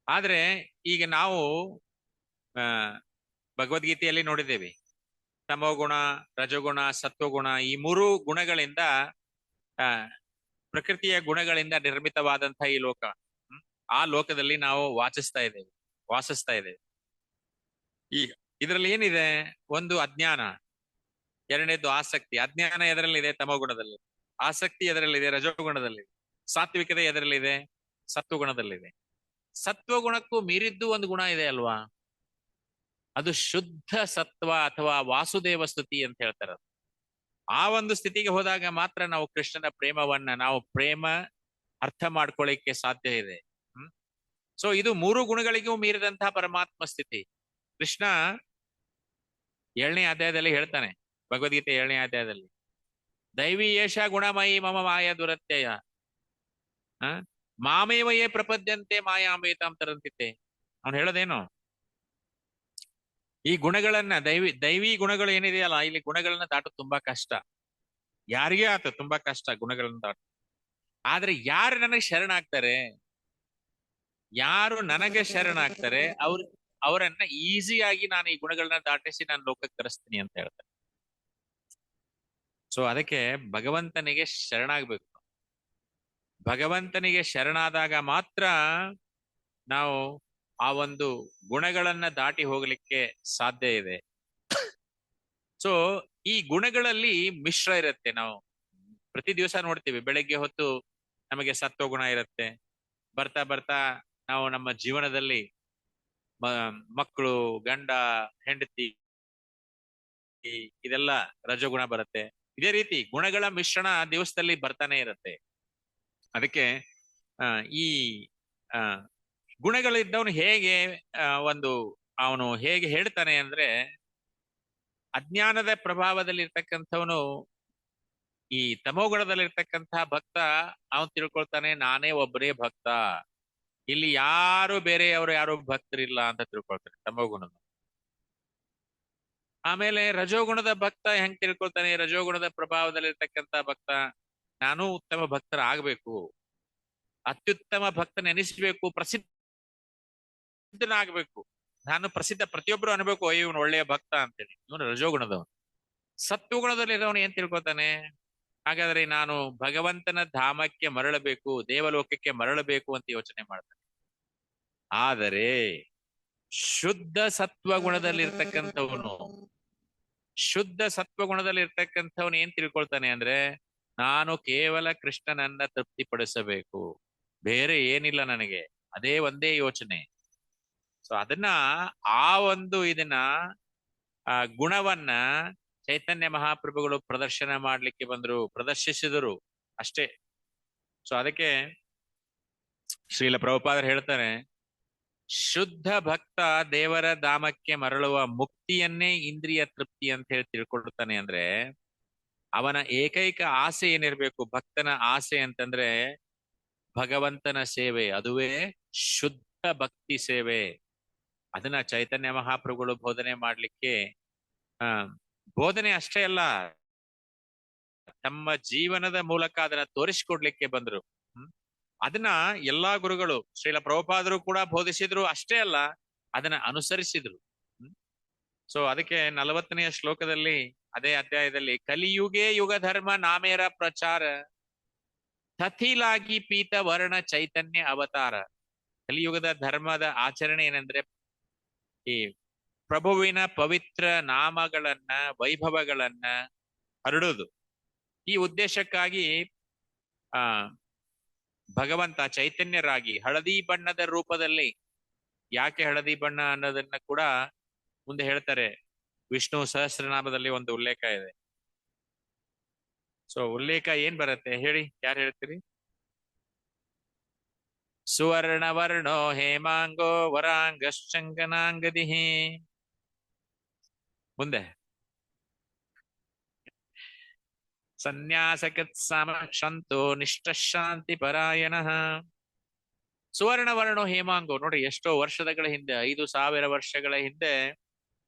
ಆದ್ರೆ ಈಗ ನಾವು ಭಗವದ್ಗೀತೆಯಲ್ಲಿ ನೋಡಿದ್ದೇವೆ, ತಮೋಗುಣ, ರಜೋಗುಣ, ಸತ್ವಗುಣ, ಈ 3 ಗುಣಗಳಿಂದ ಪ್ರಕೃತಿಯ ಗುಣಗಳಿಂದ ನಿರ್ಮಿತವಾದಂತಹ ಈ ಲೋಕ. ಆ ಲೋಕದಲ್ಲಿ ನಾವು ವಾಸಿಸ್ತಾ ಇದ್ದೇವೆ. ಈ ಇದರಲ್ಲಿ ಏನಿದೆ? ಒಂದು ಅಜ್ಞಾನ, ಎರಡನೇದು ಆಸಕ್ತಿ. ಅಜ್ಞಾನ ಎದರಲ್ಲಿದೆ? ತಮೋಗುಣದಲ್ಲಿ. ಆಸಕ್ತಿ ಎದರಲ್ಲಿದೆ? ರಜೋಗುಣದಲ್ಲಿದೆ. ಸಾತ್ವಿಕತೆ ಎದರಲ್ಲಿದೆ? ಸತ್ವಗುಣದಲ್ಲಿದೆ. ಸತ್ವಗುಣಕ್ಕೂ ಮೀರಿದ್ದು ಒಂದು ಗುಣ ಇದೆ ಅಲ್ವಾ, ಅದು ಶುದ್ಧ ಸತ್ವ ಅಥವಾ ವಾಸುದೇವ ಸ್ತುತಿ ಅಂತ ಹೇಳ್ತಾರೆ. ಆ ಒಂದು ಸ್ಥಿತಿಗೆ ಹೋದಾಗ ಮಾತ್ರ ನಾವು ಕೃಷ್ಣನ ಪ್ರೇಮವನ್ನ ನಾವು ಅರ್ಥ ಮಾಡ್ಕೊಳ್ಳಿಕ್ಕೆ ಸಾಧ್ಯ ಇದೆ. ಸೊ ಇದು 3 ಗುಣಗಳಿಗೂ ಮೀರಿದಂತಹ ಪರಮಾತ್ಮ ಸ್ಥಿತಿ. ಕೃಷ್ಣ 7ನೇ ಅಧ್ಯಾಯದಲ್ಲಿ ಹೇಳ್ತಾನೆ, ಭಗವದ್ಗೀತೆ 7ನೇ ಅಧ್ಯಾಯದಲ್ಲಿ, ದೈವಿ ಏಷ ಗುಣಮಯಿ ಮಮ ಮಾಯ ದುರತ್ಯಯ ಮಾಮೇವಯೇ ಪ್ರಪದ್ಯಂತೆ ಮಾಯಾಮೇತಾಂ ತರಂತಿತೆ. ಅವನು ಹೇಳೋದೇನು? ಈ ಗುಣಗಳನ್ನ ದೈವಿ ಗುಣಗಳು ಏನಿದೆಯಲ್ಲ, ಇಲ್ಲಿ ಗುಣಗಳನ್ನ ದಾಟೋದು ತುಂಬಾ ಕಷ್ಟ. ಯಾರಿಗೇ ಆತ ತುಂಬಾ ಕಷ್ಟ ಗುಣಗಳನ್ನ ದಾಟ. ಆದ್ರೆ ಯಾರು ನನಗೆ ಶರಣಾಗ್ತಾರೆ, ಯಾರು ನನಗೆ ಶರಣಾಗ್ತಾರೆ ಅವರನ್ನ ಈಸಿಯಾಗಿ ನಾನು ಈ ಗುಣಗಳನ್ನ ದಾಟಿಸಿ ನಾನು ಲೋಕಕ್ಕೆ ತರಿಸ್ತೀನಿ ಅಂತ ಹೇಳ್ತಾರೆ. ಸೊ ಅದಕ್ಕೆ ಭಗವಂತನಿಗೆ ಶರಣಾಗ್ಬೇಕು. ಭಗವಂತನಿಗೆ ಶರಣಾದಾಗ ಮಾತ್ರ ನಾವು ಆ ಒಂದು ಗುಣಗಳನ್ನ ದಾಟಿ ಹೋಗ್ಲಿಕ್ಕೆ ಸಾಧ್ಯ ಇದೆ. ಸೊ ಈ ಗುಣಗಳಲ್ಲಿ ಮಿಶ್ರ ಇರುತ್ತೆ. ನಾವು ಪ್ರತಿ ದಿವಸ ನೋಡ್ತೀವಿ, ಬೆಳಗ್ಗೆ ಹೊತ್ತು ನಮಗೆ ಸತ್ವಗುಣ ಇರುತ್ತೆ. ಬರ್ತಾ ಬರ್ತಾ ನಾವು ನಮ್ಮ ಜೀವನದಲ್ಲಿ ಮಕ್ಕಳು, ಗಂಡ, ಹೆಂಡತಿ, ಇದೆಲ್ಲ ರಜೋಗುಣ ಬರುತ್ತೆ. ಇದೇ ರೀತಿ ಗುಣಗಳ ಮಿಶ್ರಣ ದಿವಸದಲ್ಲಿ ಬರ್ತಾನೆ ಇರುತ್ತೆ. ಅದಕ್ಕೆ ಈ ಗುಣಗಳಿದ್ದವನು ಹೇಗೆ ಅವನು ಹೇಗೆ ಹೇಳ್ತಾನೆ ಅಂದ್ರೆ, ಅಜ್ಞಾನದ ಪ್ರಭಾವದಲ್ಲಿ ಇರ್ತಕ್ಕಂಥವನು, ಈ ತಮೋಗುಣದಲ್ಲಿರ್ತಕ್ಕಂತಹ ಭಕ್ತ, ಅವನು ತಿಳ್ಕೊಳ್ತಾನೆ ನಾನೇ ಒಬ್ಬನೇ ಭಕ್ತ, ಇಲ್ಲಿ ಯಾರು ಭಕ್ತರಿಲ್ಲ ಅಂತ ತಿಳ್ಕೊಳ್ತಾನೆ ತಮೋಗುಣದ. ಆಮೇಲೆ ರಜೋಗುಣದ ಭಕ್ತ ಹೆಂಗ್ ತಿಳ್ಕೊಳ್ತಾನೆ? ರಜೋಗುಣದ ಪ್ರಭಾವದಲ್ಲಿರ್ತಕ್ಕಂಥ ಭಕ್ತ, ನಾನು ಉತ್ತಮ ಭಕ್ತರಾಗಬೇಕು, ಅತ್ಯುತ್ತಮ ಭಕ್ತನೆನಿಸ್ಬೇಕು, ಪ್ರಸಿದ್ಧನಾಗಬೇಕು, ನಾನು ಪ್ರತಿಯೊಬ್ಬರು ಅನ್ಬೇಕು ಇವನು ಒಳ್ಳೆಯ ಭಕ್ತ ಅಂತೇಳಿ. ಇವನು ರಜೋಗುಣದವನು. ಸತ್ವಗುಣದಲ್ಲಿರೋನು ಏನ್ ತಿಳ್ಕೊತಾನೆ? ಹಾಗಾದ್ರೆ ನಾನು ಭಗವಂತನ ಧಾಮಕ್ಕೆ ಮರಳಬೇಕು, ದೇವಲೋಕಕ್ಕೆ ಮರಳಬೇಕು ಅಂತ ಯೋಚನೆ ಮಾಡ್ತಾನೆ. ಆದರೆ ಶುದ್ಧ ಸತ್ವಗುಣದಲ್ಲಿರ್ತಕ್ಕಂಥವನು ಏನ್ ತಿಳ್ಕೊಳ್ತಾನೆ ಅಂದ್ರೆ, ನಾನು ಕೇವಲ ಕೃಷ್ಣನನ್ನ ತೃಪ್ತಿಪಡಿಸಬೇಕು, ಬೇರೆ ಏನಿಲ್ಲ ನನಗೆ, ಅದೇ ಒಂದೇ ಯೋಚನೆ. ಸೊ ಅದನ್ನ ಇದನ್ನ ಗುಣವನ್ನ ಚೈತನ್ಯ ಮಹಾಪ್ರಭುಗಳು ಪ್ರದರ್ಶನ ಮಾಡ್ಲಿಕ್ಕೆ ಪ್ರದರ್ಶಿಸಿದರು ಅಷ್ಟೇ. ಸೊ ಅದಕ್ಕೆ ಶ್ರೀಲ ಪ್ರಭುಪಾದರು ಹೇಳ್ತಾರೆ, ಶುದ್ಧ ಭಕ್ತ ದೇವರ ಧಾಮಕ್ಕೆ ಮರಳುವ ಮುಕ್ತಿಯನ್ನೇ ಇಂದ್ರಿಯ ತೃಪ್ತಿ ಅಂತ ಹೇಳಿ ತಿಳ್ಕೊಳ್ತಾನೆ. ಅಂದ್ರೆ ಅವನ ಏಕೈಕ ಆಸೆ ಏನಿರ್ಬೇಕು? ಭಕ್ತನ ಆಸೆ ಅಂತಂದ್ರೆ ಭಗವಂತನ ಸೇವೆ, ಅದುವೇ ಶುದ್ಧ ಭಕ್ತಿ ಸೇವೆ. ಅದನ್ನ ಚೈತನ್ಯ ಮಹಾಪ್ರಭುಗಳು ಬೋಧನೆ ಮಾಡ್ಲಿಕ್ಕೆ ಬೋಧನೆ ಅಷ್ಟೇ ಅಲ್ಲ, ತಮ್ಮ ಜೀವನದ ಮೂಲಕ ಅದನ್ನ ತೋರಿಸಿಕೊಡ್ಲಿಕ್ಕೆ ಬಂದ್ರು. ಅದನ್ನ ಎಲ್ಲಾ ಗುರುಗಳು ಶ್ರೀಲ ಪ್ರಭುಪಾದರು ಕೂಡ ಬೋಧಿಸಿದ್ರು, ಅಷ್ಟೇ ಅಲ್ಲ ಅದನ್ನ ಅನುಸರಿಸಿದ್ರು. ಸೊ ಅದಕ್ಕೆ 40ನೆಯ ಶ್ಲೋಕದಲ್ಲಿ ಅದೇ ಅಧ್ಯಾಯದಲ್ಲಿ ಕಲಿಯುಗೇ ಯುಗ ಧರ್ಮ ನಾಮೇರ ಪ್ರಚಾರ ತಥಿಲಾಗಿ ಪೀತ ವರ್ಣ ಚೈತನ್ಯ ಅವತಾರ. ಕಲಿಯುಗದ ಧರ್ಮದ ಆಚರಣೆ ಏನಂದ್ರೆ ಈ ಪ್ರಭುವಿನ ಪವಿತ್ರ ನಾಮಗಳನ್ನ ವೈಭವಗಳನ್ನ ಹರಡುವುದು. ಈ ಉದ್ದೇಶಕ್ಕಾಗಿ ಆ ಭಗವಂತ ಚೈತನ್ಯರಾಗಿ ಹಳದಿ ಬಣ್ಣದ ರೂಪದಲ್ಲಿ, ಯಾಕೆ ಹಳದಿ ಬಣ್ಣ ಅನ್ನೋದನ್ನ ಕೂಡ ಮುಂದೆ ಹೇಳ್ತಾರೆ. ವಿಷ್ಣು ಸಹಸ್ರನಾಮದಲ್ಲಿ ಒಂದು ಉಲ್ಲೇಖ ಇದೆ. ಸೊ ಉಲ್ಲೇಖ ಏನ್ ಬರುತ್ತೆ ಹೇಳಿ, ಯಾರು ಹೇಳ್ತೀರಿ? ಸುವರ್ಣ ವರ್ಣೋ ಹೇಮಾಂಗೋ ವರಾಂಗಶ್ಚಂಗನಾಂಗದಿ. ಮುಂದೆ ಸನ್ಯಾಸಕತ್ ಸಮ ಶಂತೋ ನಿಷ್ಠಶಾಂತಿ ಪರಾಯಣ. ಸುವರ್ಣ ವರ್ಣೋ ಹೇಮಾಂಗೋ, ನೋಡ್ರಿ ಎಷ್ಟೋ ವರ್ಷಗಳ ಹಿಂದೆ, 5000 ವರ್ಷಗಳ ಹಿಂದೆ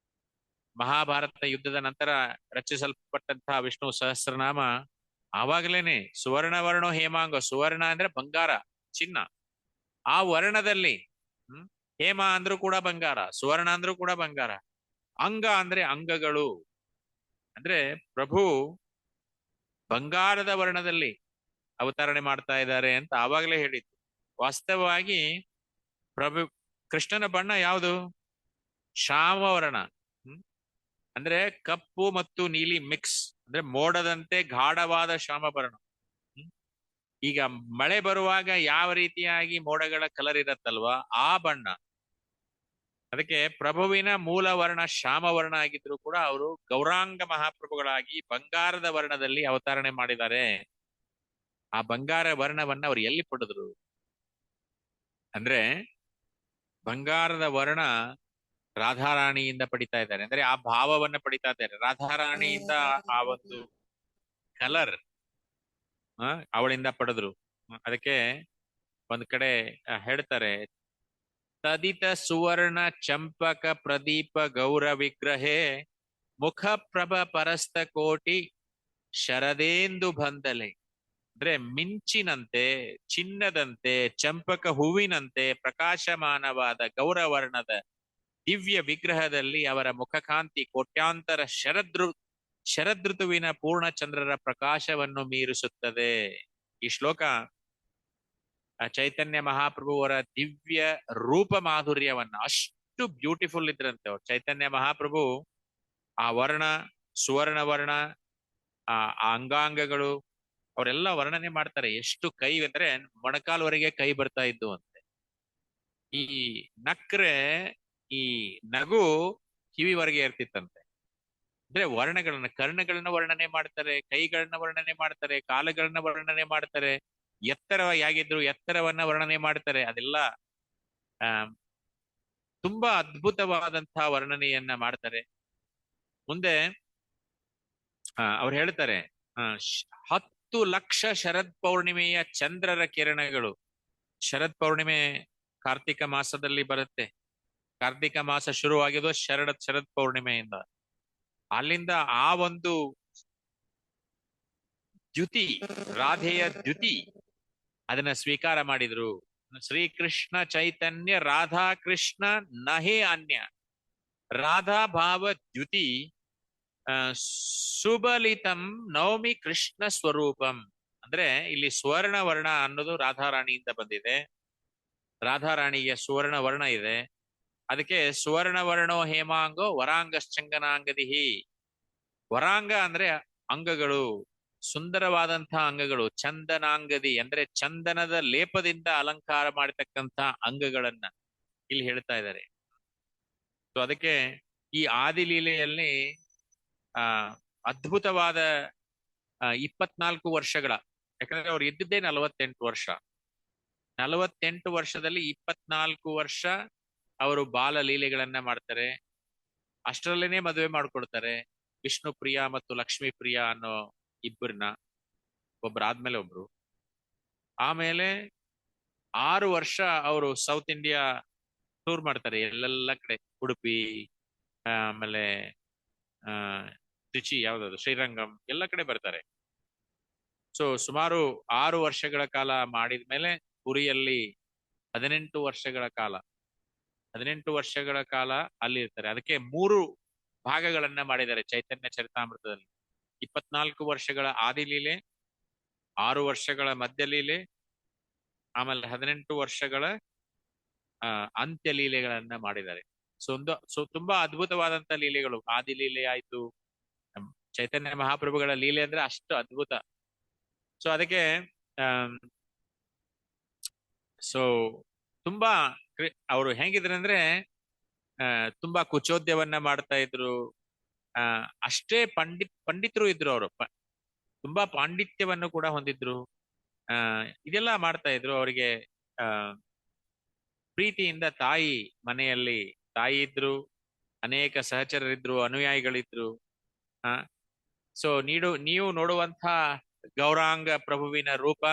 ಮಹಾಭಾರತ ಯುದ್ಧದ ನಂತರ ರಚಿಸಲ್ಪಟ್ಟಂತಹ ವಿಷ್ಣು ಸಹಸ್ರನಾಮ. ಆವಾಗಲೇನೆ ಸುವರ್ಣ ವರ್ಣೋ ಹೇಮಾಂಗೋ, ಸುವರ್ಣ ಅಂದ್ರೆ ಬಂಗಾರ, ಚಿನ್ನ. ಆ ವರ್ಣದಲ್ಲಿ ಹೇಮ ಅಂದ್ರೂ ಕೂಡ ಬಂಗಾರ, ಸುವರ್ಣ ಅಂದ್ರೂ ಕೂಡ ಬಂಗಾರ. ಅಂಗ ಅಂದ್ರೆ ಅಂಗಗಳು, ಅಂದ್ರೆ ಪ್ರಭು ಬಂಗಾರದ ವರ್ಣದಲ್ಲಿ ಅವತರಣೆ ಮಾಡ್ತಾ ಇದ್ದಾರೆ ಅಂತ ಆವಾಗಲೇ ಹೇಳಿದ್ದು. ವಾಸ್ತವವಾಗಿ ಪ್ರಭು ಕೃಷ್ಣನ ಬಣ್ಣ ಯಾವುದು? ಶ್ಯಾಮವರ್ಣ. ಅಂದ್ರೆ ಕಪ್ಪು ಮತ್ತು ನೀಲಿ ಮಿಕ್ಸ್, ಅಂದ್ರೆ ಮೋಡದಂತೆ ಗಾಢವಾದ ಶ್ಯಾಮವರ್ಣ. ಈಗ ಮಳೆ ಬರುವಾಗ ಯಾವ ರೀತಿಯಾಗಿ ಮೋಡಗಳ ಕಲರ್ ಇರತ್ತಲ್ವಾ, ಆ ಬಣ್ಣ. ಅದಕ್ಕೆ ಪ್ರಭುವಿನ ಮೂಲ ವರ್ಣ ಶ್ಯಾಮವರ್ಣ ಆಗಿದ್ರು ಕೂಡ ಅವರು ಗೌರಾಂಗ ಮಹಾಪ್ರಭುಗಳಾಗಿ ಬಂಗಾರದ ವರ್ಣದಲ್ಲಿ ಅವತರಣೆ ಮಾಡಿದ್ದಾರೆ. ಆ ಬಂಗಾರ ವರ್ಣವನ್ನ ಅವ್ರು ಎಲ್ಲಿ ಪಡೆದ್ರು ಅಂದ್ರೆ ಬಂಗಾರದ ವರ್ಣ ರಾಧಾರಾಣಿಯಿಂದ ಪಡಿತಾ ಇದ್ದಾರೆ. ಅಂದ್ರೆ ಆ ಭಾವವನ್ನ ಪಡಿತಾ ಇದ್ದಾರೆ ರಾಧಾರಾಣಿಯಿಂದ. ಆ ಒಂದು ಕಲರ್ ಅವಳಿಂದ ಪಡೆದ್ರು. ಅದಕ್ಕೆ ಒಂದ್ ಕಡೆ ಹೇಳ್ತಾರೆ, ತದಿತ ಸುವರ್ಣ ಚಂಪಕ ಪ್ರದೀಪ ಗೌರ ವಿಗ್ರಹೇ ಮುಖ ಪ್ರಭ ಪರಸ್ತ ಕೋಟಿ ಶರದೇಂದು ಬಂದಲೆ. ಅಂದ್ರೆ ಮಿಂಚಿನಂತೆ, ಚಿನ್ನದಂತೆ, ಚಂಪಕ ಹೂವಿನಂತೆ ಪ್ರಕಾಶಮಾನವಾದ ಗೌರವರ್ಣದ ದಿವ್ಯ ವಿಗ್ರಹದಲ್ಲಿ ಅವರ ಮುಖಕಾಂತಿ ಕೋಟ್ಯಾಂತರ ಶರದೃತುವಿನ ಪೂರ್ಣಚಂದ್ರರ ಪ್ರಕಾಶವನ್ನು ಮೀರಿಸುತ್ತದೆ. ಈ ಶ್ಲೋಕ ಚೈತನ್ಯ ಮಹಾಪ್ರಭುವರ ದಿವ್ಯ ರೂಪ ಮಾಧುರ್ಯವನ್ನ, ಅಷ್ಟು ಬ್ಯೂಟಿಫುಲ್ ಇದ್ರಂತೆ ಅವ್ರು. ಚೈತನ್ಯ ಮಹಾಪ್ರಭು ಆ ವರ್ಣ, ಸುವರ್ಣ ವರ್ಣ, ಆ ಅಂಗಾಂಗಗಳು ಅವರೆಲ್ಲ ವರ್ಣನೆ ಮಾಡ್ತಾರೆ. ಎಷ್ಟು ಕೈ ಅಂದ್ರೆ ಮೊಣಕಾಲ್ವರೆಗೆ ಕೈ ಬರ್ತಾ ಇದ್ದು ಅಂತೆ. ಈ ನಕ್ರೆ, ಈ ನಗು ಕಿವಿವರೆಗೆ ಇರ್ತಿತ್ತಂತೆ. ಅಂದ್ರೆ ವರ್ಣಗಳನ್ನ, ಕರ್ಣಗಳನ್ನ ವರ್ಣನೆ ಮಾಡ್ತಾರೆ, ಕೈಗಳನ್ನ ವರ್ಣನೆ ಮಾಡ್ತಾರೆ, ಕಾಲುಗಳನ್ನ ವರ್ಣನೆ ಮಾಡ್ತಾರೆ, ಎತ್ತರವಾಗಿದ್ರು ಎತ್ತರವನ್ನ ವರ್ಣನೆ ಮಾಡ್ತಾರೆ. ಅದೆಲ್ಲ ತುಂಬಾ ಅದ್ಭುತವಾದಂತಹ ವರ್ಣನೆಯನ್ನ ಮಾಡ್ತಾರೆ. ಮುಂದೆ ಅವ್ರು ಹೇಳ್ತಾರೆ, 10 ಲಕ್ಷ ಶರದ್ ಪೌರ್ಣಿಮೆಯ ಚಂದ್ರರ ಕಿರಣಗಳು. ಶರದ್ ಪೌರ್ಣಿಮೆ ಕಾರ್ತಿಕ ಮಾಸದಲ್ಲಿ ಬರುತ್ತೆ. ಕಾರ್ತಿಕ ಮಾಸ ಶುರುವಾಗಿದ್ದು ಶರದ್ ಪೌರ್ಣಿಮೆಯಿಂದ. ಅಲ್ಲಿಂದ ಆ ಒಂದು ದ್ಯುತಿ, ರಾಧೆಯ ದ್ಯುತಿ, ಅದನ್ನ ಸ್ವೀಕಾರ ಮಾಡಿದ್ರು. ಶ್ರೀಕೃಷ್ಣ ಚೈತನ್ಯ ರಾಧಾ ಕೃಷ್ಣ ನಹೇ ಅನ್ಯ, ರಾಧಾ ಭಾವ ದ್ಯುತಿ ಸುಬಲಿತಂ ನವಮಿ ಕೃಷ್ಣ ಸ್ವರೂಪಂ. ಅಂದ್ರೆ ಇಲ್ಲಿ ಸುವರ್ಣ ವರ್ಣ ಅನ್ನೋದು ರಾಧಾರಾಣಿಯಿಂದ ಬಂದಿದೆ. ರಾಧಾರಾಣಿಗೆ ಸುವರ್ಣ ವರ್ಣ ಇದೆ. ಅದಕ್ಕೆ ಸುವರ್ಣ ವರ್ಣೋ ಹೇಮಾಂಗೋ ವರಾಂಗಶ್ಚಂಗನಾಂಗದಿಹಿ. ವರಾಂಗ ಅಂದ್ರೆ ಅಂಗಗಳು, ಸುಂದರವಾದಂತಹ ಅಂಗಗಳು. ಚಂದನಾಂಗದಿ ಅಂದ್ರೆ ಚಂದನದ ಲೇಪದಿಂದ ಅಲಂಕಾರ ಮಾಡತಕ್ಕಂತ ಅಂಗಗಳನ್ನ ಇಲ್ಲಿ ಹೇಳ್ತಾ ಇದ್ದಾರೆ. ಸೊ ಅದಕ್ಕೆ ಈ ಆದಿಲೀಲೆಯಲ್ಲಿ ಅದ್ಭುತವಾದ 24 ವರ್ಷಗಳ, ಯಾಕಂದ್ರೆ ಅವ್ರು ಇದ್ದಿದ್ದೇ 48 ವರ್ಷ. 48 ವರ್ಷದಲ್ಲಿ 24 ವರ್ಷ ಅವರು ಬಾಲ ಲೀಲೆಗಳನ್ನ ಮಾಡ್ತಾರೆ. ಅಷ್ಟರಲ್ಲೇನೆ ಮದುವೆ ಮಾಡ್ಕೊಡ್ತಾರೆ ವಿಷ್ಣು ಪ್ರಿಯ ಮತ್ತು ಲಕ್ಷ್ಮೀ ಪ್ರಿಯ ಅನ್ನೋ ಇಬ್ಬರನ್ನ, ಒಬ್ರಾದ್ಮೇಲೆ ಒಬ್ರು. ಆಮೇಲೆ 6 ವರ್ಷ ಅವರು ಸೌತ್ ಇಂಡಿಯಾ ಟೂರ್ ಮಾಡ್ತಾರೆ, ಎಲ್ಲೆಲ್ಲ ಕಡೆ. ಉಡುಪಿ, ಆಮೇಲೆ ತ್ರಿಚಿ, ಯಾವ್ದಾದ್ರು ಶ್ರೀರಂಗಂ, ಎಲ್ಲ ಕಡೆ ಬರ್ತಾರೆ. ಸೊ ಸುಮಾರು 6 ವರ್ಷಗಳ ಕಾಲ ಮಾಡಿದ ಮೇಲೆ ಪುರಿಯಲ್ಲಿ 18 ವರ್ಷಗಳ ಕಾಲ 18 ವರ್ಷಗಳ ಕಾಲ ಅಲ್ಲಿ ಇರ್ತಾರೆ. ಅದಕ್ಕೆ 3 ಭಾಗಗಳನ್ನ ಮಾಡಿದ್ದಾರೆ ಚೈತನ್ಯ ಚರಿತಾಮೃತದಲ್ಲಿ. 24 ವರ್ಷಗಳ ಆದಿಲೀಲೆ, 6 ವರ್ಷಗಳ ಮಧ್ಯಲೀಲೆ, ಆಮೇಲೆ 18 ವರ್ಷಗಳ ಅಂತ್ಯ ಲೀಲೆಗಳನ್ನ ಮಾಡಿದ್ದಾರೆ. ಸೊ ತುಂಬಾ ಅದ್ಭುತವಾದಂತ ಲೀಲೆಗಳು. ಆದಿಲೀಲೆ ಆಯ್ತು, ಚೈತನ್ಯ ಮಹಾಪ್ರಭುಗಳ ಲೀಲೆ ಅಂದ್ರೆ ಅಷ್ಟು ಅದ್ಭುತ. ಸೊ ಅದಕ್ಕೆ ಸೊ ತುಂಬಾ ಅವರು ಹೆಂಗಿದ್ರು ಅಂದ್ರೆ ತುಂಬಾ ಕುಚೋದ್ಯವನ್ನ ಮಾಡ್ತಾ ಇದ್ರು. ಅಷ್ಟೇ ಪಂಡಿತರು ಇದ್ರು ಅವರು. ತುಂಬಾ ಪಾಂಡಿತ್ಯವನ್ನು ಕೂಡ ಹೊಂದಿದ್ರು. ಇದೆಲ್ಲ ಮಾಡ್ತಾ ಇದ್ರು. ಅವರಿಗೆ ಪ್ರೀತಿಯಿಂದ ಮನೆಯಲ್ಲಿ ತಾಯಿ ಇದ್ರು, ಅನೇಕ ಸಹಚರರಿದ್ರು, ಅನುಯಾಯಿಗಳಿದ್ರು. ಸೊ ನೀವು ನೋಡುವಂತ ಗೌರಾಂಗ ಪ್ರಭುವಿನ ರೂಪ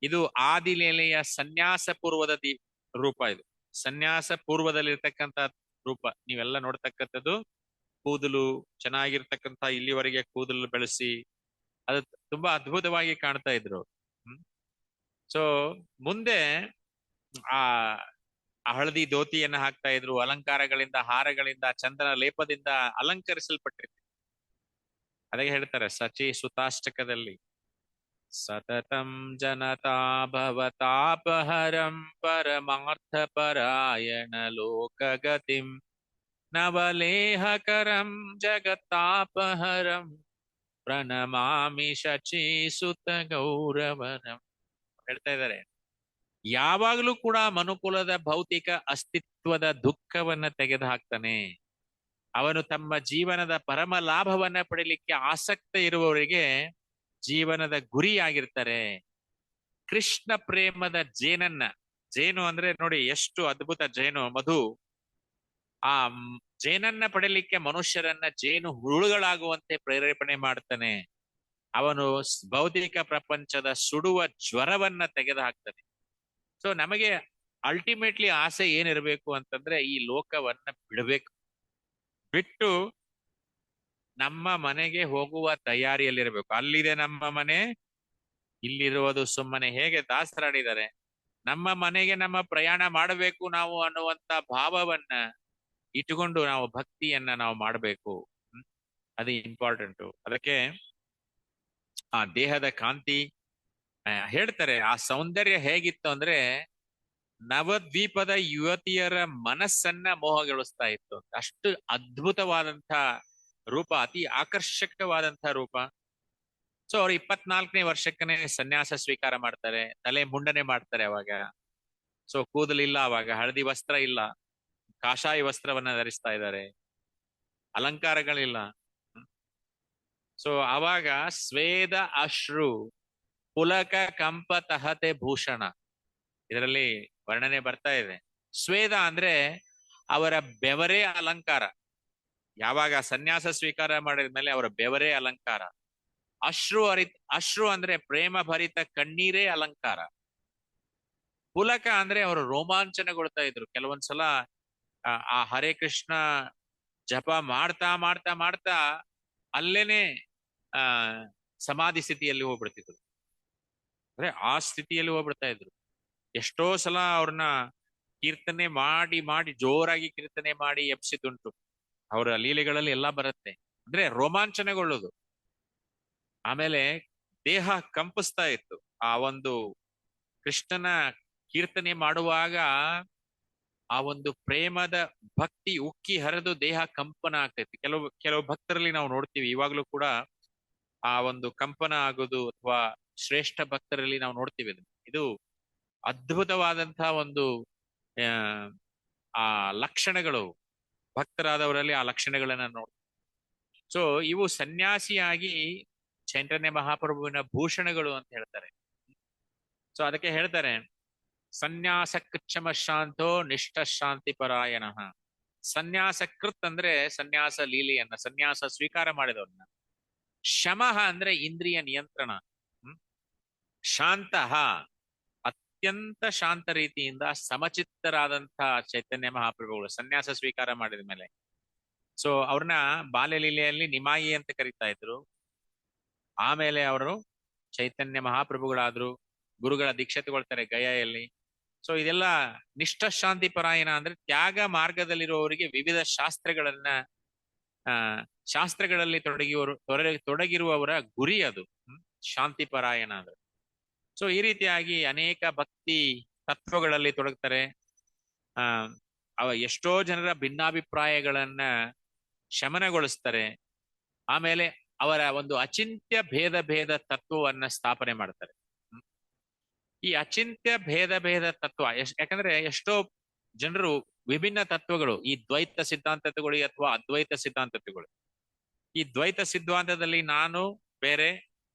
ಇದು ಆದಿಲೀಲೆಯ ಸನ್ಯಾಸ ಪೂರ್ವದ ರೂಪ. ಇದು ಸನ್ಯಾಸ ಪೂರ್ವದಲ್ಲಿರ್ತಕ್ಕಂಥ ರೂಪ. ನೀವೆಲ್ಲ ನೋಡ್ತಕ್ಕಂಥದ್ದು ಕೂದಲು ಚೆನ್ನಾಗಿರ್ತಕ್ಕಂಥ, ಇಲ್ಲಿವರೆಗೆ ಕೂದಲು ಬೆಳೆಸಿ ಅದು ತುಂಬಾ ಅದ್ಭುತವಾಗಿ ಕಾಣ್ತಾ ಇದ್ರು. ಸೊ ಮುಂದೆ ಆ ಹಳದಿ ಧೋತಿಯನ್ನ ಹಾಕ್ತಾ ಇದ್ರು. ಅಲಂಕಾರಗಳಿಂದ, ಹಾರಗಳಿಂದ, ಚಂದನ ಲೇಪದಿಂದ ಅಲಂಕರಿಸಲ್ಪಟ್ಟಿರ್ತಾರೆ. ಅದಕ್ಕೆ ಹೇಳ್ತಾರೆ ಸಚಿ ಸುತಾಷ್ಟಕದಲ್ಲಿ, ಸತತಂ ಜನತಾ ಭವತಾಪಹರಂ ಪರಮಾರ್ಥ ಪರಾಯಣ ಲೋಕಗತಿಂ ನವಲೇಹಕರಂ ಜಗತ್ತಾಪಹರಂ ಪ್ರಣಮಾಮಿ ಶಚಿ ಸುತ ಗೌರವನಂ. ಹೇಳ್ತಾ ಇದ್ದಾರೆ, ಯಾವಾಗಲೂ ಕೂಡ ಮನುಕುಲದ ಭೌತಿಕ ಅಸ್ತಿತ್ವದ ದುಃಖವನ್ನ ತೆಗೆದು ಹಾಕ್ತಾನೆ. ಅವನು ತಮ್ಮ ಜೀವನದ ಪರಮ ಲಾಭವನ್ನ ಪಡೀಲಿಕ್ಕೆ ಆಸಕ್ತ ಇರುವವರಿಗೆ ಜೀವನದ ಗುರಿಯಾಗಿರ್ತಾರೆ. ಕೃಷ್ಣ ಪ್ರೇಮದ ಜೇನು ಅಂದ್ರೆ ನೋಡಿ ಎಷ್ಟು ಅದ್ಭುತ ಜೇನು, ಮಧು. ಆ ಜೇನನ್ನ ಪಡೀಲಿಕ್ಕೆ ಮನುಷ್ಯರನ್ನ ಜೇನು ಹುಳುಗಳಾಗುವಂತೆ ಪ್ರೇರೇಪಣೆ ಮಾಡ್ತಾನೆ. ಅವನು ಭೌತಿಕ ಪ್ರಪಂಚದ ಸುಡುವ ಜ್ವರವನ್ನ ತೆಗೆದು ಹಾಕ್ತಾನೆ. ಸೊ ನಮಗೆ ಅಲ್ಟಿಮೇಟ್ಲಿ ಆಸೆ ಏನಿರ್ಬೇಕು ಅಂತಂದ್ರೆ ಈ ಲೋಕವನ್ನ ಬಿಡಬೇಕು, ಬಿಟ್ಟು ನಮ್ಮ ಮನೆಗೆ ಹೋಗುವ ತಯಾರಿಯಲ್ಲಿರ್ಬೇಕು. ಅಲ್ಲಿದೆ ನಮ್ಮ ಮನೆ, ಇಲ್ಲಿರುವುದು ಸುಮ್ಮನೆ. ಹೇಗೆ ದಾಸರಾಡಿದ್ದಾರೆ, ನಮ್ಮ ಮನೆಗೆ ನಮ್ಮ ಪ್ರಯಾಣ ಮಾಡಬೇಕು ನಾವು ಅನ್ನುವಂತ ಭಾವವನ್ನ ಇಟ್ಟುಕೊಂಡು ನಾವು ಭಕ್ತಿಯನ್ನ ನಾವು ಮಾಡಬೇಕು. ಅದು ಇಂಪಾರ್ಟೆಂಟು. ಅದಕ್ಕೆ ಆ ದೇಹದ ಕಾಂತಿ ಹೇಳ್ತಾರೆ. ಆ ಸೌಂದರ್ಯ ಹೇಗಿತ್ತು ಅಂದ್ರೆ ನವದ್ವೀಪದ ಯುವತಿಯರ ಮನಸ್ಸನ್ನ ಮೋಹಗೊಳಿಸ್ತಾ ಇತ್ತು. ಅಷ್ಟು ಅದ್ಭುತವಾದಂಥ ರೂಪ, ಅತಿ ಆಕರ್ಷಕವಾದಂಥ ರೂಪ. ಸೊ ಅವ್ರು 24ನೇ ವರ್ಷಕ್ಕನೆ ಸನ್ಯಾಸ ಸ್ವೀಕಾರ ಮಾಡ್ತಾರೆ. ತಲೆ ಮುಂಡನೆ ಮಾಡ್ತಾರೆ ಅವಾಗ. ಸೊ ಕೂದಲಿಲ್ಲ ಅವಾಗ, ಹಳದಿ ವಸ್ತ್ರ ಇಲ್ಲ, ಕಾಷಾಯ ವಸ್ತ್ರವನ್ನ ಧರಿಸ್ತಾ ಇದ್ದಾರೆ, ಅಲಂಕಾರಗಳಿಲ್ಲ. ಸೊ ಅವಾಗ ಸ್ವೇದ ಅಶ್ರು ಪುಲಕ ಕಂಪ ತಹತೆ ಭೂಷಣ, ಇದರಲ್ಲಿ ವರ್ಣನೆ ಬರ್ತಾ ಇದೆ. ಸ್ವೇದ ಅಂದ್ರೆ ಅವರ ಬೆವರೇ ಅಲಂಕಾರ. ಯಾವಾಗ ಸನ್ಯಾಸ ಸ್ವೀಕಾರ ಮಾಡಿದ್ಮೇಲೆ ಅವರ ಬೆವರೇ ಅಲಂಕಾರ. ಅಶ್ರು ಅಂದ್ರೆ ಪ್ರೇಮ ಭರಿತ ಕಣ್ಣೀರೇ ಅಲಂಕಾರ. ಪುಲಕ ಅಂದ್ರೆ ಅವರು ರೋಮಾಂಚನಗೊಳ್ತಾ ಇದ್ರು. ಕೆಲವೊಂದ್ಸಲ ಆ ಹರೇ ಕೃಷ್ಣ ಜಪ ಮಾಡ್ತಾ ಮಾಡ್ತಾ ಮಾಡ್ತಾ ಅಲ್ಲೇನೆ ಸಮಾಧಿ ಸ್ಥಿತಿಯಲ್ಲಿ ಹೋಗ್ಬಿಡ್ತಿದ್ರು. ಅಂದ್ರೆ ಆ ಸ್ಥಿತಿಯಲ್ಲಿ ಹೋಗ್ಬಿಡ್ತಾ ಇದ್ರು. ಎಷ್ಟೋ ಸಲ ಅವ್ರನ್ನ ಕೀರ್ತನೆ ಮಾಡಿ ಮಾಡಿ ಜೋರಾಗಿ ಕೀರ್ತನೆ ಮಾಡಿ ಎಬ್ಸಿದ್ದುಂಟು. ಅವರ ಲೀಲೆಗಳಲ್ಲಿ ಎಲ್ಲ ಬರುತ್ತೆ. ಅಂದ್ರೆ ರೋಮಾಂಚನಗೊಳ್ಳೋದು. ಆಮೇಲೆ ದೇಹ ಕಂಪಿಸ್ತಾ ಇತ್ತು. ಆ ಒಂದು ಕೃಷ್ಣನ ಕೀರ್ತನೆ ಮಾಡುವಾಗ ಆ ಒಂದು ಪ್ರೇಮದ ಭಕ್ತಿ ಉಕ್ಕಿ ಹರಿದು ದೇಹ ಕಂಪನ ಆಗ್ತೈತಿ. ಕೆಲವು ಭಕ್ತರಲ್ಲಿ ನಾವು ನೋಡ್ತೀವಿ ಇವಾಗ್ಲೂ ಕೂಡ ಆ ಒಂದು ಕಂಪನ ಆಗೋದು, ಅಥವಾ ಶ್ರೇಷ್ಠ ಭಕ್ತರಲ್ಲಿ ನಾವು ನೋಡ್ತೀವಿ. ಇದು ಅದ್ಭುತವಾದಂತಹ ಒಂದು ಆ ಲಕ್ಷಣಗಳು ಭಕ್ತರಾದವರಲ್ಲಿ, ಆ ಲಕ್ಷಣಗಳನ್ನ ನೋಡ್ತೀವಿ. ಸೊ ಇವು ಸನ್ಯಾಸಿಯಾಗಿ ಚೈತನ್ಯ ಮಹಾಪ್ರಭುವಿನ ಭೂಷಣಗಳು ಅಂತ ಹೇಳ್ತಾರೆ. ಸೊ ಅದಕ್ಕೆ ಹೇಳ್ತಾರೆ ಸನ್ಯಾಸ ಕೃಚ್ಛಮ ಶಾಂತೋ ನಿಷ್ಠ ಶಾಂತಿ ಪರಾಯಣ. ಸನ್ಯಾಸ ಕೃತ್ ಅಂದ್ರೆ ಸನ್ಯಾಸ ಲೀಲೆಯನ್ನ, ಸನ್ಯಾಸ ಸ್ವೀಕಾರ ಮಾಡಿದವನ್ನ. ಶಮಃ ಅಂದ್ರೆ ಇಂದ್ರಿಯ ನಿಯಂತ್ರಣ. ಶಾಂತಃ ಅತ್ಯಂತ ಶಾಂತ ರೀತಿಯಿಂದ ಸಮಚಿತ್ತರಾದಂಥ ಚೈತನ್ಯ ಮಹಾಪ್ರಭುಗಳು ಸನ್ಯಾಸ ಸ್ವೀಕಾರ ಮಾಡಿದ ಮೇಲೆ. ಸೊ ಅವ್ರನ್ನ ಬಾಲ್ಯಲೀಲೆಯಲ್ಲಿ ನಿಮಾಯಿ ಅಂತ ಕರೀತಾ ಇದ್ರು. ಆಮೇಲೆ ಅವರು ಚೈತನ್ಯ ಮಹಾಪ್ರಭುಗಳಾದ್ರು, ಗುರುಗಳ ದೀಕ್ಷೆ ತಗೊಳ್ತಾರೆ ಗಯಾಯಲ್ಲಿ. ಸೊ ಇದೆಲ್ಲ ನಿಷ್ಠ ಶಾಂತಿ ಪರಾಯಣ ಅಂದ್ರೆ ತ್ಯಾಗ ಮಾರ್ಗದಲ್ಲಿರುವವರಿಗೆ ವಿವಿಧ ಶಾಸ್ತ್ರಗಳನ್ನ ಆ ಶಾಸ್ತ್ರಗಳಲ್ಲಿ ತೊಡಗಿರುವವರ ಗುರಿ ಅದು. ಶಾಂತಿ ಪರಾಯಣ ಅಂದ್ರೆ. ಸೊ ಈ ರೀತಿಯಾಗಿ ಅನೇಕ ಭಕ್ತಿ ತತ್ವಗಳಲ್ಲಿ ತೊಡಗ್ತಾರೆ. ಆ ಎಷ್ಟೋ ಜನರ ಭಿನ್ನಾಭಿಪ್ರಾಯಗಳನ್ನ ಶಮನಗೊಳಿಸ್ತಾರೆ. ಆಮೇಲೆ ಅವರ ಒಂದು ಅಚಿಂತ್ಯ ಭೇದ ತತ್ವವನ್ನ ಸ್ಥಾಪನೆ ಮಾಡ್ತಾರೆ. ಈ ಅಚಿಂತ್ಯ ಭೇದ ತತ್ವ ಯಾಕಂದ್ರೆ ಎಷ್ಟೋ ಜನರು ವಿಭಿನ್ನ ತತ್ವಗಳು, ಈ ದ್ವೈತ ಸಿದ್ಧಾಂತ ತಗೊಳ್ಳಿ ಅಥವಾ ಅದ್ವೈತ ಸಿದ್ಧಾಂತ ತಗೊಳ್ಳಿ. ಈ ದ್ವೈತ ಸಿದ್ಧಾಂತದಲ್ಲಿ ನಾನು ಬೇರೆ,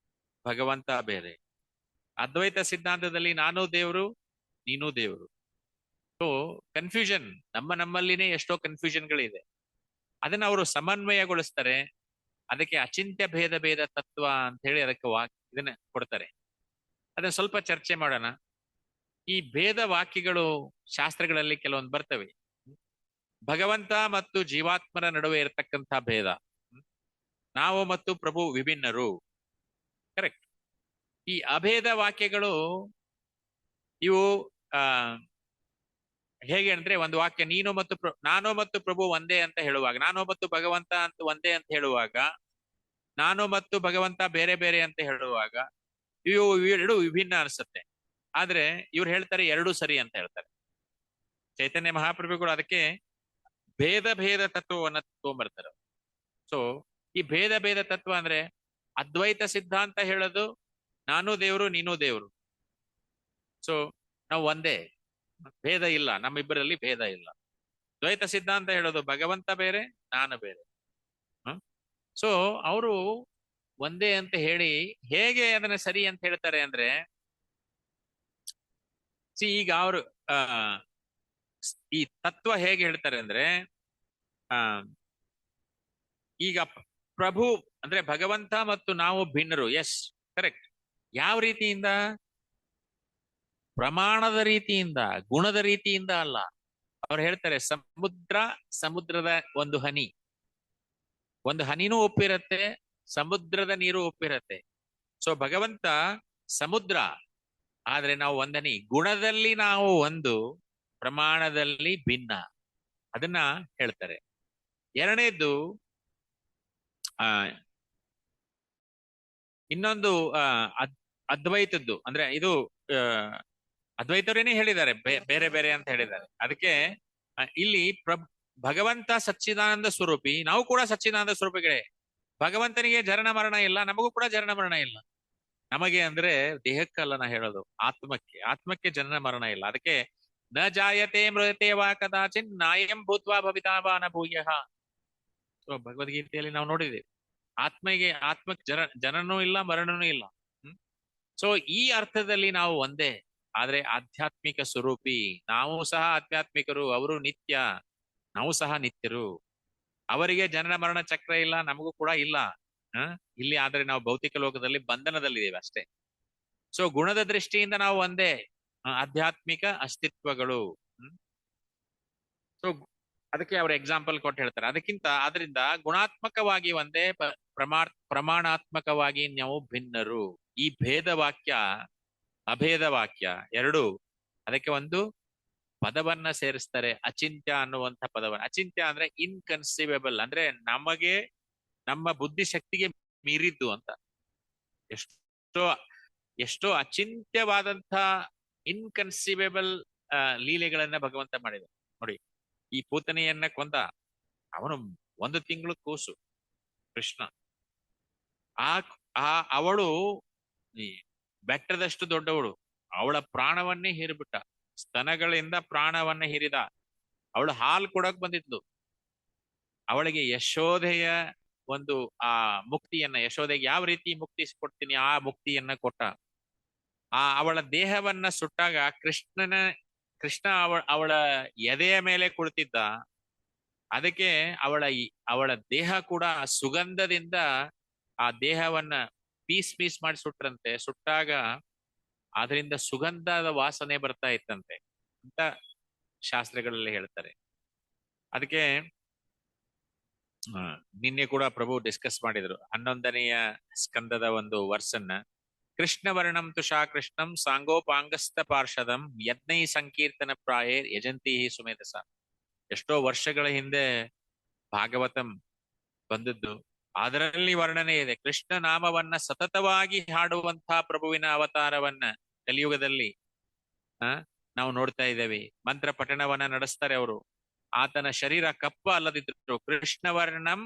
ಭಗವಂತ ಬೇರೆ. ಅದ್ವೈತ ಸಿದ್ಧಾಂತದಲ್ಲಿ ನಾನು ದೇವರು, ನೀನು ದೇವರು. ಸೊ ಕನ್ಫ್ಯೂಷನ್ ನಮ್ಮಲ್ಲಿನೇ ಎಷ್ಟೋ ಕನ್ಫ್ಯೂಷನ್ಗಳಿದೆ. ಅದನ್ನ ಅವರು ಸಮನ್ವಯಗೊಳಿಸ್ತಾರೆ. ಅದಕ್ಕೆ ಅಚಿಂತ್ಯ ಭೇದ ತತ್ವ ಅಂತ ಹೇಳಿ ಅದಕ್ಕೆ ಇದನ್ನ ಕೊಡ್ತಾರೆ. ಅದನ್ನ ಸ್ವಲ್ಪ ಚರ್ಚೆ ಮಾಡೋಣ. ಈ ಭೇದ ವಾಕ್ಯಗಳು ಶಾಸ್ತ್ರಗಳಲ್ಲಿ ಕೆಲವೊಂದು ಬರ್ತವೆ. ಭಗವಂತ ಮತ್ತು ಜೀವಾತ್ಮರ ನಡುವೆ ಇರತಕ್ಕಂಥ ಭೇದ, ನಾವು ಮತ್ತು ಪ್ರಭು ವಿಭಿನ್ನರು, ಕರೆಕ್ಟ್. ಈ ಅಭೇದ ವಾಕ್ಯಗಳು ಇವು ಹೇಗೆ ಅಂದ್ರೆ, ಒಂದು ವಾಕ್ಯ ನಾನು ಮತ್ತು ಪ್ರಭು ಒಂದೇ ಅಂತ ಹೇಳುವಾಗ, ನಾನು ಮತ್ತು ಭಗವಂತ ಅಂತ ಒಂದೇ ಅಂತ ಹೇಳುವಾಗ, ನಾನು ಮತ್ತು ಭಗವಂತ ಬೇರೆ ಬೇರೆ ಅಂತ ಹೇಳುವಾಗ ಇವು ಎರಡು ವಿಭಿನ್ನ ಅನಿಸುತ್ತೆ. ಆದ್ರೆ ಇವ್ರು ಹೇಳ್ತಾರೆ ಎರಡು ಸರಿ ಅಂತ ಹೇಳ್ತಾರೆ. ಚೈತನ್ಯ ಮಹಾಪ್ರಭುಗಳು ಅದಕ್ಕೆ ಭೇದ ತತ್ವವನ್ನ ತಗೊಂಡ್ಬರ್ತಾರೆ. ಸೊ ಈ ಭೇದ ತತ್ವ ಅಂದ್ರೆ ಅದ್ವೈತ ಸಿದ್ಧಾಂತ ಹೇಳೋದು ನಾನು ದೇವರು ನೀನು ದೇವರು, ಸೊ ನಾವು ಒಂದೇ, ಭೇದ ಇಲ್ಲ, ನಮ್ಮಿಬ್ಬರಲ್ಲಿ ಭೇದ ಇಲ್ಲ. ದ್ವೈತ ಸಿದ್ಧಾಂತ ಹೇಳೋದು ಭಗವಂತ ಬೇರೆ, ನಾನು ಬೇರೆ. ಸೊ ಅವರು ಒಂದೇ ಅಂತ ಹೇಳಿ ಹೇಗೆ ಅದನ್ನ ಸರಿ ಅಂತ ಹೇಳ್ತಾರೆ ಅಂದ್ರೆ, ಈಗ ಅವರು ಈ ತತ್ವ ಹೇಗೆ ಹೇಳ್ತಾರೆ ಅಂದ್ರೆ, ಈಗ ಪ್ರಭು ಅಂದ್ರೆ ಭಗವಂತ ಮತ್ತು ನಾವು ಭಿನ್ನರು. S, correct. ಯಾವ ರೀತಿಯಿಂದ? ಪ್ರಮಾಣದ ರೀತಿಯಿಂದ, ಗುಣದ ರೀತಿಯಿಂದ ಅಲ್ಲ. ಅವ್ರು ಹೇಳ್ತಾರೆ ಸಮುದ್ರದ ಒಂದು ಹನಿನೂ ಒಪ್ಪಿರತ್ತೆ, ಸಮುದ್ರದ ನೀರು ಒಪ್ಪಿರತ್ತೆ. ಸೊ ಭಗವಂತ ಸಮುದ್ರ, ಆದ್ರೆ ನಾವು ಒಂದನಿ. ಗುಣದಲ್ಲಿ ನಾವು ಒಂದು, ಪ್ರಮಾಣದಲ್ಲಿ ಭಿನ್ನ. ಅದನ್ನ ಹೇಳ್ತಾರೆ. ಎರಡನೇದ್ದು ಇನ್ನೊಂದು ಅದ್ವೈತದ್ದು ಅಂದ್ರೆ, ಇದು ಅದ್ವೈತರೇನೇ ಹೇಳಿದ್ದಾರೆ ಬೇರೆ ಬೇರೆ ಅಂತ ಹೇಳಿದ್ದಾರೆ. ಅದಕ್ಕೆ ಇಲ್ಲಿ ಭಗವಂತ ಸಚ್ಚಿದಾನಂದ ಸ್ವರೂಪಿ, ನಾವು ಕೂಡ ಸಚ್ಚಿದಾನಂದ ಸ್ವರೂಪಿಗಳೇ. ಭಗವಂತನಿಗೆ ಜನನ ಮರಣ ಇಲ್ಲ, ನಮಗೂ ಕೂಡ ಜನನ ಮರಣ ಇಲ್ಲ. ನಮಗೆ ಅಂದ್ರೆ ದೇಹಕ್ಕಲ್ಲ ನಾ ಹೇಳೋದು, ಆತ್ಮಕ್ಕೆ ಜನನ ಮರಣ ಇಲ್ಲ. ಅದಕ್ಕೆ ನ ಜಾಯತೆ ಮೃತೇ ವಾ ಕದಾಚಿನ್ ನಾಯಂ ಭೂತ್ವಾ ಭವಿತಾ ನ ಭೂಯಃ. ಭಗವದ್ಗೀತೆಯಲ್ಲಿ ನಾವು ನೋಡಿದ್ದೇವೆ, ಆತ್ಮಕ್ಕೆ ಜನನೂ ಇಲ್ಲ, ಮರಣನೂ ಇಲ್ಲ. ಸೊ ಈ ಅರ್ಥದಲ್ಲಿ ನಾವು ಒಂದೇ, ಆದ್ರೆ ಆಧ್ಯಾತ್ಮಿಕ ಸ್ವರೂಪಿ. ನಾವು ಸಹ ಆಧ್ಯಾತ್ಮಿಕರು, ಅವರು ನಿತ್ಯ, ನಾವು ಸಹ ನಿತ್ಯರು. ಅವರಿಗೆ ಜನನ ಮರಣ ಚಕ್ರ ಇಲ್ಲ, ನಮಗೂ ಕೂಡ ಇಲ್ಲ. ಇಲ್ಲಿ ಆದ್ರೆ ನಾವು ಭೌತಿಕ ಲೋಕದಲ್ಲಿ ಬಂಧನದಲ್ಲಿದ್ದೇವೆ ಅಷ್ಟೇ. ಸೊ ಗುಣದ ದೃಷ್ಟಿಯಿಂದ ನಾವು ಒಂದೇ, ಆಧ್ಯಾತ್ಮಿಕ ಅಸ್ತಿತ್ವಗಳು. ಸೊ ಅದಕ್ಕೆ ಅವ್ರ ಎಕ್ಸಾಂಪಲ್ ಕೊಟ್ಟು ಹೇಳ್ತಾರೆ. ಅದರಿಂದ ಗುಣಾತ್ಮಕವಾಗಿ ಒಂದೇ, ಪ್ರಮಾಣಾತ್ಮಕವಾಗಿ ನಾವು ಭಿನ್ನರು. ಈ ಭೇದ ವಾಕ್ಯ, ಅಭೇದ ವಾಕ್ಯ ಎರಡು, ಅದಕ್ಕೆ ಒಂದು ಪದವನ್ನ ಸೇರಿಸ್ತಾರೆ, ಅಚಿಂತ್ಯ ಅನ್ನುವಂಥ ಪದವನ್ನ. ಅಚಿಂತ್ಯ ಅಂದ್ರೆ ಇನ್ಕನ್ಸೀವೇಬಲ್, ಅಂದ್ರೆ ನಮಗೆ, ನಮ್ಮ ಬುದ್ಧಿಶಕ್ತಿಗೆ ಮೀರಿದ್ದು ಅಂತ. ಎಷ್ಟೋ ಅಚಿಂತ್ಯವಾದಂಥ ಇನ್ಕನ್ಸೀವೇಬಲ್ ಲೀಲೆಗಳನ್ನ ಭಗವಂತ ಮಾಡಿದ. ನೋಡಿ, ಈ ಪೂತನೆಯನ್ನ ಕೊಂದ, ಅವನು 1 ತಿಂಗಳು ಕೂಸು ಕೃಷ್ಣ. ಅವಳು ಬೆಟ್ಟದಷ್ಟು ದೊಡ್ಡವಳು, ಅವಳ ಪ್ರಾಣವನ್ನೇ ಹೀರಿಬಿಟ್ಟ, ಸ್ತನಗಳಿಂದ ಪ್ರಾಣವನ್ನ ಹೀರಿದ. ಅವಳು ಹಾಲು ಕೊಡಕ್ ಬಂದಿದ್ಲು. ಅವಳಿಗೆ ಯಶೋಧೆಯ ಒಂದು ಮುಕ್ತಿಯನ್ನ, ಯಶೋಧೆಗೆ ಯಾವ ರೀತಿ ಮುಕ್ತಿ ಕೊಡ್ತೀನಿ ಆ ಮುಕ್ತಿಯನ್ನ ಕೊಟ್ಟ. ಅವಳ ದೇಹವನ್ನ ಸುಟ್ಟಾಗ ಕೃಷ್ಣ ಅವಳ ಎದೆಯ ಮೇಲೆ ಕುಳಿತಿದ್ದ. ಅದಕ್ಕೆ ಅವಳ ದೇಹ ಕೂಡ ಸುಗಂಧದಿಂದ ಆ ದೇಹವನ್ನ ಪೀಸ್ ಮಾಡಿ ಸುಟ್ರಂತೆ. ಸುಟ್ಟಾಗ ಅದರಿಂದ ಸುಗಂಧದ ವಾಸನೆ ಬರ್ತಾ ಇತ್ತಂತೆ ಅಂತ ಶಾಸ್ತ್ರಗಳಲ್ಲಿ ಹೇಳ್ತಾರೆ. ಅದಕ್ಕೆ ನಿನ್ನೆ ಕೂಡ ಪ್ರಭು ಡಿಸ್ಕಸ್ ಮಾಡಿದ್ರು 11ನೆಯ ಸ್ಕಂದದ ಒಂದು ವರ್ಸನ್ನ. ಕೃಷ್ಣವರ್ಣಂ ತುಷಾ ಕೃಷ್ಣಂ ಸಾಂಗೋಪಾಂಗಸ್ತ ಪಾರ್ಷದಂ ಯಜ್ಞೈ ಸಂಕೀರ್ತನ ಪ್ರಾಯೇ ಯಜಂತಿ ಸುಮೇಧಸ. ಎಷ್ಟೋ ವರ್ಷಗಳ ಹಿಂದೆ ಭಾಗವತಂ ಬಂದದ್ದು, ಅದರಲ್ಲಿ ವರ್ಣನೆ ಇದೆ. ಕೃಷ್ಣ ನಾಮವನ್ನ ಸತತವಾಗಿ ಹಾಡುವಂತಹ ಪ್ರಭುವಿನ ಅವತಾರವನ್ನ ಕಲಿಯುಗದಲ್ಲಿ ನಾವು ನೋಡ್ತಾ ಇದ್ದೇವೆ. ಮಂತ್ರ ಪಠಣವನ್ನ ನಡೆಸ್ತಾರೆ ಅವರು. ಆತನ ಶರೀರ ಕಪ್ಪ ಅಲ್ಲದಿದ್ರು ಕೃಷ್ಣವರ್ಣಂ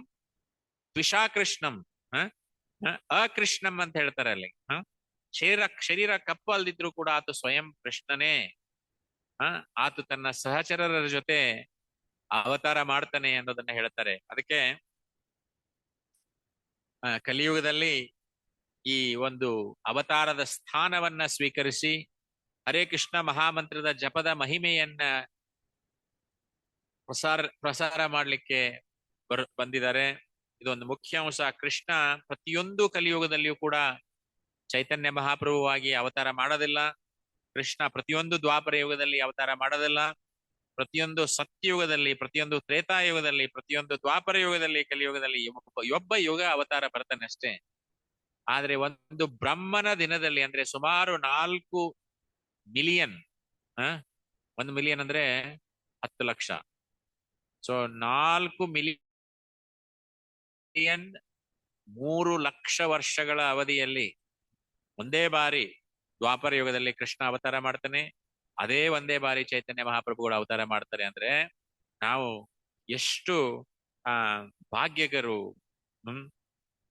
ದ್ವಿಷಾ ಕೃಷ್ಣಂ ಅಕೃಷ್ಣಂ ಅಂತ ಹೇಳ್ತಾರೆ ಅಲ್ಲಿ. ಶರೀರ ಕಪ್ಪ ಅಲ್ದಿದ್ರು ಕೂಡ ಆತ ಸ್ವಯಂ ಕೃಷ್ಣನೇ. ಆತ ತನ್ನ ಸಹಚರರ ಜೊತೆ ಅವತಾರ ಮಾಡ್ತಾನೆ ಅನ್ನೋದನ್ನ ಹೇಳ್ತಾರೆ. ಅದಕ್ಕೆ ಕಲಿಯುಗದಲ್ಲಿ ಈ ಒಂದು ಅವತಾರದ ಸ್ಥಾನವನ್ನ ಸ್ವೀಕರಿಸಿ ಹರೇ ಕೃಷ್ಣ ಮಹಾಮಂತ್ರದ ಜಪದ ಮಹಿಮೆಯನ್ನ ಪ್ರಸಾರ ಮಾಡ್ಲಿಕ್ಕೆ ಬಂದಿದ್ದಾರೆ. ಇದೊಂದು ಮುಖ್ಯ ಅಂಶ. ಕೃಷ್ಣ ಪ್ರತಿಯೊಂದು ಕಲಿಯುಗದಲ್ಲಿಯೂ ಕೂಡ ಚೈತನ್ಯ ಮಹಾಪ್ರಭುವಾಗಿ ಅವತಾರ ಮಾಡೋದಿಲ್ಲ. ಕೃಷ್ಣ ಪ್ರತಿಯೊಂದು ದ್ವಾಪರ ಯುಗದಲ್ಲಿ ಅವತಾರ ಮಾಡೋದಿಲ್ಲ. ಪ್ರತಿಯೊಂದು ಸತ್ಯಯುಗದಲ್ಲಿ, ಪ್ರತಿಯೊಂದು ತ್ರೇತಾಯುಗದಲ್ಲಿ, ಪ್ರತಿಯೊಂದು ದ್ವಾಪರ ಯುಗದಲ್ಲಿ, ಕಲಿಯುಗದಲ್ಲಿ ಒಬ್ಬ ಯುಗ ಅವತಾರ ಬರ್ತಾನೆ ಅಷ್ಟೇ. ಆದ್ರೆ ಒಂದು ಬ್ರಹ್ಮನ ದಿನದಲ್ಲಿ, ಅಂದ್ರೆ ಸುಮಾರು 4 ಮಿಲಿಯನ್, 1 ಮಿಲಿಯನ್ ಅಂದ್ರೆ 10 ಲಕ್ಷ. ಸೊ 4 ಮಿಲಿಯನ್ 3 ಲಕ್ಷ ವರ್ಷಗಳ ಅವಧಿಯಲ್ಲಿ ಒಂದೇ ಬಾರಿ ದ್ವಾಪರ ಯುಗದಲ್ಲಿ ಕೃಷ್ಣ ಅವತಾರ ಮಾಡ್ತಾನೆ. ಅದೇ ಒಂದೇ ಬಾರಿ ಚೈತನ್ಯ ಮಹಾಪ್ರಭುಗಳು ಅವತಾರ ಮಾಡ್ತಾರೆ. ಅಂದ್ರೆ ನಾವು ಎಷ್ಟು ಭಾಗ್ಯಗರು.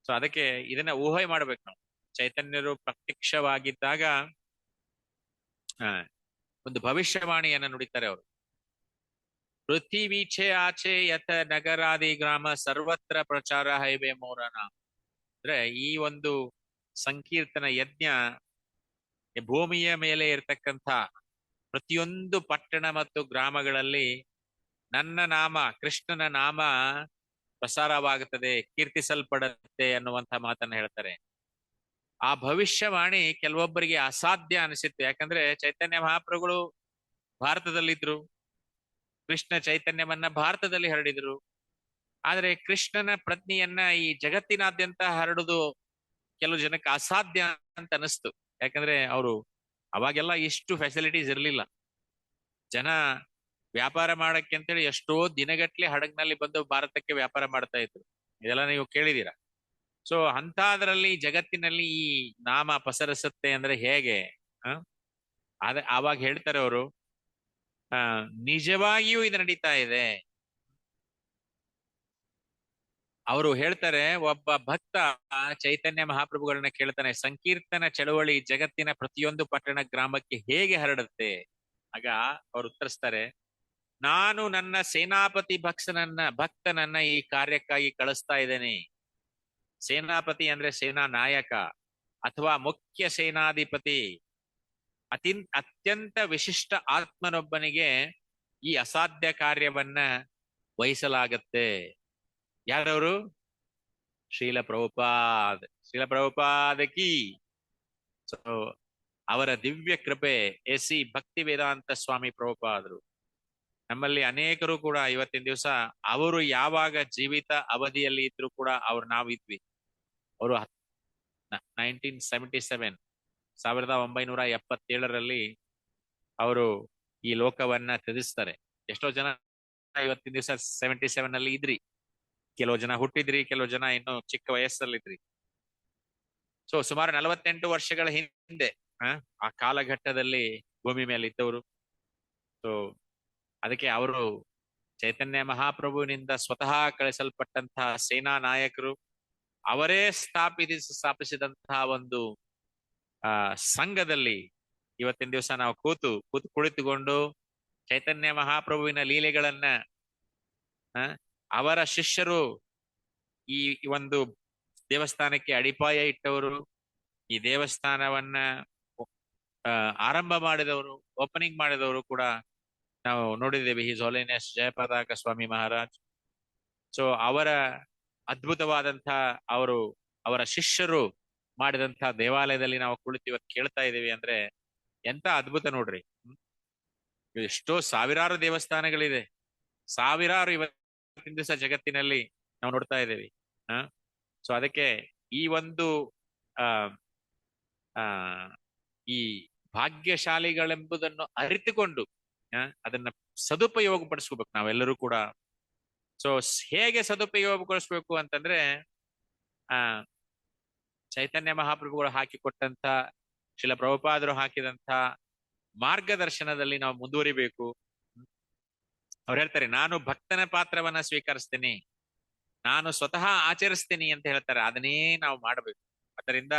ಸೊ ಅದಕ್ಕೆ ಇದನ್ನ ಊಹೆ ಮಾಡ್ಬೇಕು ನಾವು. ಚೈತನ್ಯರು ಪ್ರತ್ಯಕ್ಷವಾಗಿದ್ದಾಗ ಒಂದು ಭವಿಷ್ಯವಾಣಿಯನ್ನ ನುಡಿತಾರೆ ಅವರು. ಪೃಥ್ವೀಚೆ ಆಚೆ ಯಥ ನಗರಾದಿ ಗ್ರಾಮ ಸರ್ವತ್ರ ಪ್ರಚಾರ ಹೈವೇ ಮೋರನ. ಅಂದ್ರೆ ಈ ಒಂದು ಸಂಕೀರ್ತನ ಯಜ್ಞ ಭೂಮಿಯ ಮೇಲೆ ಇರ್ತಕ್ಕಂಥ ಪ್ರತಿಯೊಂದು ಪಟ್ಟಣ ಮತ್ತು ಗ್ರಾಮಗಳಲ್ಲಿ ನನ್ನ ನಾಮ, ಕೃಷ್ಣನ ನಾಮ ಪ್ರಸಾರವಾಗುತ್ತದೆ, ಕೀರ್ತಿಸಲ್ಪಡುತ್ತೆ ಅನ್ನುವಂಥ ಮಾತನ್ನ ಹೇಳ್ತಾರೆ. ಆ ಭವಿಷ್ಯವಾಣಿ ಕೆಲವೊಬ್ಬರಿಗೆ ಅಸಾಧ್ಯ ಅನಿಸಿತ್ತು. ಯಾಕಂದ್ರೆ ಚೈತನ್ಯ ಮಹಾಪ್ರಭುಗಳು ಭಾರತದಲ್ಲಿದ್ರು, ಕೃಷ್ಣ ಚೈತನ್ಯವನ್ನ ಭಾರತದಲ್ಲಿ ಹರಡಿದ್ರು. ಆದ್ರೆ ಕೃಷ್ಣನ ಪ್ರಜ್ಞೆಯನ್ನ ಈ ಜಗತ್ತಿನಾದ್ಯಂತ ಹರಡುದು ಕೆಲವು ಜನಕ್ಕೆ ಅಸಾಧ್ಯ ಅಂತ ಅನಿಸ್ತು. ಯಾಕಂದ್ರೆ ಅವರು ಅವಾಗೆಲ್ಲ ಇಷ್ಟು ಫೆಸಿಲಿಟೀಸ್ ಇರಲಿಲ್ಲ. ಜನ ವ್ಯಾಪಾರ ಮಾಡಕ್ಕೆ ಅಂತೇಳಿ ಎಷ್ಟೋ ದಿನಗಟ್ಲೆ ಹಡಗ್ನಲ್ಲಿ ಬಂದು ಭಾರತಕ್ಕೆ ವ್ಯಾಪಾರ ಮಾಡ್ತಾ ಇದ್ರು. ಇದೆಲ್ಲ ನೀವು ಕೇಳಿದೀರ. ಸೊ ಅಂತದ್ರಲ್ಲಿ ಜಗತ್ತಿನಲ್ಲಿ ಈ ನಾಮ ಪಸರಿಸುತ್ತೆ ಅಂದ್ರೆ ಹೇಗೆ? ಆವಾಗ ಹೇಳ್ತಾರೆ ಅವರು, ನಿಜವಾಗಿಯೂ ಇದು ನಡೀತಾ ಇದೆ. ಅವರು ಹೇಳ್ತಾರೆ, ಒಬ್ಬ ಭಕ್ತ ಚೈತನ್ಯ ಮಹಾಪ್ರಭುಗಳನ್ನ ಕೇಳ್ತಾನೆ, ಸಂಕೀರ್ತನ ಚಳವಳಿ ಜಗತ್ತಿನ ಪ್ರತಿಯೊಂದು ಪಟ್ಟಣ ಗ್ರಾಮಕ್ಕೆ ಹೇಗೆ ಹರಡುತ್ತೆ? ಆಗ ಅವ್ರು ಉತ್ತರಿಸ್ತಾರೆ, ನಾನು ನನ್ನ ಸೇನಾಪತಿ ಭಕ್ತನನ್ನ ಈ ಕಾರ್ಯಕ್ಕಾಗಿ ಕಳಿಸ್ತಾ ಇದ್ದೇನೆ. ಸೇನಾಪತಿ ಅಂದ್ರೆ ಸೇನಾ ನಾಯಕ ಅಥವಾ ಮುಖ್ಯ ಸೇನಾಧಿಪತಿ. ಅತ್ಯಂತ ವಿಶಿಷ್ಟ ಆತ್ಮನೊಬ್ಬನಿಗೆ ಈ ಅಸಾಧ್ಯ ಕಾರ್ಯವನ್ನ ವಹಿಸಲಾಗತ್ತೆ. ಯಾರವರು? ಶ್ರೀಲ ಪ್ರಭುಪಾದ ಕಿ. ಸೊ ಅವರ ದಿವ್ಯ ಕೃಪೆ ಎಸಿ ಭಕ್ತಿ ವೇದಾಂತ ಸ್ವಾಮಿ ಪ್ರಭುಪಾದರು. ನಮ್ಮಲ್ಲಿ ಅನೇಕರು ಕೂಡ ಇವತ್ತಿನ ದಿವಸ ಅವರು ಯಾವಾಗ ಜೀವಿತ ಅವಧಿಯಲ್ಲಿ ಇದ್ರು ಕೂಡ ನಾವಿದ್ವಿ. ಅವರು 1977 1977ರಲ್ಲಿ ಅವರು ಈ ಲೋಕವನ್ನ ತ್ಯಜಿಸ್ತಾರೆ. ಎಷ್ಟೋ ಜನ ಇವತ್ತಿನ ದಿವಸ 77 ನಲ್ಲಿ ಇದ್ರಿ, ಕೆಲವು ಜನ ಹುಟ್ಟಿದ್ರಿ, ಕೆಲವು ಜನ ಇನ್ನು ಚಿಕ್ಕ ವಯಸ್ಸಲ್ಲಿದ್ರಿ. ಸೊ ಸುಮಾರು 48 ವರ್ಷಗಳ ಹಿಂದೆ ಆ ಕಾಲಘಟ್ಟದಲ್ಲಿ ಭೂಮಿ ಮೇಲೆ ಇದ್ದವರು. ಸೊ ಅದಕ್ಕೆ ಅವರು ಚೈತನ್ಯ ಮಹಾಪ್ರಭುವಿನಿಂದ ಸ್ವತಃ ಕಳಿಸಲ್ಪಟ್ಟಂತಹ ಸೇನಾ ನಾಯಕರು. ಅವರೇ ಸ್ಥಾಪಿಸಿದಂತಹ ಒಂದು ಸಂಘದಲ್ಲಿ ಇವತ್ತಿನ ದಿವಸ ನಾವು ಕುಳಿತುಕೊಂಡು ಚೈತನ್ಯ ಮಹಾಪ್ರಭುವಿನ ಲೀಲೆಗಳನ್ನ ಅವರ ಶಿಷ್ಯರು ಈ ಒಂದು ದೇವಸ್ಥಾನಕ್ಕೆ ಅಡಿಪಾಯ ಇಟ್ಟವರು, ಈ ದೇವಸ್ಥಾನವನ್ನ ಆರಂಭ ಮಾಡಿದವರು, ಓಪನಿಂಗ್ ಮಾಡಿದವರು ಕೂಡ ನಾವು ನೋಡಿದ್ದೇವೆ. ಹಿಸ್ ಹೋಲಿನೆಸ್ ಜಯಪತಾಕ ಸ್ವಾಮಿ ಮಹಾರಾಜ್. ಸೊ ಅವರ ಅದ್ಭುತವಾದಂತಹ ಅವರ ಶಿಷ್ಯರು ಮಾಡಿದಂತಹ ದೇವಾಲಯದಲ್ಲಿ ನಾವು ಕುಳಿತು ಇವತ್ತು ಕೇಳ್ತಾ ಇದ್ದೀವಿ ಅಂದ್ರೆ ಎಂತ ಅದ್ಭುತ ನೋಡ್ರಿ. ಎಷ್ಟೋ ಸಾವಿರಾರು ದೇವಸ್ಥಾನಗಳಿದೆ, ಸಾವಿರಾರು ಇವತ್ತಿನ ದಿವಸ ಜಗತ್ತಿನಲ್ಲಿ ನಾವು ನೋಡ್ತಾ ಇದ್ದೇವೆ. ಸೊ ಅದಕ್ಕೆ ಈ ಒಂದು ಆ ಈ ಭಾಗ್ಯಶಾಲಿಗಳೆಂಬುದನ್ನು ಅರಿತುಕೊಂಡು ಅದನ್ನ ಸದುಪಯೋಗ ಪಡಿಸ್ಕೋಬೇಕು ನಾವೆಲ್ಲರೂ ಕೂಡ. ಸೊ ಹೇಗೆ ಸದುಪಯೋಗಗೊಳಿಸ್ಬೇಕು ಅಂತಂದ್ರೆ ಆ ಚೈತನ್ಯ ಮಹಾಪ್ರಭುಗಳು ಹಾಕಿಕೊಟ್ಟಂತ, ಶಿಲ ಪ್ರಭುಪಾದರು ಹಾಕಿದಂತ ಮಾರ್ಗದರ್ಶನದಲ್ಲಿ ನಾವು ಮುಂದುವರಿಬೇಕು. ಅವ್ರು ಹೇಳ್ತಾರೆ, ನಾನು ಭಕ್ತನ ಪಾತ್ರವನ್ನ ಸ್ವೀಕರಿಸ್ತೇನೆ, ನಾನು ಸ್ವತಃ ಆಚರಿಸ್ತೀನಿ ಅಂತ ಹೇಳ್ತಾರೆ. ಅದನ್ನೇ ನಾವು ಮಾಡಬೇಕು. ಅದರಿಂದ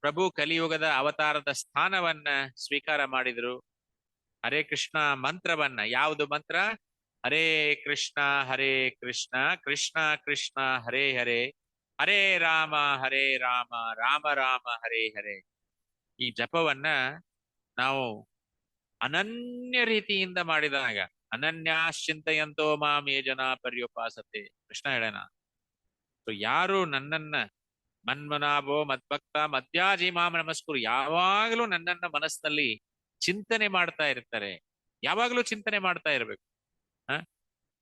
ಪ್ರಭು ಕಲಿಯುಗದ ಅವತಾರದ ಸ್ಥಾನವನ್ನ ಸ್ವೀಕಾರ ಮಾಡಿದ್ರು. ಹರೇ ಕೃಷ್ಣ ಮಂತ್ರವನ್ನ, ಯಾವುದು ಮಂತ್ರ? ಹರೇ ಕೃಷ್ಣ ಕೃಷ್ಣ ಕೃಷ್ಣ ಹರೇ ಹರೇ, ಹರೇ ರಾಮ ರಾಮ ರಾಮ ಹರೇ ಹರೇ. ಈ ಜಪವನ್ನ ನಾವು ಅನನ್ಯ ರೀತಿಯಿಂದ ಮಾಡಿದಾಗ, ಅನನ್ಯಾಶ್ಚಿಂತೆಯಂತೋ ಮಾಂ ಯೇ ಜನ ಪರ್ಯುಪಾಸತೆ, ಕೃಷ್ಣ ಹೇಳೋಣ. ಯಾರು ನನ್ನನ್ನ ಮನ್ಮನಾಭೋ ಮದ್ಭಕ್ತ ಮಧ್ಯಾಜಿ ಮಾಂ ನಮಸ್ಕುರು, ಯಾವಾಗಲೂ ನನ್ನನ್ನ ಮನಸ್ಸಿನಲ್ಲಿ ಚಿಂತನೆ ಮಾಡ್ತಾ ಇರ್ತಾರೆ, ಯಾವಾಗಲೂ ಚಿಂತನೆ ಮಾಡ್ತಾ ಇರ್ಬೇಕು.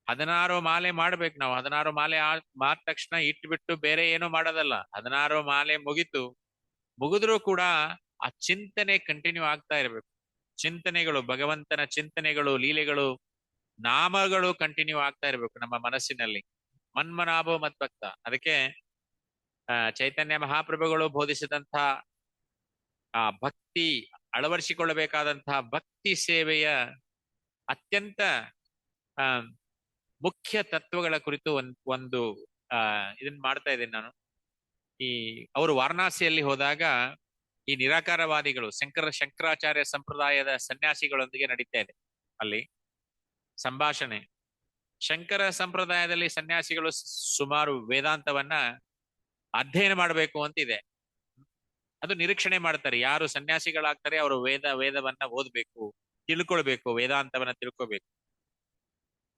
16 ಮಾಲೆ ಮಾಡ್ಬೇಕು ನಾವು. 16 ಮಾಲೆ ಮಾದ ತಕ್ಷಣ ಇಟ್ಬಿಟ್ಟು ಬೇರೆ ಏನು ಮಾಡೋದಲ್ಲ. 16 ಮಾಲೆ ಮುಗಿದ್ರೂ ಕೂಡ ಆ ಚಿಂತನೆ ಕಂಟಿನ್ಯೂ ಆಗ್ತಾ ಇರ್ಬೇಕು. ಚಿಂತನೆಗಳು, ಭಗವಂತನ ಚಿಂತನೆಗಳು, ಲೀಲೆಗಳು, ನಾಮಗಳು ಕಂಟಿನ್ಯೂ ಆಗ್ತಾ ಇರ್ಬೇಕು ನಮ್ಮ ಮನಸ್ಸಿನಲ್ಲಿ. ಮನ್ಮನಾಭೋ ಮದ್ಭಕ್ತ. ಅದಕ್ಕೆ ಚೈತನ್ಯ ಮಹಾಪ್ರಭುಗಳು ಬೋಧಿಸಿದಂಥ ಆ ಭಕ್ತಿ, ಅಳವಡಿಸಿಕೊಳ್ಳಬೇಕಾದಂತಹ ಭಕ್ತಿ ಸೇವೆಯ ಅತ್ಯಂತ ಮುಖ್ಯ ತತ್ವಗಳ ಕುರಿತು ಒಂದು ಇದನ್ನ ಮಾಡ್ತಾ ಇದ್ದೀನಿ ನಾನು. ಅವರು ವಾರಣಾಸಿಯಲ್ಲಿ ಹೋದಾಗ ಈ ನಿರಾಕಾರವಾದಿಗಳು, ಶಂಕರಾಚಾರ್ಯ ಸಂಪ್ರದಾಯದ ಸನ್ಯಾಸಿಗಳೊಂದಿಗೆ ನಡೀತಾ ಇದೆ ಅಲ್ಲಿ ಸಂಭಾಷಣೆ. ಶಂಕರ ಸಂಪ್ರದಾಯದಲ್ಲಿ ಸನ್ಯಾಸಿಗಳು ಸುಮಾರು ವೇದಾಂತವನ್ನ ಅಧ್ಯಯನ ಮಾಡಬೇಕು ಅಂತಿದೆ. ಅದು ನಿರೀಕ್ಷಣೆ ಮಾಡ್ತಾರೆ. ಯಾರು ಸನ್ಯಾಸಿಗಳಾಗ್ತಾರೆ ಅವರು ವೇದವನ್ನ ಓದ್ಬೇಕು, ತಿಳ್ಕೊಳ್ಬೇಕು, ವೇದಾಂತವನ್ನ ತಿಳ್ಕೊಬೇಕು.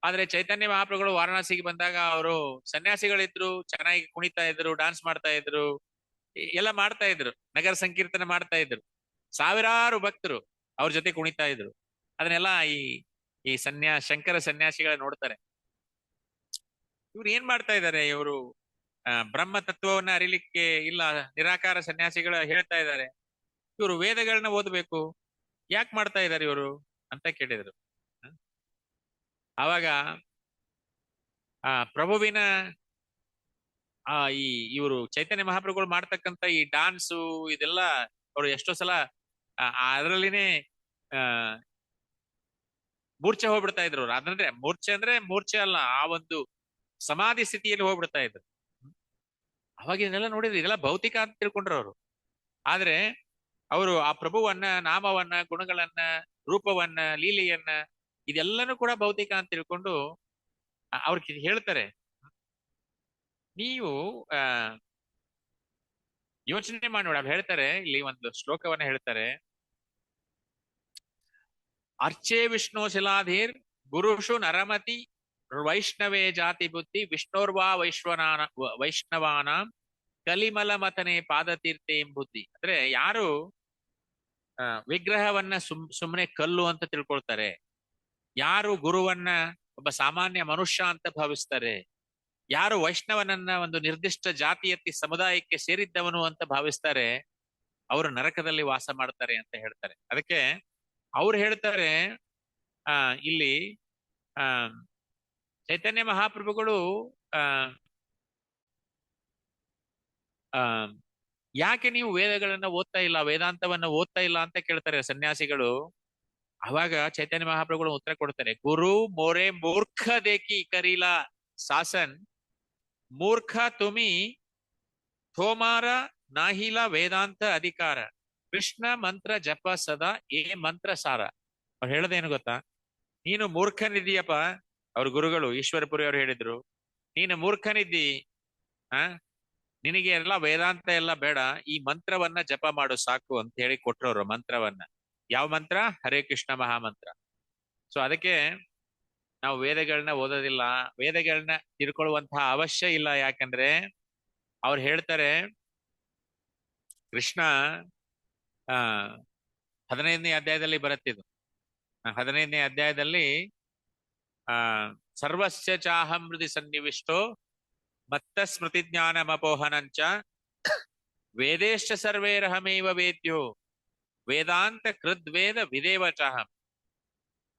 ಆದ್ರೆ ಚೈತನ್ಯ ಮಹಾಪ್ರಭುಗಳು ವಾರಣಾಸಿಗೆ ಬಂದಾಗ ಅವರು ಸನ್ಯಾಸಿಗಳಿದ್ರು, ಚೆನ್ನಾಗಿ ಕುಣಿತಾ ಇದ್ರು, ಡಾನ್ಸ್ ಮಾಡ್ತಾ ಇದ್ರು, ಎಲ್ಲ ಮಾಡ್ತಾ ಇದ್ರು, ನಗರ ಸಂಕೀರ್ತನ ಮಾಡ್ತಾ ಇದ್ರು, ಸಾವಿರಾರು ಭಕ್ತರು ಅವ್ರ ಜೊತೆ ಕುಣಿತಾ ಇದ್ರು. ಅದನ್ನೆಲ್ಲ ಈ ಶಂಕರ ಸನ್ಯಾಸಿಗಳ ನೋಡ್ತಾರೆ. ಇವ್ರು ಏನ್ ಮಾಡ್ತಾ ಇದ್ದಾರೆ, ಇವರು ಬ್ರಹ್ಮ ತತ್ವವನ್ನ ಅರಿಲಿಕ್ಕೆ ಇಲ್ಲ, ನಿರಾಕಾರ ಸನ್ಯಾಸಿಗಳು ಹೇಳ್ತಾ ಇದ್ದಾರೆ, ಇವರು ವೇದಗಳನ್ನ ಓದ್ಬೇಕು, ಯಾಕೆ ಮಾಡ್ತಾ ಇದ್ದಾರೆ ಇವರು ಅಂತ ಕೇಳಿದ್ರು. ಆವಾಗ ಪ್ರಭುವಿನ ಇವರು ಚೈತನ್ಯ ಮಹಾಪ್ರಭುಗಳು ಮಾಡ್ತಕ್ಕಂಥ ಈ ಡಾನ್ಸು ಇದೆಲ್ಲ ಅವರು ಎಷ್ಟೋ ಸಲ ಅದರಲ್ಲಿನೇ ಮೂರ್ಛೆ ಹೋಗ್ಬಿಡ್ತಾ ಇದ್ರು ಅವ್ರು. ಅದಂದ್ರೆ ಮೂರ್ಛೆ ಅಲ್ಲ, ಆ ಒಂದು ಸಮಾಧಿ ಸ್ಥಿತಿಯಲ್ಲಿ ಹೋಗ್ಬಿಡ್ತಾ ಇದ್ರು. ಅವಾಗ ಇದನ್ನೆಲ್ಲ ನೋಡಿದ್ರು, ಇದೆಲ್ಲ ಭೌತಿಕ ಅಂತ ತಿಳ್ಕೊಂಡ್ರು ಅವರು. ಆದ್ರೆ ಅವರು ಆ ಪ್ರಭುವನ್ನ, ನಾಮವನ್ನ, ಗುಣಗಳನ್ನ, ರೂಪವನ್ನ, ಲೀಲೆಯನ್ನ ಇದೆಲ್ಲನೂ ಕೂಡ ಭೌತಿಕ ಅಂತ ತಿಳ್ಕೊಂಡು ಅವ್ರಿಗೆ ಹೇಳ್ತಾರೆ. ನೀವು ಯೋಚನೆ ಮಾಡಿ ನೋಡಿ. ಹೇಳ್ತಾರೆ, ಇಲ್ಲಿ ಒಂದು ಶ್ಲೋಕವನ್ನ ಹೇಳ್ತಾರೆ, ಅರ್ಚೆ ವಿಷ್ಣು ಶಿಲಾಧೀರ್ ಗುರುಷು ನರಮತಿ ವೈಷ್ಣವೇ ಜಾತಿ ಬುದ್ಧಿ ವಿಷ್ಣೋರ್ವಾ ವೈಷ್ಣವಾನ ಕಲಿಮಲ ಮತನೆ ಪಾದತೀರ್ಥೆ ಎಂಬುದ್ಧಿ. ಅಂದ್ರೆ ಯಾರು ವಿಗ್ರಹವನ್ನ ಸುಮ್ಮನೆ ಕಲ್ಲು ಅಂತ ತಿಳ್ಕೊಳ್ತಾರೆ, ಯಾರು ಗುರುವನ್ನ ಒಬ್ಬ ಸಾಮಾನ್ಯ ಮನುಷ್ಯ ಅಂತ ಭಾವಿಸ್ತಾರೆ, ಯಾರು ವೈಷ್ಣವನನ್ನ ಒಂದು ನಿರ್ದಿಷ್ಟ ಜಾತಿಯತ್ತಿ ಸಮುದಾಯಕ್ಕೆ ಸೇರಿದ್ದವನು ಅಂತ ಭಾವಿಸ್ತಾರೆ, ಅವರು ನರಕದಲ್ಲಿ ವಾಸ ಮಾಡ್ತಾರೆ ಅಂತ ಹೇಳ್ತಾರೆ. ಅದಕ್ಕೆ ಅವ್ರು ಹೇಳ್ತಾರೆ ಇಲ್ಲಿ ಚೈತನ್ಯ ಮಹಾಪ್ರಭುಗಳು ಯಾಕೆ ನೀವು ವೇದಗಳನ್ನ ಓದ್ತಾ ಇಲ್ಲ, ವೇದಾಂತವನ್ನ ಓದ್ತಾ ಇಲ್ಲ ಅಂತ ಕೇಳ್ತಾರೆ ಸನ್ಯಾಸಿಗಳು. ಅವಾಗ ಚೈತನ್ಯ ಮಹಾಪ್ರಭುಗಳು ಉತ್ತರ ಕೊಡ್ತಾರೆ, ಗುರು ಮೋರೆ ಮೂರ್ಖ ದೇಕಿ ಕರೀಲಾ ಶಾಸನ್, ಮೂರ್ಖ ತುಮಿ ಥೋಮಾರ ನಾಹಿಲ ವೇದಾಂತ ಅಧಿಕಾರ, ಕೃಷ್ಣ ಮಂತ್ರ ಜಪ ಸದಾ ಏ ಮಂತ್ರ ಸಾರ. ಅವ್ರು ಹೇಳೋದೇನು ಗೊತ್ತಾ, ನೀನು ಮೂರ್ಖನಿದ್ದೀಯಪ್ಪ. ಅವ್ರ ಗುರುಗಳು ಈಶ್ವರಪುರಿ ಅವ್ರು ಹೇಳಿದ್ರು, ನೀನು ಮೂರ್ಖನಿದ್ದಿ, ನಿನಗೆ ಎಲ್ಲ ವೇದಾಂತ ಎಲ್ಲ ಬೇಡ, ಈ ಮಂತ್ರವನ್ನ ಜಪ ಮಾಡು ಸಾಕು ಅಂತ ಹೇಳಿ ಕೊಟ್ರವ್ರು ಮಂತ್ರವನ್ನ. ಯಾವ ಮಂತ್ರ? ಹರೇ ಕೃಷ್ಣ ಮಹಾಮಂತ್ರ. ಸೊ ಅದಕ್ಕೆ ನಾವು ವೇದಗಳನ್ನ ಓದೋದಿಲ್ಲ, ವೇದಗಳನ್ನ ತಿಳ್ಕೊಳ್ಳುವಂತಹ ಅವಶ್ಯ ಇಲ್ಲ. ಯಾಕಂದ್ರೆ ಅವ್ರು ಹೇಳ್ತಾರೆ, ಕೃಷ್ಣ 15ನೇ ಅಧ್ಯಾಯದಲ್ಲಿ ಬರುತ್ತಿದ್ದು, 15ನೇ ಅಧ್ಯಾಯದಲ್ಲಿ ಸರ್ವಸ್ಯ ಚಾಹಂ ಹೃದಯ ಸನ್ನಿವಿಷ್ಟೋ ಮತ್ತ ಸ್ಮೃತಿ ಜ್ಞಾನಮಪೋಹನಂಚ ವೇದೇಶ್ಚ ಸರ್ವೇರಹಮೇವ ವೇದ್ಯೋ ವೇದಾಂತ ಕೃದ್ವೇದ ವಿದೇವಚಾಹಂ.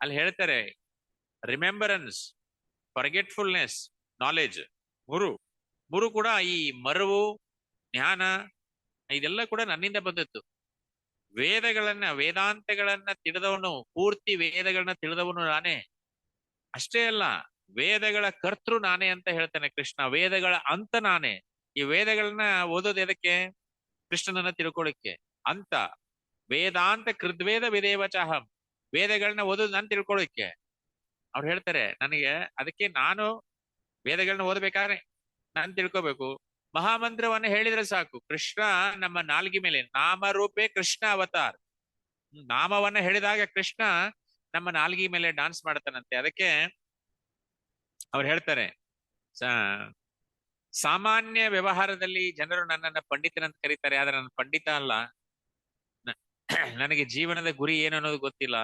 ಅಲ್ಲಿ ಹೇಳ್ತಾರೆ ರಿಮೆಂಬರೆನ್ಸ್, ಫರ್ಗೆಟ್ಫುಲ್ನೆಸ್, ನಾಲೆಜ್, ಮೂರು ಮೂರು ಕೂಡ ಈ ಮರುವು, ಜ್ಞಾನ, ಇದೆಲ್ಲ ಕೂಡ ನನ್ನಿಂದ ಬಂದದ್ದು. ವೇದಾಂತಗಳನ್ನ ತಿಳಿದವನು, ಪೂರ್ತಿ ವೇದಗಳನ್ನ ತಿಳಿದವನು ನಾನೇ. ಅಷ್ಟೇ ಅಲ್ಲ, ವೇದಗಳ ಕರ್ತೃ ನಾನೇ ಅಂತ ಹೇಳ್ತಾನೆ ಕೃಷ್ಣ. ವೇದಗಳ ಅಂತ ನಾನೇ. ಈ ವೇದಗಳನ್ನ ಓದೋದು ಎದಕ್ಕೆ? ಕೃಷ್ಣನನ್ನ ತಿಳ್ಕೊಳ್ಳಿಕ್ಕೆ ಅಂತ. ವೇದಾಂತ ಕೃದ್ವೇದ ವಿದೇವಚಾಹಂ. ವೇದಗಳನ್ನ ಓದೋದು ನಾನು ತಿಳ್ಕೊಳ್ಳಿಕ್ಕೆ. ಅವ್ರು ಹೇಳ್ತಾರೆ ನನಗೆ, ಅದಕ್ಕೆ ನಾನು ವೇದಗಳನ್ನ ಓದಬೇಕಾದ್ರೆ ನಾನು ತಿಳ್ಕೋಬೇಕು. ಮಹಾಮಂತ್ರವನ್ನ ಹೇಳಿದ್ರೆ ಸಾಕು. ಕೃಷ್ಣ ನಮ್ಮ ನಾಲ್ಗಿ ಮೇಲೆ, ನಾಮರೂಪೇ ಕೃಷ್ಣ ಅವತಾರ್. ನಾಮವನ್ನ ಹೇಳಿದಾಗ ಕೃಷ್ಣ ನಮ್ಮ ನಾಲ್ಗಿ ಮೇಲೆ ಡಾನ್ಸ್ ಮಾಡ್ತಾನಂತೆ. ಅದಕ್ಕೆ ಅವ್ರು ಹೇಳ್ತಾರೆ, ಸಾಮಾನ್ಯ ವ್ಯವಹಾರದಲ್ಲಿ ಜನರು ನನ್ನನ್ನ ಪಂಡಿತನಂತ ಕರೀತಾರೆ, ಆದ್ರೆ ನನ್ನ ಪಂಡಿತ ಅಲ್ಲ. ನನಗೆ ಜೀವನದ ಗುರಿ ಏನು ಅನ್ನೋದು ಗೊತ್ತಿಲ್ಲ.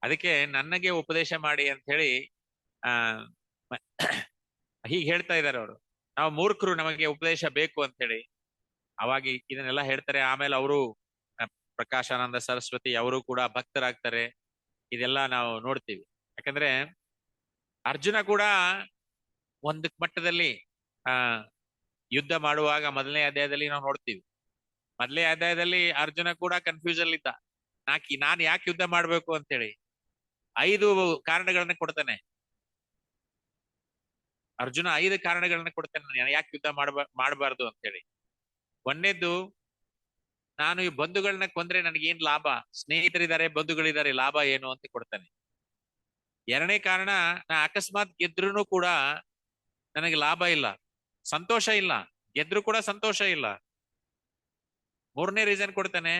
ಅದಕ್ಕೆ ನನಗೆ ಉಪದೇಶ ಮಾಡಿ ಅಂತ ಹೇಳಿ ಆ ಹೀಗೆ ಹೇಳ್ತಾ ಇದ್ದಾರೆ ಅವರು. ನಾವು ಮೂರ್ಖರು, ನಮಗೆ ಉಪದೇಶ ಬೇಕು ಅಂತ ಹೇಳಿ ಅವಾಗ ಇದನ್ನೆಲ್ಲ ಹೇಳ್ತಾರೆ. ಆಮೇಲೆ ಅವರು ಪ್ರಕಾಶಾನಂದ ಸರಸ್ವತಿ ಅವರು ಕೂಡ ಭಕ್ತರಾಗ್ತಾರೆ. ಇದೆಲ್ಲ ನಾವು ನೋಡ್ತೀವಿ. ಯಾಕಂದ್ರೆ ಅರ್ಜುನ ಕೂಡ ಒಂದು ಮಟ್ಟದಲ್ಲಿ ಯುದ್ಧ ಮಾಡುವಾಗ ಮೊದಲನೇ ಅಧ್ಯಾಯದಲ್ಲಿ ನಾವು ನೋಡ್ತೀವಿ. ಮೊದಲನೇ ಅಧ್ಯಾಯದಲ್ಲಿ ಅರ್ಜುನ ಕೂಡ ಕನ್ಫ್ಯೂಸ್ ಅಲ್ಲಿ ಇದ್ದ. ನಾನು ಯಾಕೆ ಯುದ್ಧ ಮಾಡ್ಬೇಕು ಅಂತೇಳಿ 5 ಕಾರಣಗಳನ್ನ ಕೊಡ್ತಾನೆ. ಅರ್ಜುನ 5 ಕಾರಣಗಳನ್ನ ಕೊಡ್ತಾನೆ, ನಾನು ಯಾಕೆ ಯುದ್ಧ ಮಾಡಬಾರ್ದು ಅಂತೇಳಿ. ಒಂದನೇದ್ದು, ನಾನು ಈ ಬಂಧುಗಳನ್ನ ಕೊಂದ್ರೆ ನನಗೇನ್ ಲಾಭ? ಸ್ನೇಹಿತರಿದ್ದಾರೆ, ಬಂಧುಗಳಿದ್ದಾರೆ, ಲಾಭ ಏನು ಅಂತ ಕೊಡ್ತಾನೆ. ಎರಡನೇ ಕಾರಣ, ನಾ ಅಕಸ್ಮಾತ್ ಗೆದ್ರೂ ಕೂಡ ನನಗೆ ಲಾಭ ಇಲ್ಲ, ಸಂತೋಷ ಇಲ್ಲ. ಗೆದ್ರು ಕೂಡ ಸಂತೋಷ ಇಲ್ಲ. ಮೂರನೇ ರೀಸನ್ ಕೊಡ್ತಾನೆ,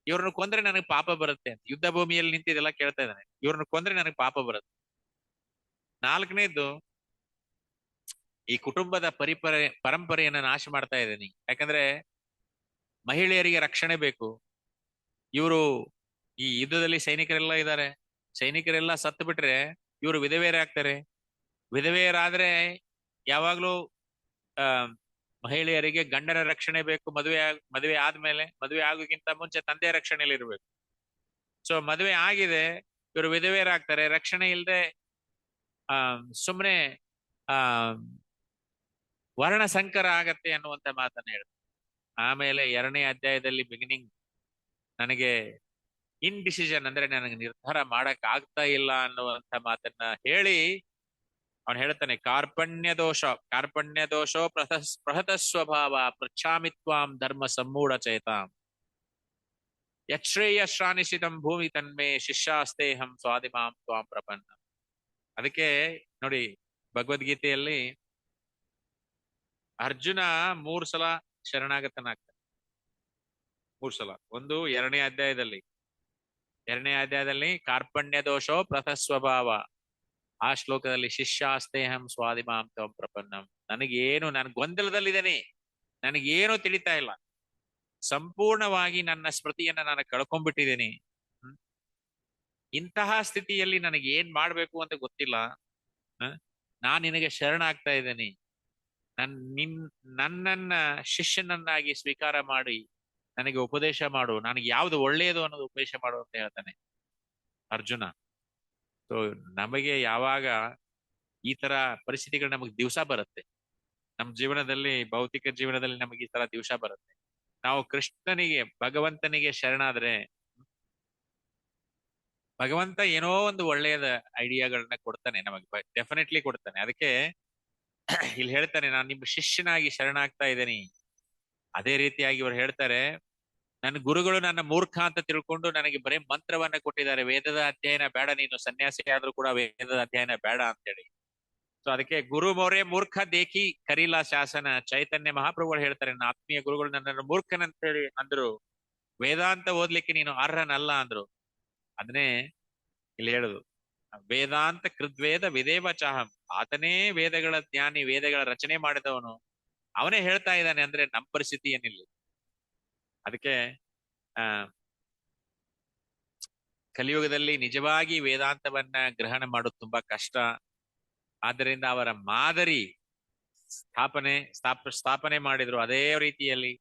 ಇವ್ರನ್ನ ಕೊಂದ್ರೆ ನನಗೆ ಪಾಪ ಬರುತ್ತೆ ಅಂತ. ಯುದ್ಧ ಭೂಮಿಯಲ್ಲಿ ನಿಂತಿದೆಲ್ಲ ಕೇಳ್ತಾ ಇದ್ದಾನೆ, ಇವ್ರನ್ನ ಕೊಂದ್ರೆ ನನಗೆ ಪಾಪ ಬರುತ್ತೆ. ನಾಲ್ಕನೇದ್ದು, ಈ ಕುಟುಂಬದ ಪರಂಪರೆಯನ್ನ ನಾಶ ಮಾಡ್ತಾ ಇದ್ದೀನಿ. ಯಾಕಂದ್ರೆ ಮಹಿಳೆಯರಿಗೆ ರಕ್ಷಣೆ ಬೇಕು. ಇವರು ಈ ಯುದ್ಧದಲ್ಲಿ ಸೈನಿಕರೆಲ್ಲ ಇದ್ದಾರೆ, ಸೈನಿಕರೆಲ್ಲ ಸತ್ತು ಬಿಟ್ರೆ ಇವರು ವಿಧವೆಯರಾಗ್ತಾರೆ. ವಿಧವೆಯರಾದ್ರೆ ಯಾವಾಗ್ಲೂ ಮಹಿಳೆಯರಿಗೆ ಗಂಡನ ರಕ್ಷಣೆ ಬೇಕು. ಮದುವೆ ಆದ್ಮೇಲೆ, ಮದುವೆ ಆಗೋಕ್ಕಿಂತ ಮುಂಚೆ ತಂದೆಯ ರಕ್ಷಣೆಯಲ್ಲಿ ಇರ್ಬೇಕು. ಸೊ ಮದುವೆ ಆಗಿದೆ, ಇವರು ವಿಧವೆಯರಾಗ್ತಾರೆ, ರಕ್ಷಣೆ ಇಲ್ಲದೆ ಸುಮ್ಮನೆ ವರ್ಣ ಸಂಕರ ಆಗತ್ತೆ ಅನ್ನುವಂತ ಮಾತನ್ನ ಹೇಳ್ತಾರೆ. ಆಮೇಲೆ 2ನೇ ಅಧ್ಯಾಯದಲ್ಲಿ ಬಿಗಿನಿಂಗ್, ನನಗೆ ಇನ್ಡಿಸಿಷನ್ ಅಂದ್ರೆ ನನಗೆ ನಿರ್ಧಾರ ಮಾಡಕ್ ಆಗ್ತಾ ಇಲ್ಲ ಅನ್ನುವಂತ ಮಾತನ್ನ ಹೇಳಿ ಅವನು ಹೇಳ್ತಾನೆ, ಕಾರ್ಪಣ್ಯ ದೋಷೋ ಪ್ರಹತ ಸ್ವಭಾವ ಪೃಚ್ಛಾಮಿತ್ವಾಂ ಧರ್ಮ ಸಮ್ಮೂಢ ಚೇತಾಂ ಯಶ್ರೇಯಶ್ರಾನಿಶಿತಂ ಭೂಮಿ ತನ್ಮೇ ಶಿಷ್ಯಾಸ್ತೇಹಂ ಸ್ವಾದಿಮಾಂ ತ್ವಾಂ ಪ್ರಪನ್ನ. ಅದಕ್ಕೆ ನೋಡಿ, ಭಗವದ್ಗೀತೆಯಲ್ಲಿ ಅರ್ಜುನ 3 ಸಲ ಶರಣಾಗತನಾಗ್ತಾನೆ. 3 ಸಲ. ಒಂದು 2ನೇ ಅಧ್ಯಾಯದಲ್ಲಿ ಕಾರ್ಪಣ್ಯ ದೋಷೋ ಪ್ರಥಸ್ವಭಾವ. ಆ ಶ್ಲೋಕದಲ್ಲಿ ಶಿಷ್ಯಾಸ್ತೇಹಂ ಸ್ವಾದಿಮಾಂ ತ್ವಂ ಪ್ರಪನ್ನಂ. ನಾನು ಗೊಂದಲದಲ್ಲಿದ್ದೇನೆ, ನನಗೇನು ತಿಳಿತಾ ಇಲ್ಲ, ಸಂಪೂರ್ಣವಾಗಿ ನನ್ನ ಸ್ಮೃತಿಯನ್ನ ನಾನು ಕಳ್ಕೊಂಡ್ಬಿಟ್ಟಿದ್ದೀನಿ. ಇಂತಹ ಸ್ಥಿತಿಯಲ್ಲಿ ನನಗೆ ಏನ್ ಮಾಡ್ಬೇಕು ಅಂತ ಗೊತ್ತಿಲ್ಲ. ನಾನ್ ನಿನಗೆ ಶರಣಾಗ್ತಾ ಇದ್ದೇನೆ, ನನ್ನನ್ನ ಶಿಷ್ಯನನ್ನಾಗಿ ಸ್ವೀಕಾರ ಮಾಡಿ ನನಗೆ ಉಪದೇಶ ಮಾಡು, ನನಗೆ ಯಾವ್ದು ಒಳ್ಳೆಯದು ಅನ್ನೋದು ಉಪದೇಶ ಮಾಡು ಅಂತ ಹೇಳ್ತಾನೆ ಅರ್ಜುನ. ಸೊ ನಮಗೆ ಯಾವಾಗ ಈ ತರ ಪರಿಸ್ಥಿತಿಗಳು ನಮಗೆ ದಿವಸ ಬರುತ್ತೆ, ನಮ್ಮ ಜೀವನದಲ್ಲಿ, ಭೌತಿಕ ಜೀವನದಲ್ಲಿ ನಮಗೆ ಈ ತರ ದಿವಸ ಬರುತ್ತೆ. ನಾವು ಕೃಷ್ಣನಿಗೆ, ಭಗವಂತನಿಗೆ ಶರಣಾದ್ರೆ ಭಗವಂತ ಏನೋ ಒಂದು ಒಳ್ಳೆಯದ ಐಡಿಯಾಗಳನ್ನ ಕೊಡ್ತಾನೆ ನಮಗೆ, ಡೆಫಿನೆಟ್ಲಿ ಕೊಡ್ತಾನೆ. ಅದಕ್ಕೆ ಇಲ್ಲಿ ಹೇಳ್ತಾನೆ, ನಾನು ನಿಮ್ಮ ಶಿಷ್ಯನಾಗಿ ಶರಣಾಗ್ತಾ ಇದ್ದೇನೆ. ಅದೇ ರೀತಿಯಾಗಿ ಇವರು ಹೇಳ್ತಾರೆ, ನನ್ನ ಗುರುಗಳು ನನ್ನ ಮೂರ್ಖ ಅಂತ ತಿಳ್ಕೊಂಡು ನನಗೆ ಬರೀ ಮಂತ್ರವನ್ನ ಕೊಟ್ಟಿದ್ದಾರೆ, ವೇದದ ಅಧ್ಯಯನ ಬೇಡ, ನೀನು ಸನ್ಯಾಸಿ ಆದ್ರೂ ಕೂಡ ವೇದದ ಅಧ್ಯಯನ ಬೇಡ ಅಂತೇಳಿ. ಸೊ ಅದಕ್ಕೆ ಗುರು ಮೌರ್ಯ ಮೂರ್ಖ ದೇಖಿ ಕರೀಲಾ ಶಾಸನ. ಚೈತನ್ಯ ಮಹಾಪ್ರಭುಗಳು ಹೇಳ್ತಾರೆ, ನನ್ನ ಆತ್ಮೀಯ ಗುರುಗಳು ನನ್ನನ್ನು ಮೂರ್ಖನಂತೇಳಿ ಅಂದ್ರು, ವೇದಾಂತ ಓದ್ಲಿಕ್ಕೆ ನೀನು ಅರ್ಹನಲ್ಲ ಅಂದ್ರು. ಅದನ್ನೇ ಇಲ್ಲಿ ಹೇಳುದು, ವೇದಾಂತ ಕೃದ್ವೇದ ವಿದೇವಚಾಹಂ. ಆತನೇ ವೇದಗಳ ಜ್ಞಾನಿ, ವೇದಗಳ ರಚನೆ ಮಾಡಿದವನು, ಅವನೇ ಹೇಳ್ತಾ ಇದ್ದಾನೆ. ಅಂದ್ರೆ ನಮ್ಮ ಪರಿಸ್ಥಿತಿ ಏನಿಲ್ಲ. ಅದಕ್ಕೆ ಕಲಿಯುಗದಲ್ಲಿ ನಿಜವಾಗಿ ವೇದಾಂತವನ್ನ ಗ್ರಹಣ ಮಾಡೋದು ತುಂಬಾ ಕಷ್ಟ. ಆದ್ದರಿಂದ ಅವರ ಮಾದರಿ ಸ್ಥಾಪನೆ ಮಾಡಿದ್ರು. ಅದೇ ರೀತಿಯಲ್ಲಿ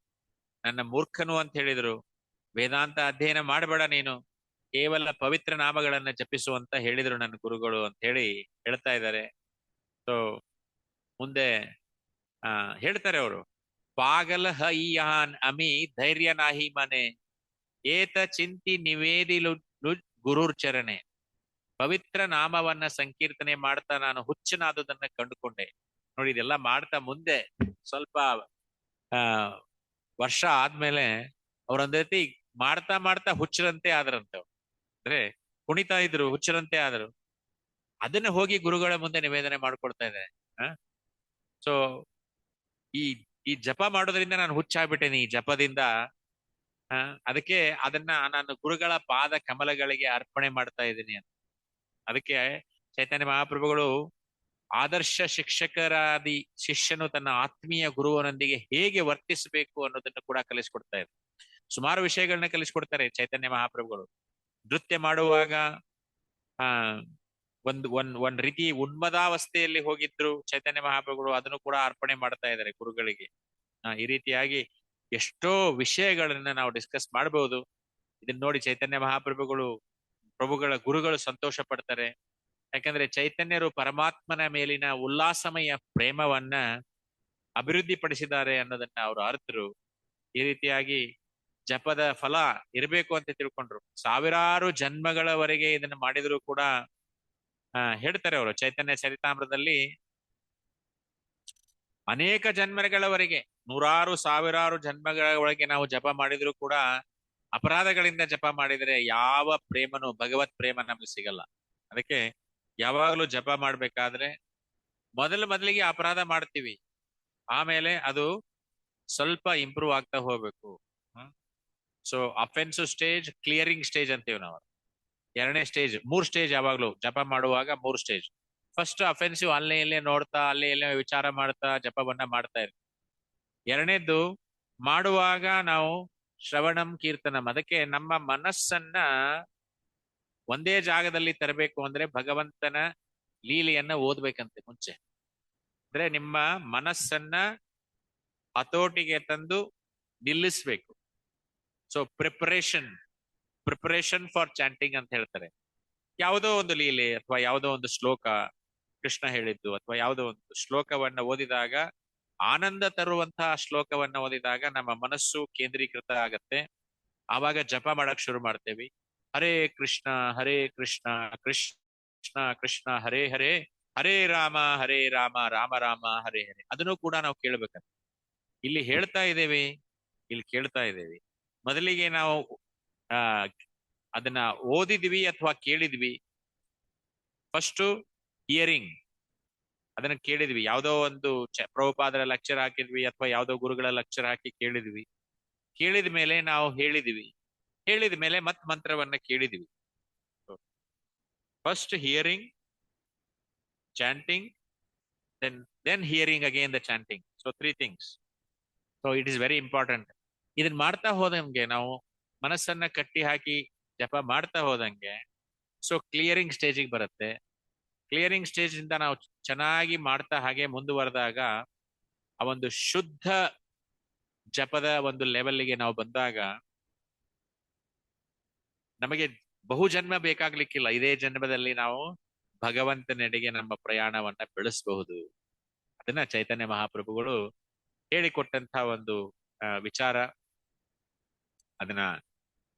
ನನ್ನ ಮೂರ್ಖನು ಅಂತ ಹೇಳಿದ್ರು. ವೇದಾಂತ ಅಧ್ಯಯನ ಮಾಡಬೇಡ ನೀನು, ಕೇವಲ ಪವಿತ್ರ ನಾಮಗಳನ್ನ ಜಪಿಸು ಅಂತ ಹೇಳಿದ್ರು ನನ್ನ ಗುರುಗಳು ಅಂತ ಹೇಳಿ ಹೇಳ್ತಾ ಇದ್ದಾರೆ. ಸೊ ಮುಂದೆ ಹೇಳ್ತಾರೆ ಅವರು, ಪಾಗಲ ಹ ಇಯಾನ್ ಅಮಿ ಧೈರ್ಯ ನಾಹಿ ಮನೆ ಏತ ಚಿಂತಿ ನಿವೇದಿಲು ಗುರುರ್ ಚರಣೆ. ಪವಿತ್ರ ನಾಮವನ್ನ ಸಂಕೀರ್ತನೆ ಮಾಡ್ತಾ ನಾನು ಹುಚ್ಚನಾದುದನ್ನ ಕಂಡುಕೊಂಡೆ. ನೋಡಿ, ಇದೆಲ್ಲ ಮಾಡ್ತಾ ಮುಂದೆ ಸ್ವಲ್ಪ ಆ ವರ್ಷ ಆದ್ಮೇಲೆ ಅವ್ರೊಂದ್ ರೀತಿ ಮಾಡ್ತಾ ಮಾಡ್ತಾ ಹುಚ್ಚರಂತೆ ಆದ್ರಂತೆ. ಅಂದ್ರೆ ಕುಣಿತಾ ಇದ್ರು, ಹುಚ್ಚರಂತೆ ಆದ್ರು. ಅದನ್ನ ಹೋಗಿ ಗುರುಗಳ ಮುಂದೆ ನಿವೇದನೆ ಮಾಡ್ಕೊಳ್ತಾ ಇದ್ದಾರೆ. ಸೊ ಈ ಈ ಜಪ ಮಾಡೋದ್ರಿಂದ ನಾನು ಹುಚ್ಚಾಗ್ಬಿಟ್ಟೇನಿ ಈ ಜಪದಿಂದ. ಅದಕ್ಕೆ ಅದನ್ನ ನಾನು ಗುರುಗಳ ಪಾದ ಕಮಲಗಳಿಗೆ ಅರ್ಪಣೆ ಮಾಡ್ತಾ ಇದ್ದೀನಿ ಅಂತ. ಅದಕ್ಕೆ ಚೈತನ್ಯ ಮಹಾಪ್ರಭುಗಳು ಆದರ್ಶ ಶಿಕ್ಷಕರಾದಿ ಶಿಷ್ಯನು ತನ್ನ ಆತ್ಮೀಯ ಗುರುವನೊಂದಿಗೆ ಹೇಗೆ ವರ್ತಿಸಬೇಕು ಅನ್ನೋದನ್ನು ಕೂಡ ಕಲಿಸ್ಕೊಡ್ತಾ ಇದ್ದಾರೆ. ಸುಮಾರು ವಿಷಯಗಳನ್ನ ಕಲಿಸ್ಕೊಡ್ತಾರೆ ಚೈತನ್ಯ ಮಹಾಪ್ರಭುಗಳು. ನೃತ್ಯ ಮಾಡುವಾಗ ಒಂದ್ ರೀತಿ ಉನ್ಮದಾವಸ್ಥೆಯಲ್ಲಿ ಹೋಗಿದ್ರು ಚೈತನ್ಯ ಮಹಾಪ್ರಭುಗಳು, ಅದನ್ನು ಕೂಡ ಅರ್ಪಣೆ ಮಾಡ್ತಾ ಇದ್ದಾರೆ ಗುರುಗಳಿಗೆ. ಈ ರೀತಿಯಾಗಿ ಎಷ್ಟೋ ವಿಷಯಗಳನ್ನ ನಾವು ಡಿಸ್ಕಸ್ ಮಾಡಬಹುದು. ಇದನ್ನ ನೋಡಿ ಚೈತನ್ಯ ಪ್ರಭುಗಳ ಗುರುಗಳು ಸಂತೋಷ ಪಡ್ತಾರೆ. ಯಾಕಂದ್ರೆ ಚೈತನ್ಯರು ಪರಮಾತ್ಮನ ಮೇಲಿನ ಉಲ್ಲಾಸಮಯ ಪ್ರೇಮವನ್ನ ಅಭಿವೃದ್ಧಿ ಪಡಿಸಿದ್ದಾರೆ ಅನ್ನೋದನ್ನ ಅವರು ಅರ್ಥರು. ಈ ರೀತಿಯಾಗಿ ಜಪದ ಫಲ ಇರಬೇಕು ಅಂತ ತಿಳ್ಕೊಂಡ್ರು. ಸಾವಿರಾರು ಜನ್ಮಗಳವರೆಗೆ ಇದನ್ನ ಮಾಡಿದ್ರು ಕೂಡ ಹೇಳ್ತಾರೆ ಅವರು ಚೈತನ್ಯ ಚರಿತಾಮೃತದಲ್ಲಿ, ಅನೇಕ ಜನ್ಮಗಳವರೆಗೆ, ನೂರಾರು ಸಾವಿರಾರು ಜನ್ಮಗಳವರೆಗೆ ನಾವು ಜಪ ಮಾಡಿದ್ರು ಕೂಡ ಅಪರಾಧಗಳಿಂದ ಜಪ ಮಾಡಿದರೆ ಯಾವ ಪ್ರೇಮನು, ಭಗವತ್ ಪ್ರೇಮ ನಮ್ಗೆ ಸಿಗಲ್ಲ. ಅದಕ್ಕೆ ಯಾವಾಗಲೂ ಜಪ ಮಾಡ್ಬೇಕಾದ್ರೆ ಮೊದಲಿಗೆ ಅಪರಾಧ ಮಾಡ್ತೀವಿ, ಆಮೇಲೆ ಅದು ಸ್ವಲ್ಪ ಇಂಪ್ರೂವ್ ಆಗ್ತಾ ಹೋಗ್ಬೇಕು. So offensive stage, clearing stage ಅಂತೀವಿ ನಾವು. ಎರಡನೇ ಸ್ಟೇಜ್, 3 ಸ್ಟೇಜ್ ಯಾವಾಗ್ಲೂ ಜಪ ಮಾಡುವಾಗ 3 ಸ್ಟೇಜ್. ಫಸ್ಟ್ ಅಫೆನ್ಸಿವ್, ಅಲ್ಲೇ ಇಲ್ಲೇ ನೋಡ್ತಾ, ಅಲ್ಲೇ ಇಲ್ಲೇ ವಿಚಾರ ಮಾಡ್ತಾ ಜಪವನ್ನ ಮಾಡ್ತಾ ಇರ್ತೀವಿ. ಎರಡನೇದ್ದು ಮಾಡುವಾಗ ನಾವು ಶ್ರವಣಂ ಕೀರ್ತನಂ. ಅದಕ್ಕೆ ನಮ್ಮ ಮನಸ್ಸನ್ನ ಒಂದೇ ಜಾಗದಲ್ಲಿ ತರಬೇಕು ಅಂದ್ರೆ ಭಗವಂತನ ಲೀಲೆಯನ್ನ ಓದ್ಬೇಕಂತೆ ಮುಂಚೆ. ಅಂದ್ರೆ ನಿಮ್ಮ ಮನಸ್ಸನ್ನ ಹತೋಟಿಗೆ ತಂದು ನಿಲ್ಲಿಸ್ಬೇಕು. ಸೊ ಪ್ರಿಪರೇಷನ್ ಫಾರ್ ಚಾಂಟಿಂಗ್ ಅಂತ ಹೇಳ್ತಾರೆ. ಯಾವುದೋ ಒಂದು ಲೀಲೆ ಅಥವಾ ಯಾವುದೋ ಒಂದು ಶ್ಲೋಕ ಕೃಷ್ಣ ಹೇಳಿದ್ದು ಅಥವಾ ಯಾವುದೋ ಒಂದು ಶ್ಲೋಕವನ್ನ ಓದಿದಾಗ, ಆನಂದ ತರುವಂತಹ ಶ್ಲೋಕವನ್ನ ಓದಿದಾಗ ನಮ್ಮ ಮನಸ್ಸು ಕೇಂದ್ರೀಕೃತ ಆಗತ್ತೆ. ಆವಾಗ ಜಪ ಮಾಡಕ್ ಶುರು ಮಾಡ್ತೇವಿ. ಹರೇ ಕೃಷ್ಣ ಕೃಷ್ಣ ಕೃಷ್ಣ ಹರೇ ಹರೇ, ಹರೇ ರಾಮ ರಾಮ ರಾಮ ಹರೇ ಹರೇ. ಅದನ್ನು ಕೂಡ ನಾವು ಕೇಳ್ಬೇಕಂತ. ಇಲ್ಲಿ ಹೇಳ್ತಾ ಇದ್ದೇವೆ, ಇಲ್ಲಿ ಕೇಳ್ತಾ ಇದ್ದೇವೆ. ಮೊದಲಿಗೆ ನಾವು ಅದನ್ನ ಓದಿದ್ವಿ ಅಥವಾ ಕೇಳಿದ್ವಿ. ಫಸ್ಟ್ ಹಿಯರಿಂಗ್, ಅದನ್ನ ಕೇಳಿದ್ವಿ. ಯಾವುದೋ ಒಂದು ಪ್ರಭುಪಾದರ ಲೆಕ್ಚರ್ ಹಾಕಿದ್ವಿ ಅಥವಾ ಯಾವುದೋ ಗುರುಗಳ ಲೆಕ್ಚರ್ ಹಾಕಿ ಕೇಳಿದ್ವಿ. ಕೇಳಿದ ಮೇಲೆ ನಾವು ಹೇಳಿದ ಮೇಲೆ ಮತ್ ಮಂತ್ರವನ್ನ ಕೇಳಿದ್ವಿ. First hearing, chanting, then hearing again the chanting. So 3 things. So it is very important. ಇದನ್ನ ಮಾಡ್ತಾ ಹೋದಂಗೆ, ನಾವು ಮನಸ್ಸನ್ನ ಕಟ್ಟಿ ಹಾಕಿ ಜಪ ಮಾಡ್ತಾ ಹೋದಂಗೆ ಸೊ ಕ್ಲಿಯರಿಂಗ್ ಸ್ಟೇಜಿಗೆ ಬರುತ್ತೆ. ಕ್ಲಿಯರಿಂಗ್ ಸ್ಟೇಜ್ ಇಂದ ನಾವು ಚೆನ್ನಾಗಿ ಮಾಡ್ತಾ ಹಾಗೆ ಮುಂದುವರೆದಾಗ ಆ ಒಂದು ಶುದ್ಧ ಜಪದ ಒಂದು ಲೆವೆಲ್ಗೆ ನಾವು ಬಂದಾಗ ನಮಗೆ ಬಹು ಜನ್ಮ ಬೇಕಾಗ್ಲಿಕ್ಕಿಲ್ಲ. ಇದೇ ಜನ್ಮದಲ್ಲಿ ನಾವು ಭಗವಂತನೆಡೆಗೆ ನಮ್ಮ ಪ್ರಯಾಣವನ್ನ ಬೆಳೆಸಬಹುದು. ಅದನ್ನ ಚೈತನ್ಯ ಮಹಾಪ್ರಭುಗಳು ಹೇಳಿಕೊಟ್ಟಂತ ಒಂದು ವಿಚಾರ. ಅದನ್ನ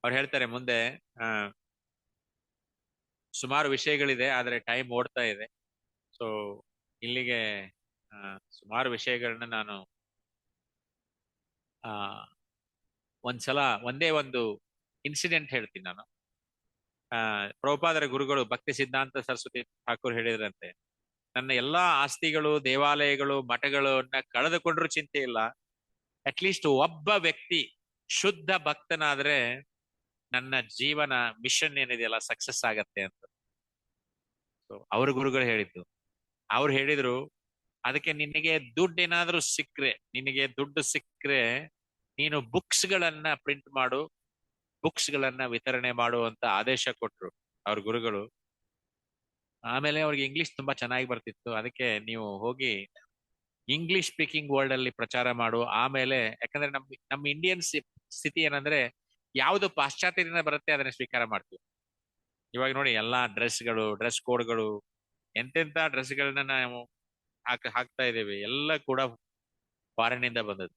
ಅವ್ರು ಹೇಳ್ತಾರೆ ಮುಂದೆ. ಸುಮಾರು ವಿಷಯಗಳಿದೆ, ಆದ್ರೆ ಟೈಮ್ ಓಡ್ತಾ ಇದೆ. ಸೊ ಇಲ್ಲಿಗೆ ಸುಮಾರು ವಿಷಯಗಳನ್ನ ನಾನು ಒಂದ್ಸಲ ಒಂದೇ ಒಂದು ಇನ್ಸಿಡೆಂಟ್ ಹೇಳ್ತೀನಿ ನಾನು. ಪ್ರಭುಪಾದರ ಗುರುಗಳು ಭಕ್ತಿ ಸಿದ್ಧಾಂತ ಸರಸ್ವತಿ ಠಾಕೂರ್ ಹೇಳಿದ್ರಂತೆ, ನನ್ನ ಎಲ್ಲಾ ಆಸ್ತಿಗಳು, ದೇವಾಲಯಗಳು, ಮಠಗಳನ್ನ ಕಳೆದುಕೊಂಡ್ರು ಚಿಂತೆ ಇಲ್ಲ, ಅಟ್ಲೀಸ್ಟ್ ಒಬ್ಬ ವ್ಯಕ್ತಿ ಶುದ್ಧ ಭಕ್ತನಾದ್ರೆ ನನ್ನ ಜೀವನ ಮಿಷನ್ ಏನಿದೆಯಲ್ಲ ಸಕ್ಸಸ್ ಆಗತ್ತೆ ಅಂತ. ಸೊ ಅವ್ರ ಗುರುಗಳು ಹೇಳಿದ್ದು. ಅವ್ರು ಹೇಳಿದ್ರು, ಅದಕ್ಕೆ ನಿನಗೆ ದುಡ್ಡು ಸಿಕ್ಕ್ರೆ ನೀನು ಬುಕ್ಸ್ ಗಳನ್ನ ಪ್ರಿಂಟ್ ಮಾಡು, ಬುಕ್ಸ್ ಗಳನ್ನ ವಿತರಣೆ ಮಾಡುವಂತ ಆದೇಶ ಕೊಟ್ರು ಅವ್ರ ಗುರುಗಳು. ಆಮೇಲೆ ಅವ್ರಿಗೆ ಇಂಗ್ಲಿಷ್ ತುಂಬಾ ಚೆನ್ನಾಗಿ ಬರ್ತಿತ್ತು. ಅದಕ್ಕೆ ನೀವು ಹೋಗಿ ಇಂಗ್ಲಿಷ್ ಸ್ಪೀಕಿಂಗ್ ವರ್ಲ್ಡ್ ಅಲ್ಲಿ ಪ್ರಚಾರ ಮಾಡು. ಆಮೇಲೆ ಯಾಕಂದ್ರೆ ನಮ್ಮ ಇಂಡಿಯನ್ ಸ್ಥಿತಿ ಏನಂದ್ರೆ ಯಾವುದು ಪಾಶ್ಚಾತ್ಯದಿಂದ ಬರುತ್ತೆ ಅದನ್ನ ಸ್ವೀಕಾರ ಮಾಡ್ತೀವಿ. ಇವಾಗ ನೋಡಿ ಎಲ್ಲಾ ಡ್ರೆಸ್ಗಳು, ಡ್ರೆಸ್ ಕೋಡ್ಗಳು, ಎಂತೆಂತ ಡ್ರೆಸ್ಗಳನ್ನ ನಾವು ಹಾಕ್ತಾ ಇದ್ದೇವೆ, ಎಲ್ಲ ಕೂಡ ಫಾರಿನ್ ಇಂದ ಬಂದದ್ದು.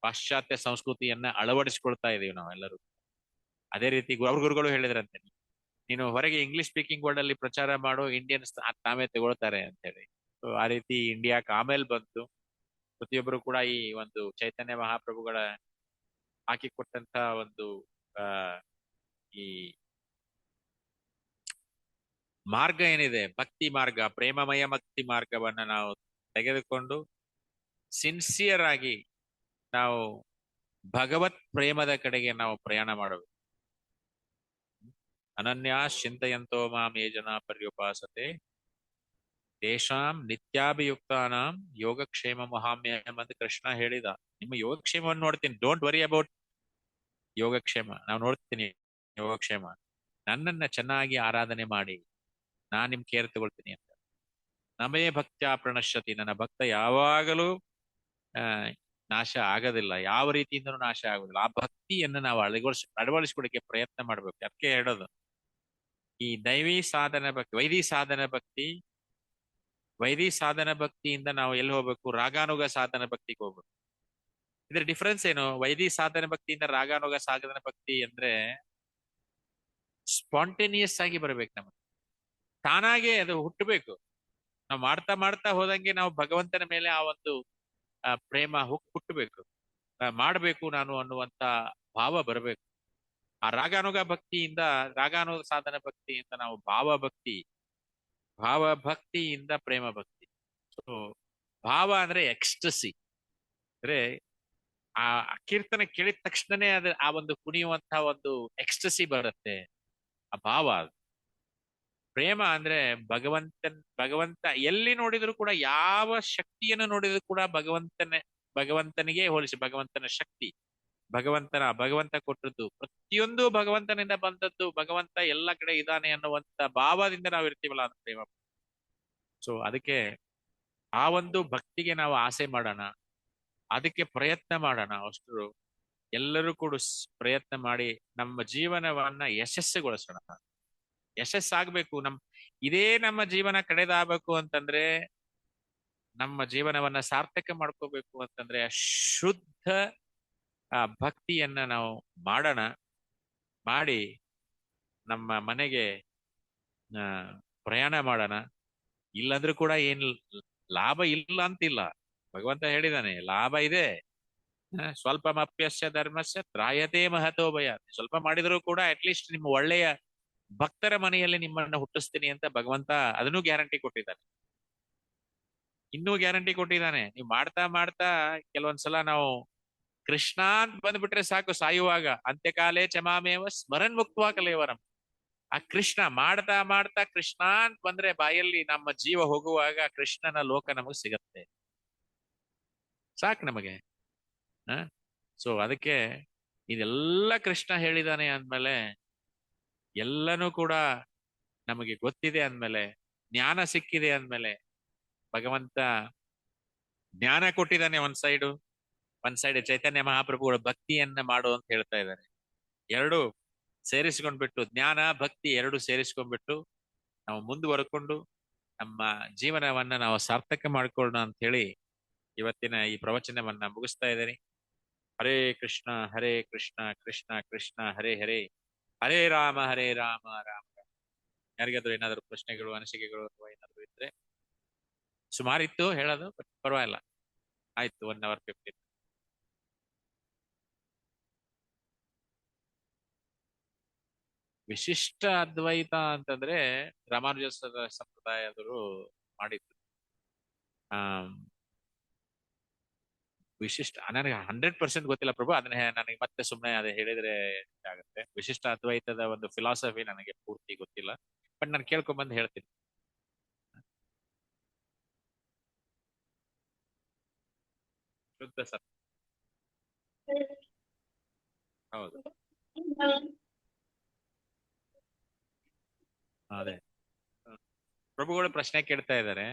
ಪಾಶ್ಚಾತ್ಯ ಸಂಸ್ಕೃತಿಯನ್ನ ಅಳವಡಿಸಿಕೊಳ್ತಾ ಇದೀವಿ ನಾವೆಲ್ಲರೂ. ಅದೇ ರೀತಿ ಅವ್ರ ಗುರುಗಳು ಹೇಳಿದ್ರಂತೆ, ನೀನು ಹೊರಗೆ ಇಂಗ್ಲಿಷ್ ಸ್ಪೀಕಿಂಗ್ ವರ್ಡ್ ಅಲ್ಲಿ ಪ್ರಚಾರ ಮಾಡು, ಇಂಡಿಯನ್ಸ್ ತಾವೇ ತಗೊಳ್ತಾರೆ ಅಂತ ಹೇಳಿ. ಸೊ ಆ ರೀತಿ ಇಂಡಿಯಾಕ್ ಆಮೇಲೆ ಬಂತು. ಪ್ರತಿಯೊಬ್ಬರು ಕೂಡ ಈ ಒಂದು ಚೈತನ್ಯ ಮಹಾಪ್ರಭುಗಳ ಹಾಕಿಕೊಟ್ಟಂತ ಒಂದು ಆ ಈ ಮಾರ್ಗ ಏನಿದೆ, ಭಕ್ತಿ ಮಾರ್ಗ, ಪ್ರೇಮಮಯ ಭಕ್ತಿ ಮಾರ್ಗವನ್ನ ನಾವು ತೆಗೆದುಕೊಂಡು ಸಿನ್ಸಿಯರ್ ಆಗಿ ನಾವು ಭಗವತ್ ಪ್ರೇಮದ ಕಡೆಗೆ ನಾವು ಪ್ರಯಾಣ ಮಾಡಬೇಕು. ಅನನ್ಯಾ ಚಿಂತಯಂತೋ ಮಾಂ ಯೇ ಜನ ಪರ್ಯುಪಾಸತೆ ತೇಷಾಂ ನಿತ್ಯಾಭಿಯುಕ್ತಾನಾಂ ಯೋಗಕ್ಷೇಮ ಮಹಾಮ್ಯಹಂ ಅಂತ ಕೃಷ್ಣ ಹೇಳಿದ. ನಿಮ್ಮ ಯೋಗಕ್ಷೇಮವನ್ನು ನೋಡ್ತೀನಿ, ಡೋಂಟ್ ವರಿ ಅಬೌಟ್ ಯೋಗಕ್ಷೇಮ, ನಾವು ನೋಡ್ತೀನಿ ಯೋಗಕ್ಷೇಮ. ನನ್ನನ್ನ ಚೆನ್ನಾಗಿ ಆರಾಧನೆ ಮಾಡಿ ನಾನ್ ನಿಮ್ ಕೇರ್ ತಗೊಳ್ತೀನಿ ಅಂತ. ನಮೇ ಭಕ್ತ್ಯ ಪ್ರಣಶ್ಯತಿ, ನನ್ನ ಭಕ್ತ ಯಾವಾಗಲೂ ಆ ನಾಶ ಆಗೋದಿಲ್ಲ, ಯಾವ ರೀತಿಯಿಂದನೂ ನಾಶ ಆಗೋದಿಲ್ಲ. ಆ ಭಕ್ತಿಯನ್ನು ನಾವು ಅಳವಡಿಸ್ಕೊಡಕ್ಕೆ ಪ್ರಯತ್ನ ಮಾಡ್ಬೇಕು. ಅದಕ್ಕೆ ಹೇಳೋದು, ಈ ದೈವಿ ಸಾಧನ ಭಕ್ತಿ, ವೈದಿ ಸಾಧನ ಭಕ್ತಿಯಿಂದ ನಾವು ಎಲ್ಲಿ ಹೋಗ್ಬೇಕು? ರಾಗಾನುಗ ಸಾಧನ ಭಕ್ತಿಗೆ ಹೋಗ್ಬೇಕು. ಇದ್ರ ಡಿಫ್ರೆನ್ಸ್ ಏನು? ವೈದಿ ಸಾಧನ ಭಕ್ತಿಯಿಂದ ರಾಗಾನುಗ ಸಾಧನ ಭಕ್ತಿ ಅಂದ್ರೆ ಸ್ಪಾಂಟೇನಿಯಸ್ ಆಗಿ ಬರ್ಬೇಕು, ನಮಗೆ ತಾನಾಗೆ ಅದು ಹುಟ್ಟಬೇಕು. ನಾವು ಮಾಡ್ತಾ ಮಾಡ್ತಾ ಹೋದಂಗೆ ನಾವು ಭಗವಂತನ ಮೇಲೆ ಆ ಒಂದು ಪ್ರೇಮ ಹುಟ್ಟಬೇಕು, ಮಾಡಬೇಕು ನಾನು ಅನ್ನುವಂತ ಭಾವ ಬರಬೇಕು. ಆ ರಾಗಾನುಗ ಭಕ್ತಿಯಿಂದ, ರಾಗಾನುಗ ಸಾಧನ ಭಕ್ತಿಯಿಂದ ನಾವು ಭಾವ ಭಕ್ತಿಯಿಂದ ಪ್ರೇಮ ಭಕ್ತಿ. ಸೊ ಭಾವ ಅಂದ್ರೆ ಎಕ್ಸ್ಟಸಿ, ಅಂದ್ರೆ ಆ ಕೀರ್ತನೆ ಕೇಳಿದ ತಕ್ಷಣನೇ ಆ ಒಂದು ಕುಣಿಯುವಂತ ಒಂದು ಎಕ್ಸ್ಟಸಿ ಬರುತ್ತೆ, ಆ ಭಾವ. ಪ್ರೇಮ ಅಂದ್ರೆ ಭಗವಂತ ಎಲ್ಲಿ ನೋಡಿದ್ರು ಕೂಡ, ಯಾವ ಶಕ್ತಿಯನ್ನು ನೋಡಿದ್ರು ಕೂಡ ಭಗವಂತನಿಗೆ ಹೋಲಿಸಿ, ಭಗವಂತನ ಶಕ್ತಿ, ಭಗವಂತ ಕೊಟ್ಟದ್ದು ಪ್ರತಿಯೊಂದು ಭಗವಂತನಿಂದ ಬಂದದ್ದು, ಭಗವಂತ ಎಲ್ಲ ಕಡೆ ಇದ್ದಾನೆ ಅನ್ನುವಂತ ಭಾವದಿಂದ ನಾವು ಇರ್ತೀವಲ್ಲ, ಅದು ಪ್ರೇಮ. ಸೊ ಅದಕ್ಕೆ ಆ ಒಂದು ಭಕ್ತಿಗೆ ನಾವು ಆಸೆ ಮಾಡೋಣ, ಅದಕ್ಕೆ ಪ್ರಯತ್ನ ಮಾಡೋಣ. ಅಷ್ಟು ಎಲ್ಲರೂ ಕೂಡ ಪ್ರಯತ್ನ ಮಾಡಿ ನಮ್ಮ ಜೀವನವನ್ನ ಯಶಸ್ಸುಗೊಳಿಸೋಣ. ಯಶಸ್ಸಾಗ್ಬೇಕು. ಇದೇ ನಮ್ಮ ಜೀವನ ಕಡೆದಾಗಬೇಕು ಅಂತಂದ್ರೆ, ನಮ್ಮ ಜೀವನವನ್ನ ಸಾರ್ಥಕ ಮಾಡ್ಕೋಬೇಕು ಅಂತಂದ್ರೆ ಶುದ್ಧ ಭಕ್ತಿಯನ್ನ ನಾವು ಮಾಡೋಣ. ಮಾಡಿ ನಮ್ಮ ಮನೆಗೆ ಪ್ರಯಾಣ ಮಾಡೋಣ. ಇಲ್ಲಂದ್ರೂ ಕೂಡ ಏನ್ ಲಾಭ ಇಲ್ಲ ಅಂತಿಲ್ಲ, ಭಗವಂತ ಹೇಳಿದಾನೆ ಲಾಭ ಇದೆ. ಸ್ವಲ್ಪಮಪ್ಯಸ್ಯ ಧರ್ಮಸ್ಯ ತ್ರಾಯತೆ ಮಹತೋ ಭಯ. ಸ್ವಲ್ಪ ಮಾಡಿದ್ರು ಕೂಡ ಅಟ್ಲೀಸ್ಟ್ ನಿಮ್ಮ ಒಳ್ಳೆಯ ಭಕ್ತರ ಮನೆಯಲ್ಲಿ ನಿಮ್ಮನ್ನ ಹುಟ್ಟಿಸ್ತೀನಿ ಅಂತ ಭಗವಂತ ಅದನ್ನೂ ಗ್ಯಾರಂಟಿ ಕೊಟ್ಟಿದ್ದಾನೆ. ಇನ್ನೂ ಗ್ಯಾರಂಟಿ ಕೊಟ್ಟಿದ್ದಾನೆ. ನೀವು ಮಾಡ್ತಾ ಮಾಡ್ತಾ ಕೆಲವೊಂದ್ಸಲ ನಾವು ಕೃಷ್ಣ ಅಂತ ಬಂದ್ಬಿಟ್ರೆ ಸಾಕು, ಸಾಯುವಾಗ ಅಂತ್ಯಕಾಲೇ ಚಮಾಮೇವ ಸ್ಮರನ್ ಮುಕ್ತ ಕಲೇವರಂ. ಆ ಕೃಷ್ಣ ಮಾಡ್ತಾ ಮಾಡ್ತಾ ಕೃಷ್ಣ ಅಂತ ಬಂದ್ರೆ ಬಾಯಲ್ಲಿ ನಮ್ಮ ಜೀವ ಹೋಗುವಾಗ ಕೃಷ್ಣನ ಲೋಕ ನಮಗೆ ಸಿಗತ್ತೆ, ಸಾಕು ನಮಗೆ. ಸೊ ಅದಕ್ಕೆ ಇದೆಲ್ಲ ಕೃಷ್ಣ ಹೇಳಿದಾನೆ ಅಂದ್ಮೇಲೆ, ಎಲ್ಲನೂ ಕೂಡ ನಮಗೆ ಗೊತ್ತಿದೆ ಅಂದ್ಮೇಲೆ, ಜ್ಞಾನ ಸಿಕ್ಕಿದೆ ಅಂದ್ಮೇಲೆ, ಭಗವಂತ ಜ್ಞಾನ ಕೊಟ್ಟಿದ್ದಾನೆ ಒಂದ್ ಸೈಡ್ ಚೈತನ್ಯ ಮಹಾಪ್ರಭುಗಳ ಭಕ್ತಿಯನ್ನ ಮಾಡು ಅಂತ ಹೇಳ್ತಾ ಇದ್ದಾರೆ. ಎರಡು ಸೇರಿಸ್ಕೊಂಡ್ಬಿಟ್ಟು, ಜ್ಞಾನ ಭಕ್ತಿ ಎರಡು ಸೇರಿಸ್ಕೊಂಡ್ಬಿಟ್ಟು ನಾವು ಮುಂದುವರ್ಕೊಂಡು ನಮ್ಮ ಜೀವನವನ್ನ ನಾವು ಸಾರ್ಥಕ ಮಾಡ್ಕೊಳ್ಳೋಣ ಅಂತ ಹೇಳಿ ಇವತ್ತಿನ ಈ ಪ್ರವಚನವನ್ನ ಮುಗಿಸ್ತಾ ಇದ್ದೇನೆ. ಹರೇ ಕೃಷ್ಣ ಕೃಷ್ಣ ಕೃಷ್ಣ ಹರೇ ಹರೇ, ಹರೇ ರಾಮ ರಾಮ ರಾಮ. ಯಾರಿಗಾದ್ರೂ ಏನಾದ್ರು ಪ್ರಶ್ನೆಗಳು, ಅನಿಸಿಕೆಗಳು ಅಥವಾ ಏನಾದ್ರು ಇದ್ರೆ, ಸುಮಾರಿತ್ತು ಹೇಳೋದು, ಬಟ್ ಪರವಾಗಿಲ್ಲ, ಆಯ್ತು. 1:15. ವಿಶಿಷ್ಟ ಅದ್ವೈತ ಅಂತಂದ್ರೆ ರಾಮಾನುಜ ಸಂಪ್ರದಾಯದವರು ಮಾಡಿದ್ರು. ವಿಶಿಷ್ಟ ನನಗೆ 100% ಗೊತ್ತಿಲ್ಲ ಪ್ರಭು, ಅದನ್ನ ನನಗೆ ಮತ್ತೆ ಸುಮ್ಮನೆ ಅದೇ ಹೇಳಿದ್ರೆ ಆಗುತ್ತೆ. ವಿಶಿಷ್ಟ ಅದ್ವೈತದ ಒಂದು ಫಿಲಾಸಫಿ ನನಗೆ ಪೂರ್ತಿ ಗೊತ್ತಿಲ್ಲ, ಬಟ್ ನಾನು ಕೇಳ್ಕೊಂಡ್ಬಂದು ಹೇಳ್ತೀನಿ. ಶುದ್ಧ ಸತ್ಯ, ಹೌದು, ಅದೇ. ಪ್ರಭುಗಳು ಪ್ರಶ್ನೆ ಕೇಳ್ತಾ ಇದ್ದಾರೆ,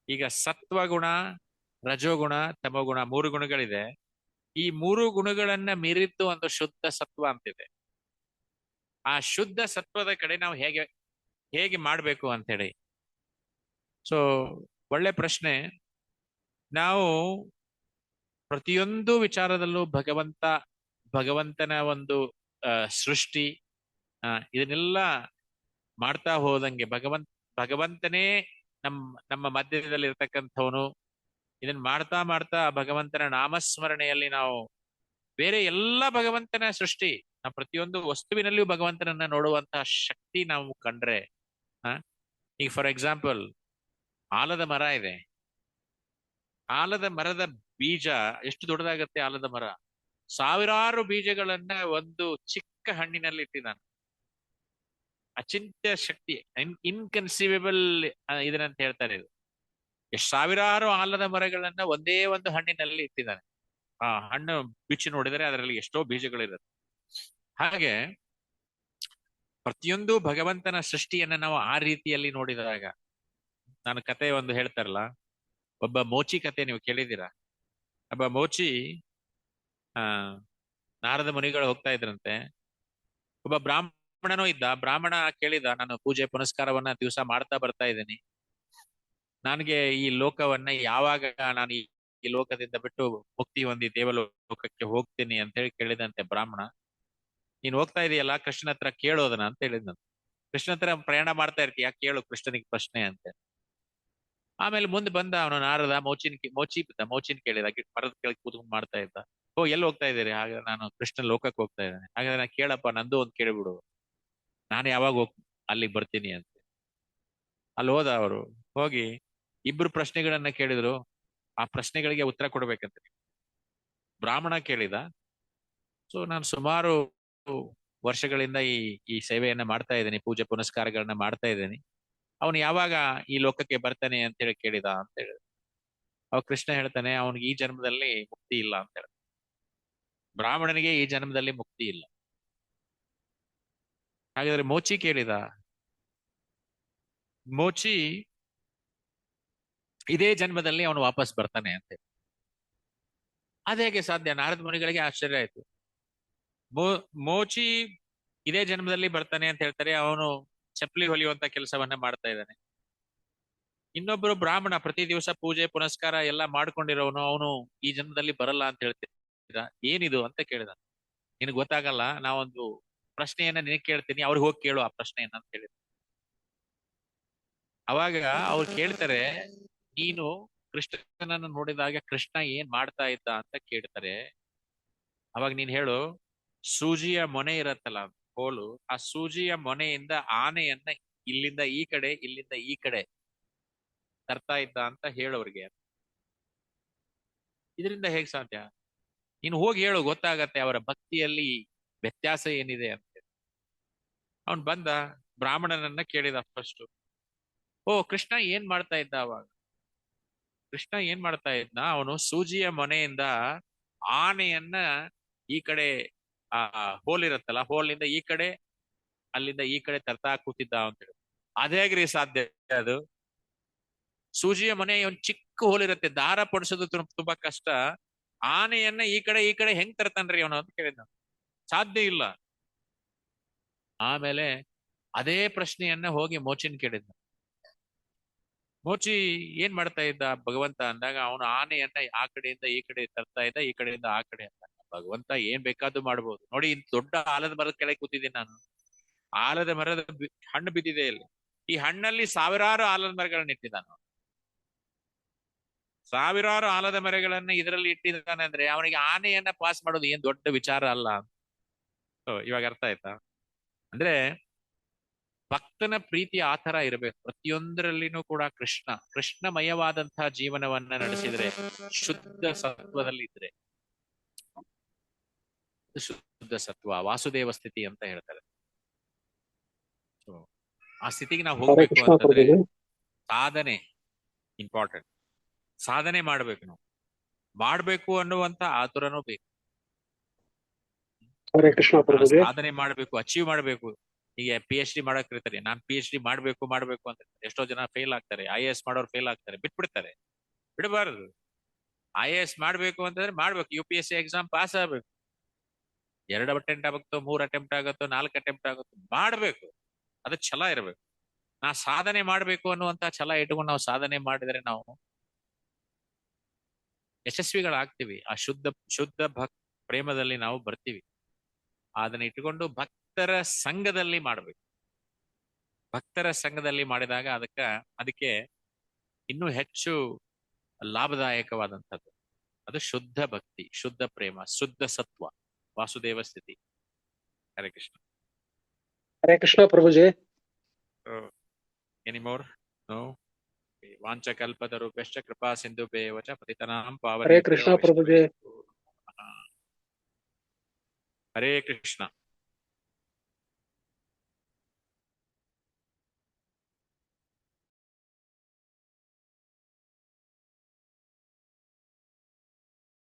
ಈಗ ಸತ್ವಗುಣ ರಜೋಗುಣ, ತಮೋಗುಣ, 3 ಗುಣಗಳಿದೆ. ಈ 3 ಗುಣಗಳನ್ನ ಮೀರಿದ್ದು ಒಂದು ಶುದ್ಧ ಸತ್ವ ಅಂತಿದೆ. ಆ ಶುದ್ಧ ಸತ್ವದ ಕಡೆ ನಾವು ಹೇಗೆ ಹೇಗೆ ಮಾಡ್ಬೇಕು ಅಂತ ಹೇಳಿ. ಸೊ ಒಳ್ಳೆ ಪ್ರಶ್ನೆ. ನಾವು ಪ್ರತಿಯೊಂದು ವಿಚಾರದಲ್ಲೂ ಭಗವಂತನ ಒಂದು ಸೃಷ್ಟಿ ಇದನ್ನೆಲ್ಲ ಮಾಡ್ತಾ ಹೋದಂಗೆ ಭಗವಂತನೇ ನಮ್ಮ ಮಧ್ಯದಲ್ಲಿ ಇರ್ತಕ್ಕಂಥವನು. ಇದನ್ನ ಮಾಡ್ತಾ ಮಾಡ್ತಾ ಭಗವಂತನ ನಾಮಸ್ಮರಣೆಯಲ್ಲಿ ನಾವು ಬೇರೆ ಎಲ್ಲ ಭಗವಂತನ ಸೃಷ್ಟಿ, ನಾವು ಪ್ರತಿಯೊಂದು ವಸ್ತುವಿನಲ್ಲಿಯೂ ಭಗವಂತನನ್ನ ನೋಡುವಂತಹ ಶಕ್ತಿ ನಾವು ಕಂಡ್ರೆ, ಈಗ ಫಾರ್ ಎಕ್ಸಾಂಪಲ್ ಆಲದ ಮರ ಇದೆ. ಆಲದ ಮರದ ಬೀಜ ಎಷ್ಟು ದೊಡ್ಡದಾಗತ್ತೆ? ಆಲದ ಮರ ಸಾವಿರಾರು ಬೀಜಗಳನ್ನ ಒಂದು ಚಿಕ್ಕ ಹಣ್ಣಿನಲ್ಲಿ ಇಟ್ಟಿದ್ದಾನೆ. ಅಚಿಂತ್ಯ ಶಕ್ತಿ, ಇನ್ಕನ್ಸೀವೇಬಲ್ ಇದನ್ನಂತ ಹೇಳ್ತಾರೆ. ಇದು ಎಷ್ಟು ಸಾವಿರಾರು ಆಲದ ಮರಗಳನ್ನ ಒಂದೇ ಒಂದು ಹಣ್ಣಿನಲ್ಲಿ ಇಟ್ಟಿದ್ದಾನೆ. ಆ ಹಣ್ಣು ಬಿಚ್ಚಿ ನೋಡಿದರೆ ಅದರಲ್ಲಿ ಎಷ್ಟೋ ಬೀಜಗಳಿರುತ್ತೆ. ಹಾಗೆ ಪ್ರತಿಯೊಂದು ಭಗವಂತನ ಸೃಷ್ಟಿಯನ್ನ ನಾವು ಆ ರೀತಿಯಲ್ಲಿ ನೋಡಿದಾಗ, ನಾನು ಕತೆ ಒಂದು ಹೇಳ್ತಾರಲ್ಲ, ಒಬ್ಬ ಮೋಚಿ ಕತೆ ನೀವು ಕೇಳಿದ್ದೀರಾ? ಒಬ್ಬ ಮೋಚಿ ನಾರದ ಮುನಿಗಳು ಹೋಗ್ತಾ ಇದ್ರಂತೆ. ಒಬ್ಬ ಬ್ರಾಹ್ಮಣನೂ ಇದ್ದ. ಬ್ರಾಹ್ಮಣ ಕೇಳಿದ, ನಾನು ಪೂಜೆ ಪುನಸ್ಕಾರವನ್ನ ದಿವಸ ಮಾಡ್ತಾ ಬರ್ತಾ ಇದ್ದೀನಿ, ನನಗೆ ಈ ಲೋಕವನ್ನ ಯಾವಾಗ ನಾನು ಈ ಲೋಕದಿಂದ ಬಿಟ್ಟು ಮುಕ್ತಿ ಹೊಂದಿ ದೇವಲೋಕಕ್ಕೆ ಹೋಗ್ತೀನಿ ಅಂತ ಹೇಳಿ ಕೇಳಿದಂತೆ ಬ್ರಾಹ್ಮಣ. ನೀನ್ ಹೋಗ್ತಾ ಇದೆಯಲ್ಲ, ಕೃಷ್ಣನ ಹತ್ರ ಕೇಳೋದನ ಅಂತ ಹೇಳಿದಂತೆ. ಕೃಷ್ಣ ಹತ್ರ ಪ್ರಯಾಣ ಮಾಡ್ತಾ ಇರ್ತೀಯ, ಕೇಳು ಕೃಷ್ಣನಿಗೆ ಪ್ರಶ್ನೆ ಅಂತೆ. ಆಮೇಲೆ ಮುಂದೆ ಬಂದ ಅವನು ನಾರದ ಮೋಚಿನ್ ಕೇಳಿದ, ಮರದ ಕೆಳಗೆ ಕೂತ್ಕೊಂಡು ಮಾಡ್ತಾ ಇದ್ದ. ಓ, ಎಲ್ಲಿ ಹೋಗ್ತಾ ಇದ್ದೀರಿ? ಹಾಗಾದ್ರೆ ನಾನು ಕೃಷ್ಣ ಲೋಕಕ್ಕೆ ಹೋಗ್ತಾ ಇದ್ದೇನೆ. ಹಾಗಾದ್ರೆ ನಾನು ಕೇಳಪ್ಪ, ನಂದು ಒಂದು ಕೇಳಿಬಿಡು, ನಾನು ಯಾವಾಗ ಅಲ್ಲಿಗೆ ಬರ್ತೀನಿ ಅಂತ. ಅಲ್ಲಿ ಹೋದ. ಅವರು ಹೋಗಿ ಇಬ್ರು ಪ್ರಶ್ನೆಗಳನ್ನ ಕೇಳಿದ್ರು. ಆ ಪ್ರಶ್ನೆಗಳಿಗೆ ಉತ್ತರ ಕೊಡ್ಬೇಕಂತ ಬ್ರಾಹ್ಮಣ ಕೇಳಿದ. ಸೊ ನಾನು ಸುಮಾರು ವರ್ಷಗಳಿಂದ ಈ ಸೇವೆಯನ್ನ ಮಾಡ್ತಾ ಇದ್ದೀನಿ, ಪೂಜೆ ಪುನಸ್ಕಾರಗಳನ್ನ ಮಾಡ್ತಾ ಇದ್ದೀನಿ. ಅವನು ಯಾವಾಗ ಈ ಲೋಕಕ್ಕೆ ಬರ್ತಾನೆ ಅಂತೇಳಿ ಕೇಳಿದ ಅಂತ ಹೇಳಿದ. ಅವ ಕೃಷ್ಣ ಹೇಳ್ತಾನೆ, ಅವನಿಗೆ ಈ ಜನ್ಮದಲ್ಲಿ ಮುಕ್ತಿ ಇಲ್ಲ ಅಂತ ಹೇಳ. ಬ್ರಾಹ್ಮಣನಿಗೆ ಈ ಜನ್ಮದಲ್ಲಿ ಮುಕ್ತಿ ಇಲ್ಲ. ಹಾಗಾದ್ರೆ ಮೋಚಿ ಕೇಳಿದ. ಮೋಚಿ ಇದೇ ಜನ್ಮದಲ್ಲಿ ಅವನು ವಾಪಸ್ ಬರ್ತಾನೆ ಅಂತ ಹೇಳಿ. ಅದೇಗೆ ಸಾಧ್ಯ? ನಾರದ ಮುನಿಗಳಿಗೆ ಆಶ್ಚರ್ಯ ಆಯ್ತು. ಮೋಚಿ ಇದೇ ಜನ್ಮದಲ್ಲಿ ಬರ್ತಾನೆ ಅಂತ ಹೇಳ್ತಾರೆ, ಅವನು ಚಪ್ಪಲಿ ಹೊಲಿಯುವಂತ ಕೆಲಸವನ್ನ ಮಾಡ್ತಾ ಇದ್ದಾನೆ. ಇನ್ನೊಬ್ಬರು ಬ್ರಾಹ್ಮಣ ಪ್ರತಿ ದಿವಸ ಪೂಜೆ ಪುನಸ್ಕಾರ ಎಲ್ಲ ಮಾಡ್ಕೊಂಡಿರೋನು, ಅವನು ಈ ಜನ್ಮದಲ್ಲಿ ಬರಲ್ಲ ಅಂತ ಹೇಳ್ತೀರ, ಏನಿದು ಅಂತ ಕೇಳಿದ. ನಿನಗೆ ಗೊತ್ತಾಗಲ್ಲ, ನಾವೊಂದು ಪ್ರಶ್ನೆಯನ್ನ ನಿನಗೆ ಕೇಳ್ತೀನಿ, ಅವ್ರಿಗೆ ಹೋಗಿ ಕೇಳು ಆ ಪ್ರಶ್ನೆಯನ್ನ ಅಂತ ಹೇಳಿದ. ಅವಾಗ ಅವ್ರು ಕೇಳ್ತಾರೆ, ನೀನು ಕೃಷ್ಣನನ್ನು ನೋಡಿದಾಗ ಕೃಷ್ಣ ಏನ್ ಮಾಡ್ತಾ ಇದ್ದ ಅಂತ ಕೇಳ್ತಾರೆ. ಅವಾಗ ನೀನ್ ಹೇಳು, ಸೂಜಿಯ ಮೊನೆ ಇರತ್ತಲ್ಲ, ಹೋಲು, ಆ ಸೂಜಿಯ ಮೊನೆಯಿಂದ ಆನೆಯನ್ನ ಇಲ್ಲಿಂದ ಈ ಕಡೆ ಇಲ್ಲಿಂದ ಈ ಕಡೆ ತರ್ತಾ ಇದ್ದ ಅಂತ ಹೇಳೋರ್ಗೆ. ಇದರಿಂದ ಹೇಗ್ ಸಾಧ್ಯ? ನೀನು ಹೋಗಿ ಹೇಳು, ಗೊತ್ತಾಗತ್ತೆ ಅವರ ಭಕ್ತಿಯಲ್ಲಿ ವ್ಯತ್ಯಾಸ ಏನಿದೆ ಅಂತ. ಅವನ್ ಬಂದ, ಬ್ರಾಹ್ಮಣನನ್ನ ಕೇಳಿದ ಫಸ್ಟ್. ಓ, ಕೃಷ್ಣ ಏನ್ ಮಾಡ್ತಾ ಇದ್ದ ಅವಾಗ? ಕೃಷ್ಣ ಏನ್ ಮಾಡ್ತಾ ಇದ್ನ? ಅವನು ಸೂಜಿಯ ಮೊನೆಯಿಂದ ಆನೆಯನ್ನ ಈ ಕಡೆ ಆ ಹೋಲಿರತ್ತಲ್ಲ, ಹೋಲಿಂದ ಈ ಕಡೆ ಅಲ್ಲಿಂದ ಈ ಕಡೆ ತರ್ತಾ ಕೂತಿದ್ದ ಅಂತ ಹೇಳಿ. ಅದೇಗ್ರಿ ಸಾಧ್ಯ? ಅದು ಸೂಜಿಯ ಮನೆ ಒಂದ್ ಚಿಕ್ಕ ಹೋಲಿರುತ್ತೆ, ದಾರ ಪಡಿಸೋದು ತುಂಬಾ ಕಷ್ಟ. ಆನೆಯನ್ನ ಈ ಕಡೆ ಹೆಂಗ್ ತರ್ತಾನ್ರಿ ಅವನು ಅಂತ ಕೇಳಿದ. ಸಾಧ್ಯ ಇಲ್ಲ. ಆಮೇಲೆ ಅದೇ ಪ್ರಶ್ನೆಯನ್ನ ಹೋಗಿ ಮೋಚಿನ್ ಕೇಳಿದ್ನ. ಮೋಚಿ ಏನ್ ಮಾಡ್ತಾ ಇದ್ದ ಭಗವಂತ ಅಂದಾಗ, ಅವನು ಆನೆಯನ್ನ ಆ ಕಡೆಯಿಂದ ಈ ಕಡೆ ತರ್ತಾ ಇದ್ದ, ಈ ಕಡೆಯಿಂದ ಆ ಕಡೆ ಅಂತ. ಭಗವಂತ ಏನ್ ಬೇಕಾದ್ರೂ ಮಾಡ್ಬೋದು. ನೋಡಿ, ಇಂತ ದೊಡ್ಡ ಆಲದ ಮರದ ಕೆಳಗೆ ಕೂತಿದ್ದೀನಿ ನಾನು. ಆಲದ ಮರದ ಹಣ್ಣು ಬಿದ್ದಿದೆ ಇಲ್ಲಿ. ಈ ಹಣ್ಣಲ್ಲಿ ಸಾವಿರಾರು ಆಲದ ಮರಗಳನ್ನ ಇಟ್ಟಿದ್ದಾನ. ಸಾವಿರಾರು ಆಲದ ಮರಗಳನ್ನ ಇದರಲ್ಲಿ ಇಟ್ಟಿದ್ದಾನೆ ಅಂದ್ರೆ ಅವನಿಗೆ ಆನೆಯನ್ನ ಪಾಸ್ ಮಾಡೋದು ಏನ್ ದೊಡ್ಡ ವಿಚಾರ ಅಲ್ಲ. ಇವಾಗ ಅರ್ಥ ಆಯ್ತಾ? ಅಂದ್ರೆ ಭಕ್ತನ ಪ್ರೀತಿ ಆ ತರ ಇರಬೇಕು. ಪ್ರತಿಯೊಂದರಲ್ಲಿನೂ ಕೂಡ ಕೃಷ್ಣಮಯವಾದಂತಹ ಜೀವನವನ್ನ ನಡೆಸಿದ್ರೆ, ಶುದ್ಧ ಸತ್ವದಲ್ಲಿ ಇದ್ರೆ, ಶುದ್ಧ ಸತ್ವ ವಾಸುದೇವ ಸ್ಥಿತಿ ಅಂತ ಹೇಳ್ತಾರೆ. ಆ ಸ್ಥಿತಿಗೆ ನಾವು ಹೋಗ್ಬೇಕು ಅಂತಂದ್ರೆ ಸಾಧನೆ ಇಂಪಾರ್ಟೆಂಟ್. ಸಾಧನೆ ಮಾಡ್ಬೇಕು. ನಾವು ಮಾಡ್ಬೇಕು ಅನ್ನುವಂತ ಆತುರನೂ ಬೇಕು. ಸಾಧನೆ ಮಾಡ್ಬೇಕು, ಅಚೀವ್ ಮಾಡ್ಬೇಕು. ಈಗ PhD ಮಾಡಕ್ ಇರ್ತಾರೆ, ನಾನ್ PhD ಮಾಡ್ಬೇಕು ಅಂತ. ಎಷ್ಟೋ ಜನ ಫೇಲ್ ಆಗ್ತಾರೆ. IAS ಮಾಡೋರು ಫೇಲ್ ಆಗ್ತಾರೆ, ಬಿಟ್ಬಿಡ್ತಾರೆ. ಬಿಡಬಾರದು. IAS ಮಾಡ್ಬೇಕು ಅಂತಂದ್ರೆ ಮಾಡ್ಬೇಕು, UPSC ಎಕ್ಸಾಮ್ ಪಾಸ್ ಆಗ್ಬೇಕು. 2 ಅಟೆಂಪ್ಟ್ ಆಗುತ್ತೋ, 3 ಅಟೆಂಪ್ಟ್ ಆಗುತ್ತೋ, 4 ಅಟೆಂಪ್ಟ್ ಆಗುತ್ತೋ, ಮಾಡ್ಬೇಕು. ಅದು ಛಲ ಇರ್ಬೇಕು. ನಾ ಸಾಧನೆ ಮಾಡ್ಬೇಕು ಅನ್ನುವಂತ ಛಲ ಇಟ್ಕೊಂಡು ನಾವು ಸಾಧನೆ ಮಾಡಿದ್ರೆ ನಾವು ಯಶಸ್ವಿಗಳಾಗ್ತೀವಿ. ಆ ಶುದ್ಧ ಪ್ರೇಮದಲ್ಲಿ ನಾವು ಬರ್ತೀವಿ. ಅದನ್ನ ಇಟ್ಟುಕೊಂಡು ಭಕ್ತರ ಸಂಘದಲ್ಲಿ ಮಾಡ್ಬೇಕು. ಭಕ್ತರ ಸಂಘದಲ್ಲಿ ಮಾಡಿದಾಗ ಅದಕ್ಕೆ ಇನ್ನೂ ಹೆಚ್ಚು ಲಾಭದಾಯಕವಾದಂಥದ್ದು. ಅದು ಶುದ್ಧ ಭಕ್ತಿ, ಶುದ್ಧ ಪ್ರೇಮ, ಶುದ್ಧ ಸತ್ವ, ವಾಸುದೇವ ಸ್ಥಿತಿ. ಹರೇ ಕೃಷ್ಣ. ಹರೇ ಕೃಷ್ಣ ಪ್ರಭುಜಿ. ಎನಿಮೋರ್? ನೋ. ವಾಂಚಕಲ್ಪತರುಭ್ಯಶ್ಚ ಕೃಪಾ ಸಿಂಧುಭ್ಯೇವ ಚ ಪತಿತನಾಂ ಹರೇ ಕೃಷ್ಣ ಪಾವನೇಭ್ಯೋ ಪ್ರಭುಜಿ. ವೈಷ್ಣವೇಭ್ಯೋ ನಮಃ. ಹರೇ ಕೃಷ್ಣ.